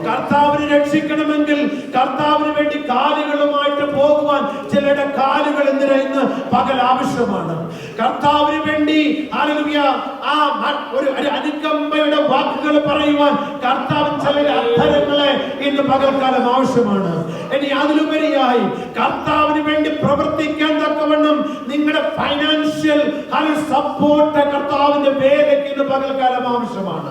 Speaker 8: കർത്താവിനെ രക്ഷിക്കണമെങ്കിൽ കർത്താവിന് വേണ്ടി കാലുകളുമായിട്ട് പോകുവാൻ ചിലരുടെ കാലുകൾ ഇന്ന് പകൽ ആവശ്യമാണ്. കർത്താവിന് വേണ്ടി ഒരു അനുകമ്പയുടെ വാക്കുകൾ പറയുവാൻ കർത്താവിന് ചില അധരങ്ങളെ ഇന്ന് പകൽക്കാലം ആവശ്യമാണ്. ഇനി അതിലുപരിയായി കർത്താവിന് വേണ്ടി പ്രവർത്തിക്കാൻ തക്കവണ്ണം നിങ്ങളുടെ ഫൈനാൻഷ്യൽ സപ്പോർട്ട് കർത്താവിന്റെ വേലയ്ക്ക് ഇന്ന് പകൽക്കാലം ആവശ്യമാണ്.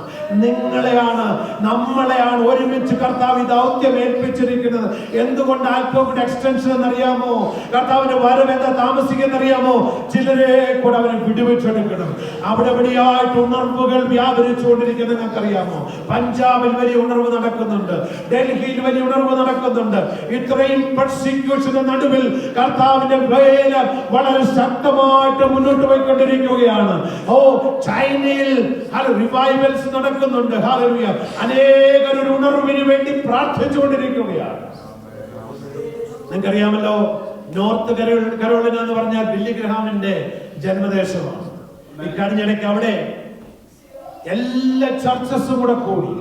Speaker 8: നമ്മളെയാണ് ഒരുമിച്ച് കർത്താവ് ഈ ദൗത്യം ഏൽപ്പിച്ചിരിക്കുന്നത്. എന്തുകൊണ്ട് അല്പം കൂടെ എക്സ്റ്റൻഷൻ എന്നറിയാമോ? കർത്താവിന്റെ വരവ് എന്താ താമസിക്കുന്നറിയാമോ? ചിലരെ കൂടെ അവനെ വിടുവിച്ചെടുക്കണം. അവിടെ എവിടെയായിട്ട് ഉണർവുകൾ വ്യാപരിച്ചുകൊണ്ടിരിക്കുന്നത് നിങ്ങൾക്കറിയാമോ? പഞ്ചാബിൽ വലിയ ഉണർവ് നടക്കുന്നുണ്ട്, ഡൽഹിയിൽ വലിയ ഉണർവ് നടക്കുന്നുണ്ട്. ഇത്രയും പെർസിക്യൂഷന് നടുവിൽ കർത്താവിന്റെ വേല വളരെ ശക്തമായിട്ട് മുന്നോട്ട് പോയിക്കൊണ്ടിരിക്കുകയാണ്. ചൈനയിൽ റിവൈവൽസ് നടക്കുന്നുണ്ട്. ഹല്ലേലൂയ. അനേകർ ഒരു ഉണർവിന് വേണ്ടി പ്രാർത്ഥിച്ചുകൊണ്ടിരിക്കുകയാണ്. നിങ്ങൾക്കറിയാമല്ലോ, നോർത്ത് കരോളിന എന്ന് പറഞ്ഞാൽ ബില്ലി ഗ്രഹാമിന്റെ ജന്മദേശമാണ്. ഈ കഴിഞ്ഞിടയ്ക്ക് അവിടെ എല്ലാ ചർച്ചസും കൂടെ കൂടി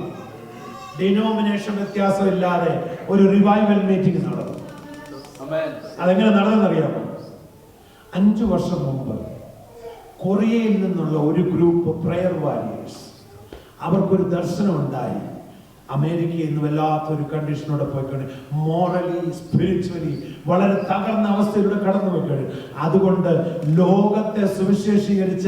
Speaker 8: ഡിനോമിനേഷൻ വ്യത്യാസമില്ലാതെ ഒരു റിവൈവൽ മീറ്റിംഗ് നടന്നു. അതെങ്ങനെ നടന്നെന്നറിയാമോ? 5 വർഷം മുമ്പ് കൊറിയയിൽ നിന്നുള്ള ഒരു ഗ്രൂപ്പ് പ്രയർ വാരിയേഴ്സ്, അവർക്കൊരു ദർശനം ഉണ്ടായി. അമേരിക്കയിൽ നിന്ന് വല്ലാത്തൊരു കണ്ടീഷനോടെ പോയിക്കൊണ്ട് മോറലി സ്പിരിച്വലി വളരെ തകർന്ന അവസ്ഥയിലൂടെ കടന്നു പോയിക്കൊണ്ട്, അതുകൊണ്ട് ലോകത്തെ സുവിശേഷീകരിച്ച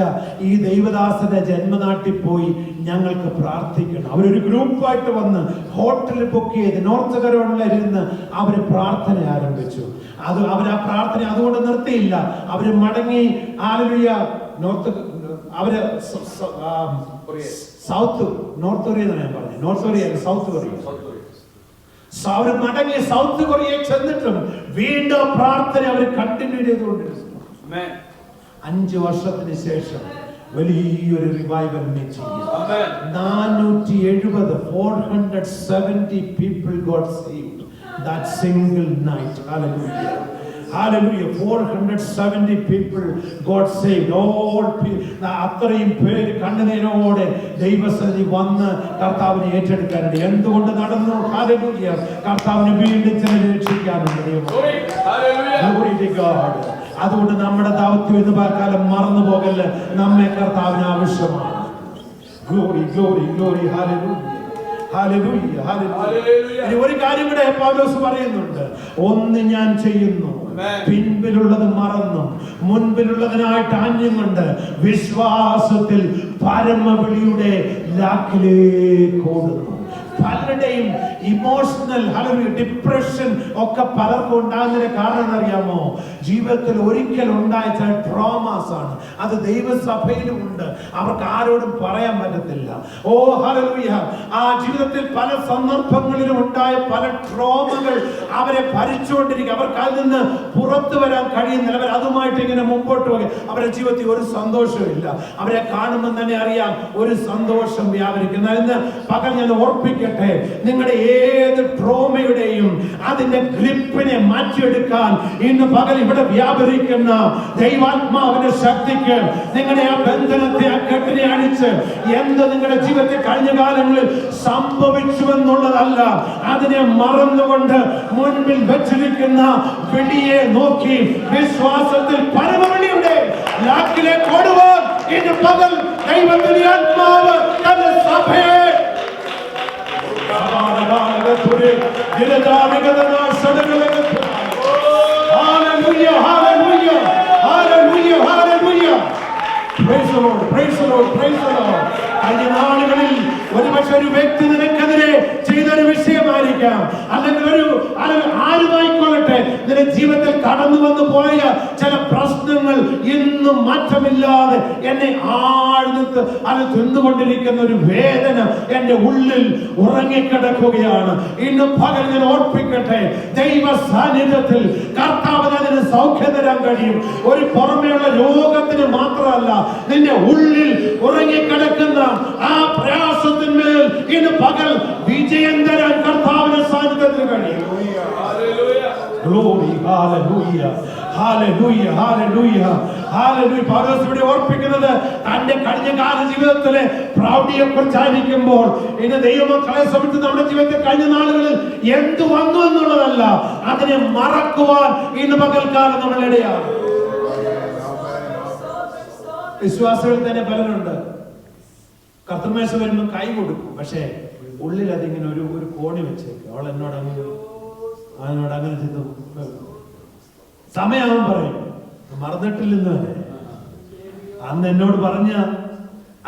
Speaker 8: ഈ ദൈവദാസന്റെ ജന്മനാട്ടിൽ പോയി ഞങ്ങൾക്ക് പ്രാർത്ഥിക്കണം. അവരൊരു ഗ്രൂപ്പായിട്ട് വന്ന് ഹോട്ടൽ ബുക്ക് ചെയ്ത് നോർത്ത് കരോളിനയിൽ ഇരുന്ന് അവര് പ്രാർത്ഥന ആരംഭിച്ചു. അവർ ആ പ്രാർത്ഥന അതുകൊണ്ട് നിർത്തിയില്ല. അവര് മടങ്ങി സൗത്ത് കൊറിയ ഞാൻ പറഞ്ഞു, നോർത്ത് കൊറിയ സൗത്ത് കൊറിയ. അവർ മടങ്ങി സൗത്ത് കൊറിയയിൽ ചെന്നിട്ടും വീണ്ടും പ്രാർത്ഥന അവർ കണ്ടിന്യൂ ചെയ്തുകൊണ്ടിരുന്നു. 5 വർഷത്തിന് ശേഷം വലിയൊരു revival meeting. 470 people got saved that single night. Hallelujah. Hallelujah. 470 people got saved. All അത്രയും പേര് കണ്ണുനീരോടെ ദൈവസന്നിധി വന്ന് കർത്താവിനെ ഏറ്റെടുക്കാനുണ്ട്. എന്തുകൊണ്ട് നടന്നു? ഹല്ലേലൂയ. കർത്താവിനെ വീണ്ടും രക്ഷിക്കാനുണ്ട്. അതുകൊണ്ട് നമ്മുടെ ദൗത്യം എന്ന് പലകാലം മറന്നു പോകല്ല. നമ്മെ കർത്താവിന് ആവശ്യമാണ്. Glory glory glory. Hallelujah. Hallelujah, hallelujah. ഇനി ഒരു കാര്യം കൂടെ പൗലോസ് പറയുന്നുണ്ട്, ഒന്ന് ഞാൻ ചെയ്യുന്നു, പിൻപിലുള്ളത് മറന്നും മുൻപിലുള്ളതിനായിട്ട് ആഞ്ഞും കൊണ്ട് വിശ്വാസത്തിൽ പരമവിളിയുടെ ലാക്കിലേക്ക് ഓടുന്നു. പലരുടെയും ഇമോഷണൽ ഡിപ്രഷൻ ഒക്കെ പലർക്കും ഉണ്ടാകുന്നതിന് കാരണം അറിയാമോ? ജീവിതത്തിൽ ഒരിക്കൽ ഉണ്ടായ ചില ട്രോമാസ് ആണ്. അത് ദൈവസഭയിലും ഉണ്ട്, അവർക്ക് ആരോടും പറയാൻ പറ്റത്തില്ല. ഓ ഹല്ലേലൂയ. ആ ജീവിതത്തിൽ പല സന്ദർഭങ്ങളിലും ഉണ്ടായ പല ട്രോമകൾ അവരെ ഭരിച്ചുകൊണ്ടിരിക്കുക. അവർക്ക് അതിൽ നിന്ന് പുറത്തു വരാൻ കഴിയുന്നില്ല. അവർ അതുമായിട്ട് ഇങ്ങനെ മുമ്പോട്ട് പോകുക. അവരുടെ ജീവിതത്തിൽ ഒരു സന്തോഷമില്ല. അവരെ കാണുമ്പോൾ തന്നെ അറിയാം ഒരു സന്തോഷം വ്യാപരിക്കുന്ന. ഇന്ന് പകൽ ഞാൻ ഓർപ്പിക്കട്ടെ, നിങ്ങളുടെ ഏത് ട്രോമയുടെയും അതിന്റെ ഗ്രിപ്പിനെ മാറ്റിയെടുക്കാൻ ഇന്ന് പകൽ ഇവിടെ വ്യാപരിക്കുന്ന ദൈവാത്മാവിന്റെ ശക്തിക്ക് നിങ്ങളുടെ ആ ബന്ധനത്തെ, ആ കെട്ടിനെ അടിച്ച് എന്ത് നിങ്ങളുടെ ജീവിതത്തിൽ കഴിഞ്ഞ കാലങ്ങളിൽ സംഭവിച്ചു എന്നുള്ളതല്ല, അതിനെ മറന്നുകൊണ്ട് മുൻപിൽ വെച്ചിരിക്കുന്ന വിളിയെ നോക്കി വിശ്വാസത്തിൽ പരമവിളിയുടെ ലാക്കിലേക്ക് ഓടുവാൻ ഇന്ന് പകൽ ദൈവത്തിന്റെ ആത്മാവ് തന്റെ സഭയെ Hallelujah, hallelujah, hallelujah, hallelujah. Praise the Lord, praise the Lord, praise the Lord. കഴിഞ്ഞ നാളുകളിൽ ഒരുപക്ഷെ ഒരു വ്യക്തി നിനക്കെതിരെ ചെയ്തൊരു വിഷയമായിരിക്കാം, അല്ലെങ്കിൽ ആരുമായിക്കൊള്ളട്ടെ നിന്റെ ജീവിതത്തിൽ കടന്നു വന്നു പോയ ചില പ്രശ്നങ്ങൾ ഇന്നും മാറ്റമില്ലാതെ എന്നെ ആഴ്ന്നിട്ട് അത് തിന്നുകൊണ്ടിരിക്കുന്ന ഒരു വേദന എന്റെ ഉള്ളിൽ ഉറങ്ങിക്കിടക്കുകയാണ്. ഇന്ന് പകൽ ഞാൻ ഓർപ്പിക്കട്ടെ, ദൈവ സാന്നിധ്യത്തിൽ കർത്താവിന് അതിന് സൗഖ്യം തരാൻ കഴിയും. ഒരു പുറമേയുള്ള രോഗത്തിന് മാത്രമല്ല, നിന്റെ ഉള്ളിൽ ഉറങ്ങിക്കിടക്കുന്ന ആ പ്രയാസത്തിന്മേൽ ഇന്ന് പകൽ വിജയം തരാൻ കർത്താവിന്റെ സാന്നിധ്യത്തിന് കഴിയും. Glory, hallelujah, hallelujah, hallelujah, hallelujah. പൗലോസ് ഇവിടെ ഓർപ്പിക്കുന്നത് തന്റെ കഴിഞ്ഞ കാല ജീവിതത്തിലെ പ്രൗഢിയെ കുറിച്ചായിരിക്കുമ്പോൾ ഇന്ന് ദൈവമക്കളെ സംബന്ധിച്ച് നമ്മുടെ ജീവിതത്തിൽ കഴിഞ്ഞ നാളുകളിൽ എന്ത് വന്നു എന്നുള്ളതല്ല, അതിനെ മറക്കുവാൻ ഇന്ന് പകൽക്കാലം നമ്മളിടയാണ്. വിശ്വാസികളിൽ തന്നെ പലരുണ്ട്, കർത്തൃമേശ വരുമ്പോൾ കൈ കൊടുക്കും, പക്ഷേ ഉള്ളിൽ അതിങ്ങനെ ഒരു കോണി വെച്ചേക്കും. അവൾ എന്നോട് അങ്ങനെ ചെയ്തു. സമയം പറയും മറന്നിട്ടില്ലെന്ന് തന്നെ. അന്ന് എന്നോട് പറഞ്ഞ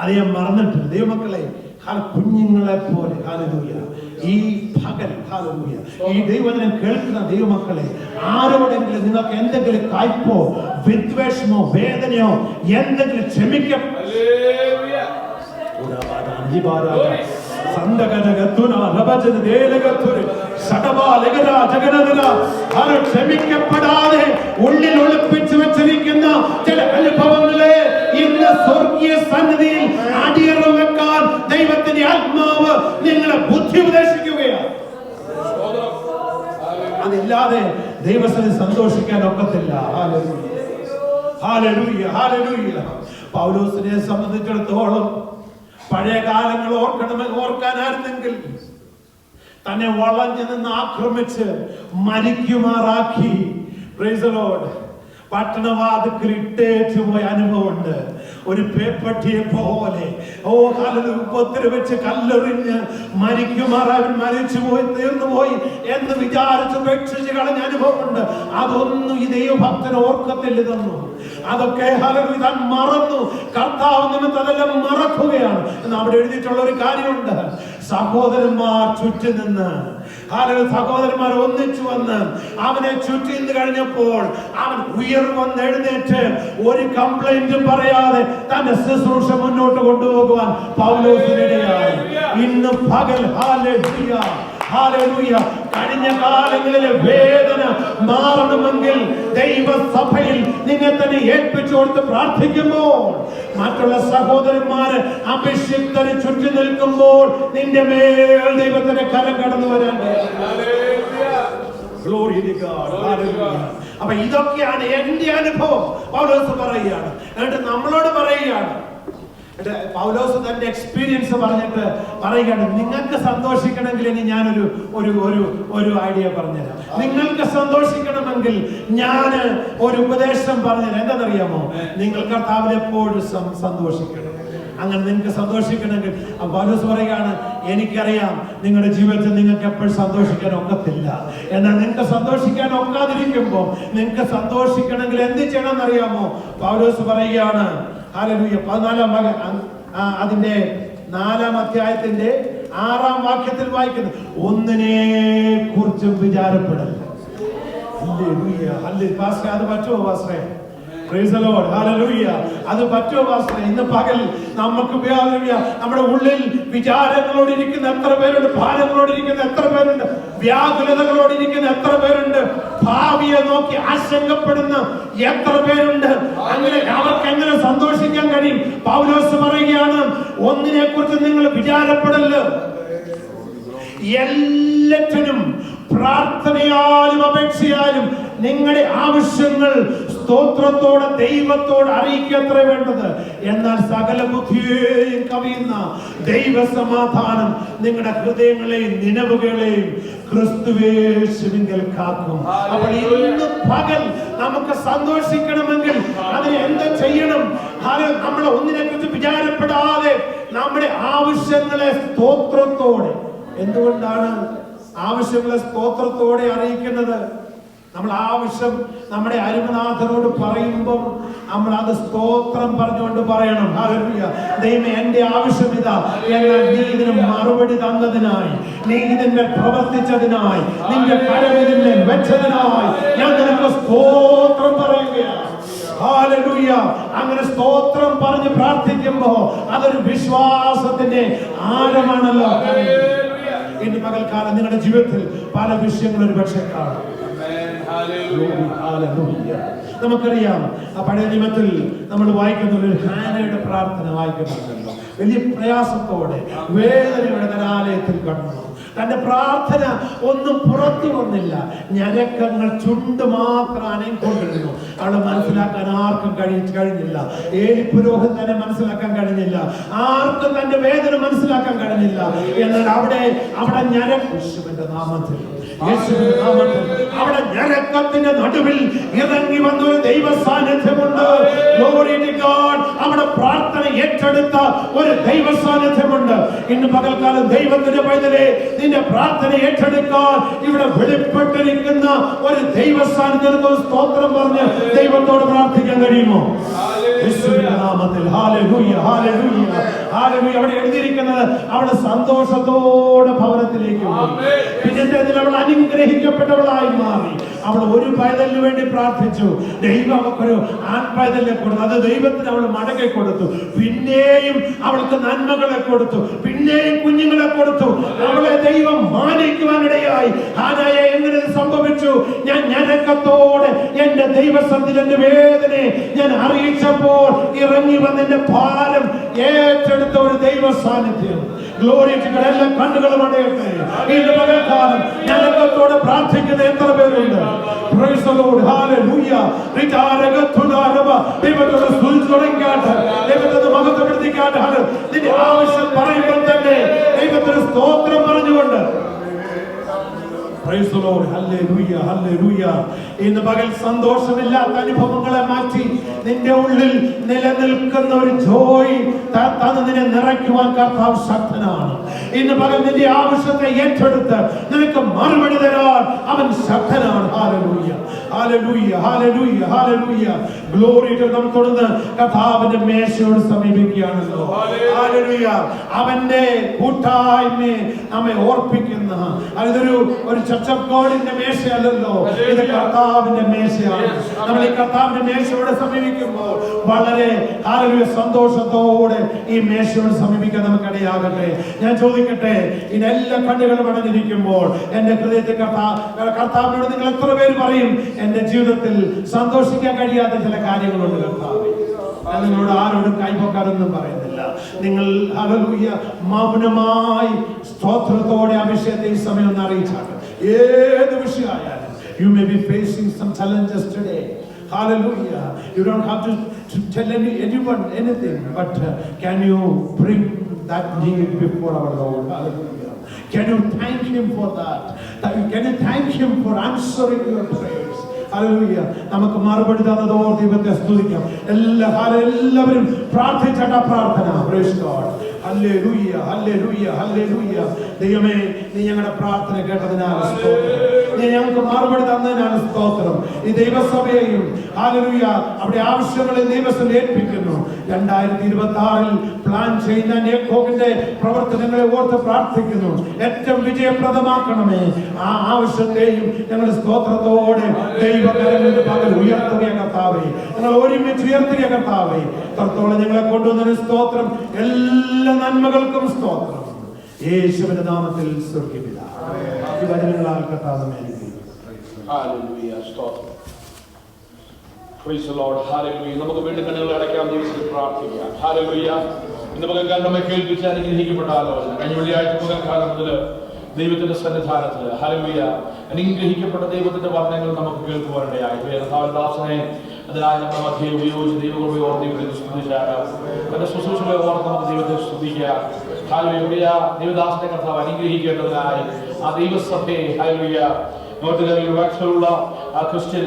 Speaker 8: അത് ഞാൻ മറന്നിട്ടില്ല. ദൈവമക്കളെ, കുഞ്ഞുങ്ങളെ പോലെ ഹല്ലേലൂയ, ഈ പകൽ ഹല്ലേലൂയ, ഈ ദൈവവചനം കേൾക്കുന്ന ദൈവമക്കളെ, ആരോടെങ്കിലും നിങ്ങൾക്ക് എന്തെങ്കിലും കയ്പോ വിദ്വേഷമോ വേദനയോ എന്തെങ്കിലും ക്ഷമിക്കാം. ക്ഷമിക്കപ്പെടാതെ ഉള്ളിൽ ഒളിപ്പിച്ചു വെച്ചിരിക്കുന്ന ചില അനുഭവങ്ങളെ ഇന്ന് സ്വർഗീയ സന്നിധിയിൽ അടിയറ വെക്കാൻ ദൈവത്തിന്റെ ആത്മാവ് നിങ്ങളെ ബുദ്ധി ഉപദേശിക്കുകയാണ്. അതില്ലാതെ ദൈവത്തിന് സന്തോഷിക്കാൻ ഒക്കത്തില്ല. Hallelujah, hallelujah. പൗലോസിനെ സംബന്ധിച്ചിടത്തോളം പഴയ കാലങ്ങൾ ഓർക്കാനായിരുന്നെങ്കിൽ തന്നെ വളഞ്ഞു നിന്ന് ആക്രമിച്ച് മരിക്കുമാറാക്കി പ്രൈസ് ദി ലോർഡ് പട്ടണവാതിക്കൽ ഇട്ടേച്ചു പോയ അനുഭവമുണ്ട്. ഒരു പേപ്പട്ടിയെ പോലെ ഉപദ്രവിച്ച് കല്ലെറിഞ്ഞ് മരിക്കുമാറാവൻ മരിച്ചുപോയി തീർന്നുപോയി എന്ന് വിചാരിച്ച് ഉപേക്ഷിച്ച് കളഞ്ഞ അനുഭവമുണ്ട്. അതൊന്നും ഈ ദൈവഭക്തന് ഓർക്കത്തില്ലെന്നു. അതൊക്കെ താൻ മറന്നു. കർത്താവ് നിമിത്തം അതെല്ലാം മറക്കുകയാണ് എന്ന് അവിടെ എഴുതിയിട്ടുള്ള ഒരു കാര്യമുണ്ട്. സഹോദരന്മാർ ചുറ്റി നിന്ന്, സഹോദരന്മാർ ഒന്നിച്ചു വന്ന് അവനെ ചുറ്റി നിന്ന് കഴിഞ്ഞപ്പോൾ അവൻ ഉയർവന്ന് എഴുന്നേറ്റ് ഒരു കംപ്ലൈന്റും പറയാതെ തന്റെ ശുശ്രൂഷ മുന്നോട്ട് കൊണ്ടുപോകുവാൻ പൗലോസിനിടയായി. ഇന്ന് പകൽ ഹല്ലേലൂയ, ഹല്ലേലൂയ. കഴിഞ്ഞ കാലങ്ങളിലെ വേദന മാറണമെങ്കിൽ ദൈവസഭയിൽ നിന്നെ തന്നെ ഏൽപ്പിച്ചു കൊടുത്ത് പ്രാർത്ഥിക്കുമ്പോൾ, മറ്റുള്ള സഹോദരന്മാര് അഭിഷിക്തരെ ചുറ്റി നിൽക്കുമ്പോൾ നിന്റെ മേൽ ദൈവത്തിന്റെ കരം കടന്നു വരാൻ. അപ്പൊ ഇതൊക്കെയാണ് എന്റെ അനുഭവം. പൗലോസ് പറയുകയാണ്, എന്നിട്ട് നമ്മളോട് പറയുകയാണ്. പൗലോസ് തന്റെ എക്സ്പീരിയൻസ് പറഞ്ഞിട്ട് പറയുകയാണ്, നിങ്ങൾക്ക് സന്തോഷിക്കണമെങ്കിൽ ഇനി ഞാനൊരു ഒരു ഐഡിയ പറഞ്ഞുതരാം. നിങ്ങൾക്ക് സന്തോഷിക്കണമെങ്കിൽ ഞാൻ ഒരു ഉപദേശം പറഞ്ഞുതരാം. എന്താണെന്നറിയാമോ? നിങ്ങൾ കർത്താവിൽ എപ്പോഴും സന്തോഷിക്കണം. അങ്ങനെ നിങ്ങൾക്ക് സന്തോഷിക്കണമെങ്കിൽ പൗലോസ് പറയുകയാണ്, എനിക്കറിയാം നിങ്ങളുടെ ജീവിതത്തിൽ നിങ്ങൾക്ക് എപ്പോഴും സന്തോഷിക്കാൻ ഒക്കത്തില്ല. എന്നാൽ നിങ്ങൾക്ക് സന്തോഷിക്കാൻ ഒക്കാതിരിക്കുമ്പോൾ നിങ്ങൾക്ക് സന്തോഷിക്കണമെങ്കിൽ എന്ത് ചെയ്യണം എന്നറിയാമോ? പൗലോസ് പറയുകയാണ്, ഹല്ലേലൂയ, 14 അതിന്റെ 4-ാം അധ്യായത്തിന്റെ 6-ാം വാക്യത്തിൽ വായിക്കുന്നു, ഒന്നിനെ കുറിച്ചും വിചാരപ്പെടൽ. അത് പറ്റുമോ പാസ്റ്ററെ? Praise the Lord. Hallelujah. അത് പറ്റുമോ പാസ്റ്ററെ? ഇന്ന് പകൽ നമുക്ക് നമ്മുടെ ഉള്ളിൽ വിചാരങ്ങളോട് ഇരിക്കുന്ന എത്ര പേരുണ്ട്? ഭാരങ്ങളോട് ഇരിക്കുന്ന എത്ര പേരുണ്ട്? വ്യാകുലതകളോട് ഇരിക്കുന്ന എത്ര പേരുണ്ട്? ഭാവിയെ നോക്കി ആശങ്കപ്പെടുന്ന എത്ര പേരുണ്ട്? അങ്ങനെ അവർക്ക് എങ്ങനെ സന്തോഷിക്കാൻ കഴിയും? പൗലോസ് പറയുകയാണ്, ഒന്നിനെ കുറിച്ച് നിങ്ങൾ വിചാരപ്പെടല്ലോ, എല്ലാറ്റിനും പ്രാർത്ഥനയാലും അപേക്ഷയാലും നിങ്ങളുടെ ആവശ്യങ്ങൾ സ്തോത്രത്തോടെ ദൈവത്തോട് അറിയിക്കത്ര വേണ്ടത്. എന്നാൽ സകല ബുദ്ധിയെയും കവിയുന്ന ദൈവസമാധാനം നിങ്ങളുടെ ഹൃദയങ്ങളെയും നിലവുകളെയും ക്രിസ്തുവേശുവിങ്കൽ കാക്കും. അപ്പോൾ ഇന്ന് പകൽ നമുക്ക് സന്തോഷിക്കണമെങ്കിൽ അതിന് എന്ത് ചെയ്യണം? നമ്മൾ ഒന്നിനെ കുറിച്ച് വിചാരപ്പെടാതെ നമ്മുടെ ആവശ്യങ്ങളെ സ്തോത്രത്തോടെ, എന്തുകൊണ്ടാണ് ആവശ്യങ്ങളെ സ്തോത്രത്തോടെ അറിയിക്കുന്നത്? നമ്മൾ ആവശ്യം നമ്മുടെ അരുമനാഥനോട് പറയുമ്പോൾ നമ്മൾ അത് സ്തോത്രം പറഞ്ഞുകൊണ്ട് പറയണം. ഹല്ലേലൂയ, ദൈവമേ എന്റെ ആവശ്യം ഇതാ, എന്നാൽ നീ ഇതിന് മറുപടി തന്നതിനായി, നീ ഇതിന്റെ പ്രവർത്തിച്ചതിനായി, നിന്റെ കരം ഇതിനെ വെച്ചതിനായി ഞാൻ നിനക്ക് സ്തോത്രം പറയുകയാണ്. ഹല്ലേലൂയ. അങ്ങനെ സ്തോത്രം പറഞ്ഞ് പ്രാർത്ഥിക്കുമ്പോ അതൊരു വിശ്വാസത്തിന്റെ ആഴമാണല്ലോ. ഇന്ന് പകൽക്കാലം നിങ്ങളുടെ ജീവിതത്തിൽ പല വിഷയങ്ങൾ ഒരു പക്ഷേ കാണും. നമുക്കറിയാം, ആ പഴയ നിയമത്തിൽ നമ്മൾ വായിക്കുന്ന ഒരു ഹാനയുടെ പ്രാർത്ഥന വായിക്കുന്നുണ്ടല്ലോ. വലിയ പ്രയാസത്തോടെ വേദനയുടെ കലാലയത്തിൽ കടന്നു. തന്റെ പ്രാർത്ഥന ഒന്നും പുറത്തു വന്നില്ല, ഞരക്കങ്ങൾ ചുണ്ട് മാത്രം അനങ്ങിക്കൊണ്ടിരുന്നു. അവളെ മനസ്സിലാക്കാൻ ആർക്കും കഴിഞ്ഞില്ല. ഏലി പുരോഹിതനെ മനസ്സിലാക്കാൻ കഴിഞ്ഞില്ല, ആർക്കും തന്റെ വേദന മനസ്സിലാക്കാൻ കഴിഞ്ഞില്ല. എന്നാൽ അവിടെ യേശുവിന്റെ നാമത്തിൽ അവിടെ ഞരക്കത്തിന്റെ നടുവിൽ ഇറങ്ങി വന്ന ഒരു ദൈവ സാന്നിധ്യമുണ്ട്. അവിടെ പ്രാർത്ഥന ഏറ്റെടുത്ത ഒരു ദൈവ സാന്നിധ്യമുണ്ട്. ഇന്ന് പകൽക്കാലം ദൈവത്തിന്റെ പൈതലേ, നിന്റെ പ്രാർത്ഥന ഏറ്റെടുക്കാൻ ഇവിടെ വെളിപ്പെട്ടിരിക്കുന്ന ഒരു ദൈവ സാന്നിധ്യത്തിന് സ്തോത്രം പറഞ്ഞ് ദൈവത്തോട് പ്രാർത്ഥിക്കാൻ കഴിയുമോ? യേശുവിന്റെ നാമത്തിൽ ഹല്ലേലൂയ, ഹല്ലേലൂയ, ഹല്ലേലൂയ. അവിടെ എഴുതിയിരിക്കുന്നത് അവള് സന്തോഷത്തോടെ ഭവനത്തിലേക്ക് പോയി. പിന്നെ അവൾ അനുഗ്രഹിക്കപ്പെട്ടവളായി മാറി. അവൾ ഒരു പൈതലിന് വേണ്ടി പ്രാർത്ഥിച്ചു, ദൈവം അവൾക്കൊരു ആൺപൈതലിനെ കൊടുത്തു. അത് ദൈവത്തിന് അവൾ മടക്കി കൊടുത്തു. പിന്നെയും അവൾക്ക് നന്മകളെ കൊടുത്തു, പിന്നെയും കുഞ്ഞുങ്ങളെ കൊടുത്തു. അവളെ ദൈവം മാനിക്കുവാനിടയായി. ഹാനായ എങ്ങനെ സംഭവിച്ചു? ഞാൻ ഞരക്കത്തോടെ എന്റെ ദൈവസന്നിധിയിൽ എന്റെ വേദനയെ ഞാൻ അറിയിച്ചപ്പോൾ ഇറങ്ങി വന്നെന്റെ ഭാരം ഏറ്റെടുത്ത ഒരു ദൈവ സാന്നിധ്യം. Glory to God. എല്ലാ കണ്ണുകളും അടയട്ടെ. ഇന്ന് പകൽക്കാലം ഞരക്കത്തോടെ പ്രാർത്ഥിക്കുന്ന എത്ര പേരുണ്ട്? Praise the Lord, hallelujah. ദൈവത്തോട് സ്തുതിച്ചു തുടങ്ങിയാട്ടെ, ദൈവത്തെ മഹത്വപ്പെടുത്തിക്കാട്ടെ. നിന്റെ ആവശ്യം പറയുമ്പോൾ തന്നെ ദൈവത്തിന് സ്തോത്രം പറഞ്ഞുകൊണ്ട് price the Lord, hallelujah, hallelujah. ഇന്ന് പകൽ സന്തോഷമില്ലാത്ത അനുഭവങ്ങളെ മാറ്റി നിന്റെ ഉള്ളിൽ നിലനിൽക്കുന്ന ഒരു ജോയ് നിന്നെ നിറയ്ക്കുവാൻ കർത്താവ് ശക്തനാണ്. ഇന്ന് പകൽ നിന്റെ ആവശ്യത്തെ ഏറ്റെടുത്ത് നിനക്ക് മറുപടി തരാൻ അവൻ ശക്തനാണ്. Hallelujah, hallelujah, hallelujah, hallelujah. Glory to. നാം തുടർന്ന് കർത്താവിന്റെ മേശയോട് സമീപിക്കുകയാണല്ലോ. ഹല്ലേലൂയ. അവന്റെ കൂട്ടായ്മയെ നമ്മെ ഓർപ്പിക്കുന്ന, ഇതൊരു ചർച്ച് ഓഫ് ഗോഡിന്റെ മേശയല്ലല്ലോ, ഇത് കർത്താവിന്റെ മേശയാണ്. നമ്മൾ ഈ കർത്താവിന്റെ മേശയോടെ സമീപിക്കുമ്പോൾ വളരെ ഹല്ലേലൂയ സന്തോഷത്തോടെ ഈ മേശയോട് സമീപിക്കാൻ നമുക്കിടയാകട്ടെ. ഞാൻ ചോദിക്കട്ടെ, ഇതെല്ലാ കണ്ണുകളും അടഞ്ഞിരിക്കുമ്പോൾ എന്റെ ഹൃദയത്തിൽ കർത്താവിനോട് നിങ്ങൾ എത്ര പേര് പറയും, എന്റെ ജീവിതത്തിൽ സന്തോഷിക്കാൻ കഴിയാത്ത ചില കാര്യങ്ങളുണ്ട് കർത്താവേ? ഞാൻ നിങ്ങളോട് ആരോടും കൈപൊക്കാനൊന്നും പറയുന്നില്ല. നിങ്ങൾ ഹല്ലേലൂയ മൗനമായി സ്തോത്രത്തോടെ ആ വിഷയത്തെ ഈ സമയം ഒന്ന് അറിയിച്ചാണ്. ഏത് വിഷയമായാലും, you may be facing some challenges today. Hallelujah. You don't have to tell anyone anything, but can you bring that need before our Lord? Hallelujah. Can you thank Him for that? Can you thank Him for answering your prayers? Hallelujah. നമുക്ക് മറുപടി തന്നതോ ദൈവത്തെ സ്തുതിക്കാം. എല്ലാവരും പ്രാർത്ഥിച്ചേട്ട പ്രാർത്ഥന. Praise God. Hallelujah, hallelujah, hallelujah. ദൈവമേ, നീ ഞങ്ങളുടെ പ്രാർത്ഥന കേട്ടതിനാൽ സ്തോത്രം. നീ ഞങ്ങൾക്ക് മറുപടി തന്നതിനാണ് സ്തോത്രം. ഈ ദൈവസഭയെയും ഹല്ലേലൂയ അവിടെ ആവശ്യങ്ങളെ ദൈവത്തിൽ ഏൽപ്പിക്കുന്നു. 2026 പ്ലാൻ ചെയ്യുന്ന യാക്കോബിന്റെ പ്രവർത്തനങ്ങളെ ഓർത്ത് പ്രാർത്ഥിക്കുന്നു. ഏറ്റവും വിജയപ്രദമാക്കണമേ. ആ ആവശ്യത്തെയും ഞങ്ങൾ സ്തോത്രത്തോടെ ദൈവകരങ്ങളിൽ പകൽ ഉയർത്തുക കർത്താവേ. ഞങ്ങൾ ഒരുമിച്ച് ഉയർത്തുക കർത്താവേ. കർത്താവേ, ഞങ്ങളെ കൊണ്ടുവന്നതിന് സ്തോത്രം. എല്ലാ നന്മകൾക്കും സ്തോത്രം. യേശുവിന്റെ നാമത്തിൽ സ്വർഗ്ഗപിതാവേ. ഈ വചനങ്ങളാൽ കർത്താവ് നമ്മെ അനുഗ്രഹിക്കട്ടെ.
Speaker 1: ഹല്ലേലൂയ. സ്തോത്രം. Praise the Lord. Hallelujah. നമുക്ക് വീണ്ടും കണ്ണുകൾ അടയ്ക്കാം. ദൈവത്തിൽ പ്രാർത്ഥിക്കാം. ഹല്ലേലൂയ. ഇന്ന് പകൽക്കാലം നമ്മെ കേൾപ്പിച്ച അനുഗ്രഹിക്കപ്പെട്ട ആലോചന കഴിഞ്ഞ വെള്ളിയാഴ്ച പകൽക്കാലം മുതൽ ദൈവത്തിന്റെ സന്നിധാനത്തിൽ ഹല്ലേലൂയ അനുഗ്രഹിക്കപ്പെട്ട ദൈവത്തിന്റെ വചനങ്ങൾ നമുക്ക് കേൾക്കുവാനിടയായി. ദാസനെ അതിനായി നമ്മുടെ മധ്യയെ ഉപയോഗിച്ച് ദൈവകൃപയെ ഓർത്ത് ദൈവത്തെ സ്തുതിച്ചാണ്. തന്റെ ശുശ്രൂഷകളെ ഓർത്ത് നമുക്ക് ദൈവത്തെ സ്തുതിക്കാം. ഹല്ലേലൂയ. ദൈവദാസനെ കർത്താവ് അനുഗ്രഹിക്കേണ്ടതിനായി ആ ദൈവസഭയെ ഹല്ലേലൂയ നോട്ടുകാരിൽ വാക്സിലുള്ള ആ ക്രിസ്ത്യൻ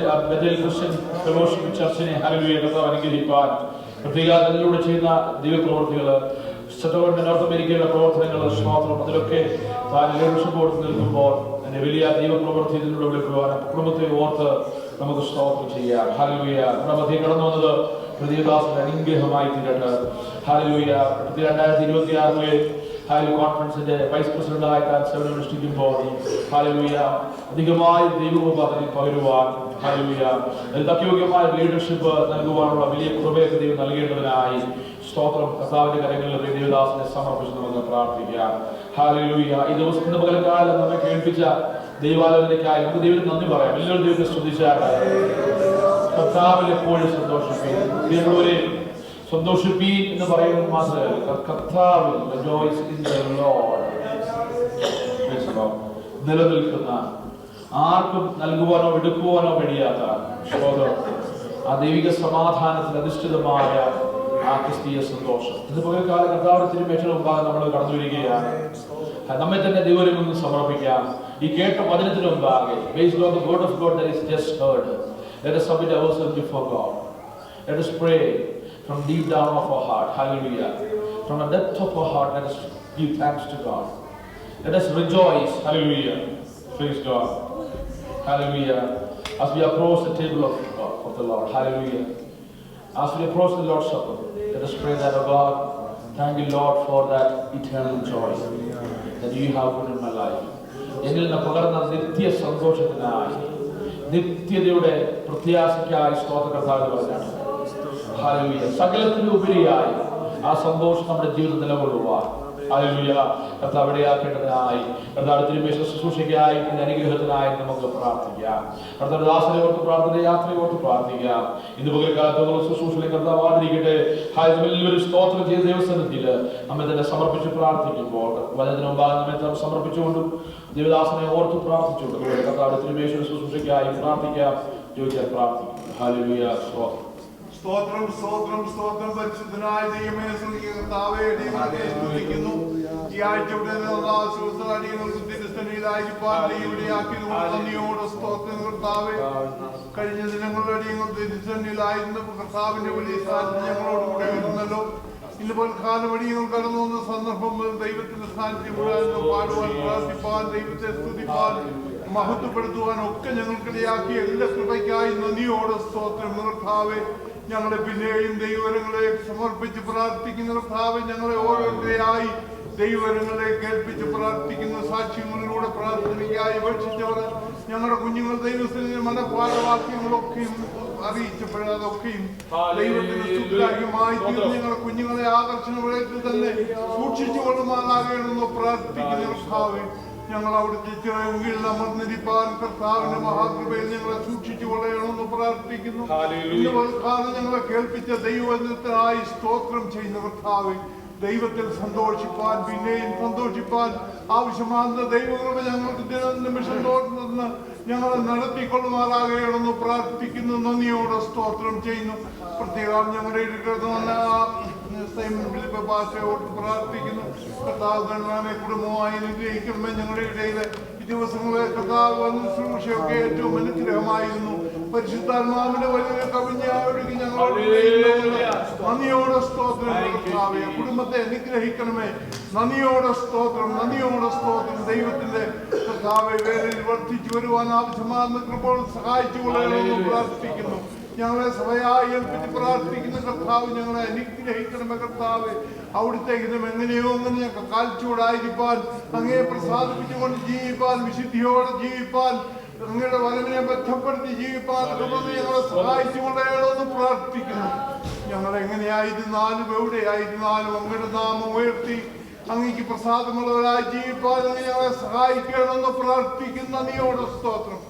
Speaker 1: ഫെലോഷിപ്പ് ചർച്ചിനെ ഹല്ലേലൂയ കർത്താവ് അനുഗ്രഹിപ്പാൻ പ്രത്യേക അതിലൂടെ ചെയ്യുന്ന ദൈവപ്രവർത്തികൾ നോർത്ത് അമേരിക്കയിലെ പ്രവർത്തനങ്ങൾ സ്തോത്രം അതിലൊക്കെ താൻ ലീഡർഷിപ്പ് കൊടുത്ത് നിൽക്കുമ്പോൾ അതിന്റെ വലിയ ദൈവപ്രവർത്തി ഇതിലൂടെ വിളിക്കുവാൻ കുടുംബത്തെ ഓർത്ത് നമുക്ക് സ്തോത്രം ചെയ്യാം. ഹല്ലേലൂയ. നമ്മുടെ മധ്യേ കടന്നു വന്നത് പ്രതിദാസന്റെ അനുഗ്രഹമായി തീരട്ടെ. ഹല്ലേലൂയ. 2026 കോൺഫറൻസിന്റെ വൈസ് പ്രസിഡന്റായി താൻ സേവനമനുഷ്ഠിക്കുമ്പോൾ ഹല്ലേലൂയ അധികമായി ദൈവകൃപ അതിൽ പകരുവാൻ ഹല്ലേലൂയ തക്കയോഗ്യമായ ലീഡർഷിപ്പ് നൽകുവാനുള്ള വലിയ കൃപയൊക്കെ ദൈവം നൽകേണ്ടതിനായി സ്തോത്രം കർത്താവിന്റെ കരങ്ങളിൽ ദൈവദാസനെ സമർപ്പിച്ച് നമുക്ക് പ്രാർത്ഥിക്കാം. ഹല്ലേലൂയ. ഈ ദിവസത്തിന്റെ പകൽക്കാലം നമ്മെ കേൾപ്പിച്ച ദൈവാലോചനയ്ക്കായി നമുക്ക് ദൈവത്തിന് നന്ദി പറയാം. എല്ലാവരും ദൈവത്തെ സ്തുതിച്ചാണ്. കർത്താവിൽ എപ്പോഴും സന്തോഷിപ്പിക്കുന്നവരെ സന്തോഷിപ്പീൻ എന്ന് പറയുന്നത് മാത്രമല്ല കർത്താവിൽ നിലനിൽക്കുന്ന ആർക്കും നൽകുവാനോ എടുക്കുവാനോ കഴിയാത്ത ആ ദൈവിക സമാധാനത്തിൽ അധിഷ്ഠിതമായ ആ ക്രിസ്തീയ സന്തോഷം ഇത് പകൽക്കാല കർത്താവിന്റെ തിരുമേശയുടെ മുമ്പാകെ നമ്മൾ കടന്നു വരികയാണ്. നമ്മെ തന്നെ ദൈവത്തിൽ നിന്ന് സമർപ്പിക്കാം. ഈ കേട്ട വചനത്തിന് മുമ്പാകെ based on the word of God that is just heard, let us submit ourselves before God. Let us pray from deep down of our heart. Hallelujah. From the depth of our heart, let us give thanks to God. Let us rejoice. Hallelujah. Praise God. Hallelujah. As we approach the table of God, of the Lord. Hallelujah. As we approach the Lord's Supper, let us pray that, oh God, thank you, Lord, for that eternal joy that you have put in my life. എന്നിൽ നിന്ന് പകർന്ന നിത്യ സന്തോഷത്തിനായി നിത്യതയുടെ പ്രത്യാശയ്ക്കായി സ്തോത്ര കർത്താവ് പറഞ്ഞാണ്. Hallelujah. സകലത്തിനും ഉപരിയായി ആ സന്തോഷം നമ്മുടെ ജീവിതത്തിൽ നിലകൊള്ളുവാൻ ഹല്ലേലൂയ കർത്താവ് ഇടയാക്കേണ്ടതിനായി കർത്താവിന്റെ തിരുമേശ ശുശ്രൂഷയ്ക്കായി അനുഗ്രഹത്തിനായി നമുക്ക് പ്രാർത്ഥിക്കാം. കർത്താവിന്റെ ദാസനെ ഓർത്ത് പ്രാർത്ഥന യാത്രയെ ഓർത്ത് പ്രാർത്ഥിക്കാം. ഇന്ന് പകൽക്കാലത്തുള്ള ശുശ്രൂഷകളെ കർത്താവ് ആദരിക്കട്ടെ. വലിയൊരു സ്തോത്രം ചെയ്ത ദൈവസന്നിധിയിൽ നമ്മെ തന്നെ സമർപ്പിച്ച് പ്രാർത്ഥിക്കുമ്പോൾ വചനത്തിന് മുമ്പാകെ നമ്മെ സമർപ്പിച്ചുകൊണ്ടും ദേവദാസനെ ഓർത്ത് പ്രാർത്ഥിച്ചുകൊണ്ടും കർത്താവിന്റെ തിരുമേശ ശുശ്രൂഷയ്ക്കായി പ്രാർത്ഥിക്കാം. ചോദിച്ചാൽ പ്രാർത്ഥിക്കും. ഹല്ലേലൂയ.
Speaker 3: സ്തോത്രം സ്തോത്രം സ്തോത്രം പരിശുദ്ധനായ ദൈവമേ കർത്താവേ ദൈവത്തെ സ്തുതിക്കുന്നു. ഈ ആഴ്ചയുടെ നന്ദിയോടെ സ്തോത്രം കർത്താവേ. കഴിഞ്ഞ ദിനങ്ങളുടെ അടിയങ്ങൾ തിരുസന്നിധിയിലായിരുന്നു കർത്താവിന്റെ വലിയ സാന്നിധ്യം ഞങ്ങളോട് കൂടെ വരുന്നല്ലോ. ഇന്ന് പോൽക്കാലം അടിയങ്ങൾ കടന്നു വന്ന സന്ദർഭം ദൈവത്തിന്റെ സാന്നിധ്യം പാടുവാൻ പ്രാർത്ഥിപ്പാൻ ദൈവത്തെ സ്തുതിപ്പാൻ മഹത്വപ്പെടുത്തുവാൻ ഒക്കെ ഞങ്ങൾക്കിടയാക്കി എല്ലാ കൃപയ്ക്കായി നന്ദിയോടെ സ്തോത്രം കർത്താവേ. ഞങ്ങളെ പിന്നെയും ദൈവങ്ങളെ സമർപ്പിച്ച് പ്രാർത്ഥിക്കുന്ന കർത്താവേ. ഞങ്ങളെ ഓരോരുത്തരെയായി ദൈവങ്ങളെ കേൾപ്പിച്ച് പ്രാർത്ഥിക്കുന്ന സാക്ഷ്യങ്ങളിലൂടെ പ്രാർത്ഥനയ്ക്കായി അപേക്ഷിച്ചവർ ഞങ്ങളുടെ കുഞ്ഞുങ്ങൾ ദൈവത്തിന് മനഃപാഠവാക്യങ്ങളൊക്കെയും അറിയിച്ചപ്പോഴതൊക്കെയും ദൈവത്തിന്റെ സുഗ്രാഹ്യമായി തീർന്ന് ഞങ്ങളുടെ കുഞ്ഞുങ്ങളെ ആകർഷണത്തിൽ തന്നെ സൂക്ഷിച്ചു കൊള്ളുമാറാകണമെന്ന് പ്രാർത്ഥിക്കുന്ന കർത്താവേ. ഞങ്ങൾ അവിടുത്തെ ചിറകിൽ അമർന്നിരിപ്പാൻ കർത്താവിന്റെ മഹാകൃപയിൽ ഞങ്ങളെ സൂക്ഷിച്ചു കൊള്ളണമെന്ന് പ്രാർത്ഥിക്കുന്നു. ഇന്ന് വൽക്കാലം ഞങ്ങളെ കേൾപ്പിച്ച ദൈവത്തിനായി സ്തോത്രം ചെയ്യുന്ന കർത്താവേ. ദൈവത്തിൽ സന്തോഷിപ്പാൻ പിന്നെയും സന്തോഷിപ്പാൻ ആവശ്യമാകുന്ന ദൈവകൃപ ഞങ്ങൾക്ക് നിമിഷം തോന്നുന്ന ഞങ്ങളെ നടത്തിക്കൊള്ളുമാറാകണമെന്ന് പ്രാർത്ഥിക്കുന്നു. നന്ദിയോടെ സ്തോത്രം ചെയ്യുന്നു. പ്രത്യേകം ഞങ്ങളുടെ സൈമൺ ഫിലിപ്പ് പാസ്റ്ററോട് പ്രാർത്ഥിക്കുന്നു. കർത്താവ് ഗണനാമെ കുടുംബമായി അനുഗ്രഹിക്കണമേ. ഞങ്ങളുടെ ഇടയിലെ ഈ ദിവസങ്ങളെ കർത്താവ് വന്ന ശുശ്രൂഷയൊക്കെ ഏറ്റവും അനുഗ്രഹമായിരുന്നു. പരിശുദ്ധാത്മാവിന്റെ വലിയ കവിഞ്ഞ ഒഴുകി ഞങ്ങളോട് നന്ദിയോടെ സ്തോത്രം കർത്താവേ. കുടുംബത്തെ അനുഗ്രഹിക്കണമേ. നന്ദിയോടെ സ്തോത്രം, നന്ദിയോടെ സ്തോത്രം. ദൈവത്തിന്റെ കർത്താവെ വേലയിൽ വർദ്ധിച്ചു വരുവാൻ ആവശ്യമാകുന്ന കൃപകൾ സഹായിച്ചു കൊള്ളണമെന്ന് പ്രാർത്ഥിക്കുന്നു. ഞങ്ങളെ സഭയായി ഏൽപ്പിച്ച് പ്രാർത്ഥിക്കുന്ന കർത്താവ് ഞങ്ങളെ അനുഗ്രഹിക്കണമേ. കർത്താവ് അവിടുത്തെ ഹിതം എങ്ങനെയോ അങ്ങനെ ഞങ്ങൾക്ക് കാൽച്ചൂടായിരിക്കാൻ, അങ്ങയെ പ്രസാദിപ്പിച്ചുകൊണ്ട് ജീവിപ്പാൻ, വിശുദ്ധിയോടെ ജീവിപ്പാൻ, അങ്ങയുടെ വരവിനെ ബന്ധപ്പെടുത്തി ജീവിപ്പാൻ ഞങ്ങളെ സഹായിച്ചുകൊണ്ടേണമെന്ന് പ്രാർത്ഥിക്കുന്നു. ഞങ്ങൾ എങ്ങനെയായിരുന്നാലും എവിടെയായിരുന്നാലും അങ്ങയുടെ നാമം ഉയർത്തി അങ്ങേക്ക് പ്രസാദമുള്ളവരായി ജീവിപ്പാൻ അങ്ങ് ഞങ്ങളെ സഹായിക്കണമെന്ന് പ്രാർത്ഥിക്കുന്ന നന്ദിയോടെ സ്തോത്രം.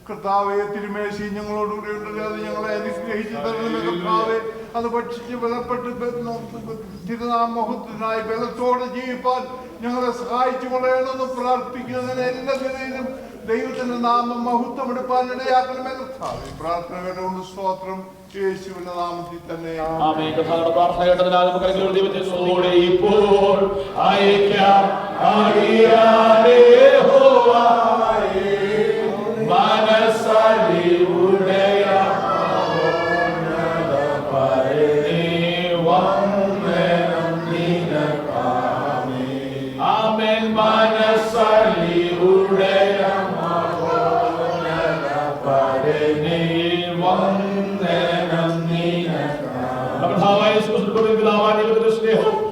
Speaker 3: കർത്താവെ തിരുമേശി ഞങ്ങളോടുകൂടി ഉണ്ടല്ലോ, അത് ഞങ്ങളെ അനുഗ്രഹിച്ചു തരണമേ കർത്താവെ. അത് ഭക്ഷിച്ച് ബലപ്പെട്ട് തിരുനാമഹത്വത്തിനായി ബലത്തോടെ ജീവിപ്പാൻ ഞങ്ങളെ സഹായിച്ചു കൊള്ളണമെന്ന് പ്രാർത്ഥിക്കുന്നതിന് എല്ലാ നിലയിലും ദൈവത്തിന്റെ നാമം മഹത്വം എടുപ്പാൻ ഇടയാക്കണമേ കർത്താവെ. പ്രാർത്ഥന കേട്ടുകൊണ്ട് സ്തോത്രം യേശുവിന്റെ നാമത്തിൽ തന്നെ.
Speaker 1: പ്രാർത്ഥന കേട്ടതിനാൽ നമുക്ക് ദൈവത്തോടെ ഇപ്പോൾ അയക്കാം മനസ്സലിവുടയ ആമേൻ. മനസ്സലിവുടയ വന്ദനം നിനക്ക്. സ്നേഹവും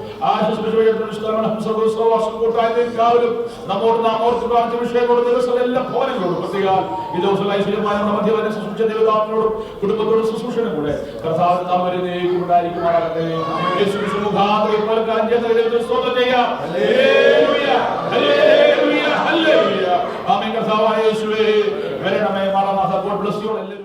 Speaker 1: നമ്മോട് നാം ഓർത്ത് പ്രാർത്ഥിച്ച വിഷയങ്ങളോട് ദിവസം എല്ലാ ഭവനങ്ങളോടും പ്രത്യേകം ഈ ദിവസം ഐശ്വര്യമായ മധ്യവനെ ശുശ്രൂഷ ദൈവതാവിനോടും കുടുംബത്തോടും ശുശ്രൂഷനും കൂടെ കർത്താവിന് നാം ഉണ്ടായിരിക്കുമാറാകട്ടെ. ആമേൻ. കർത്താവായ യേശുവേ വരണമേ. മാറാനാഥ. God bless you. എല്ലാവരും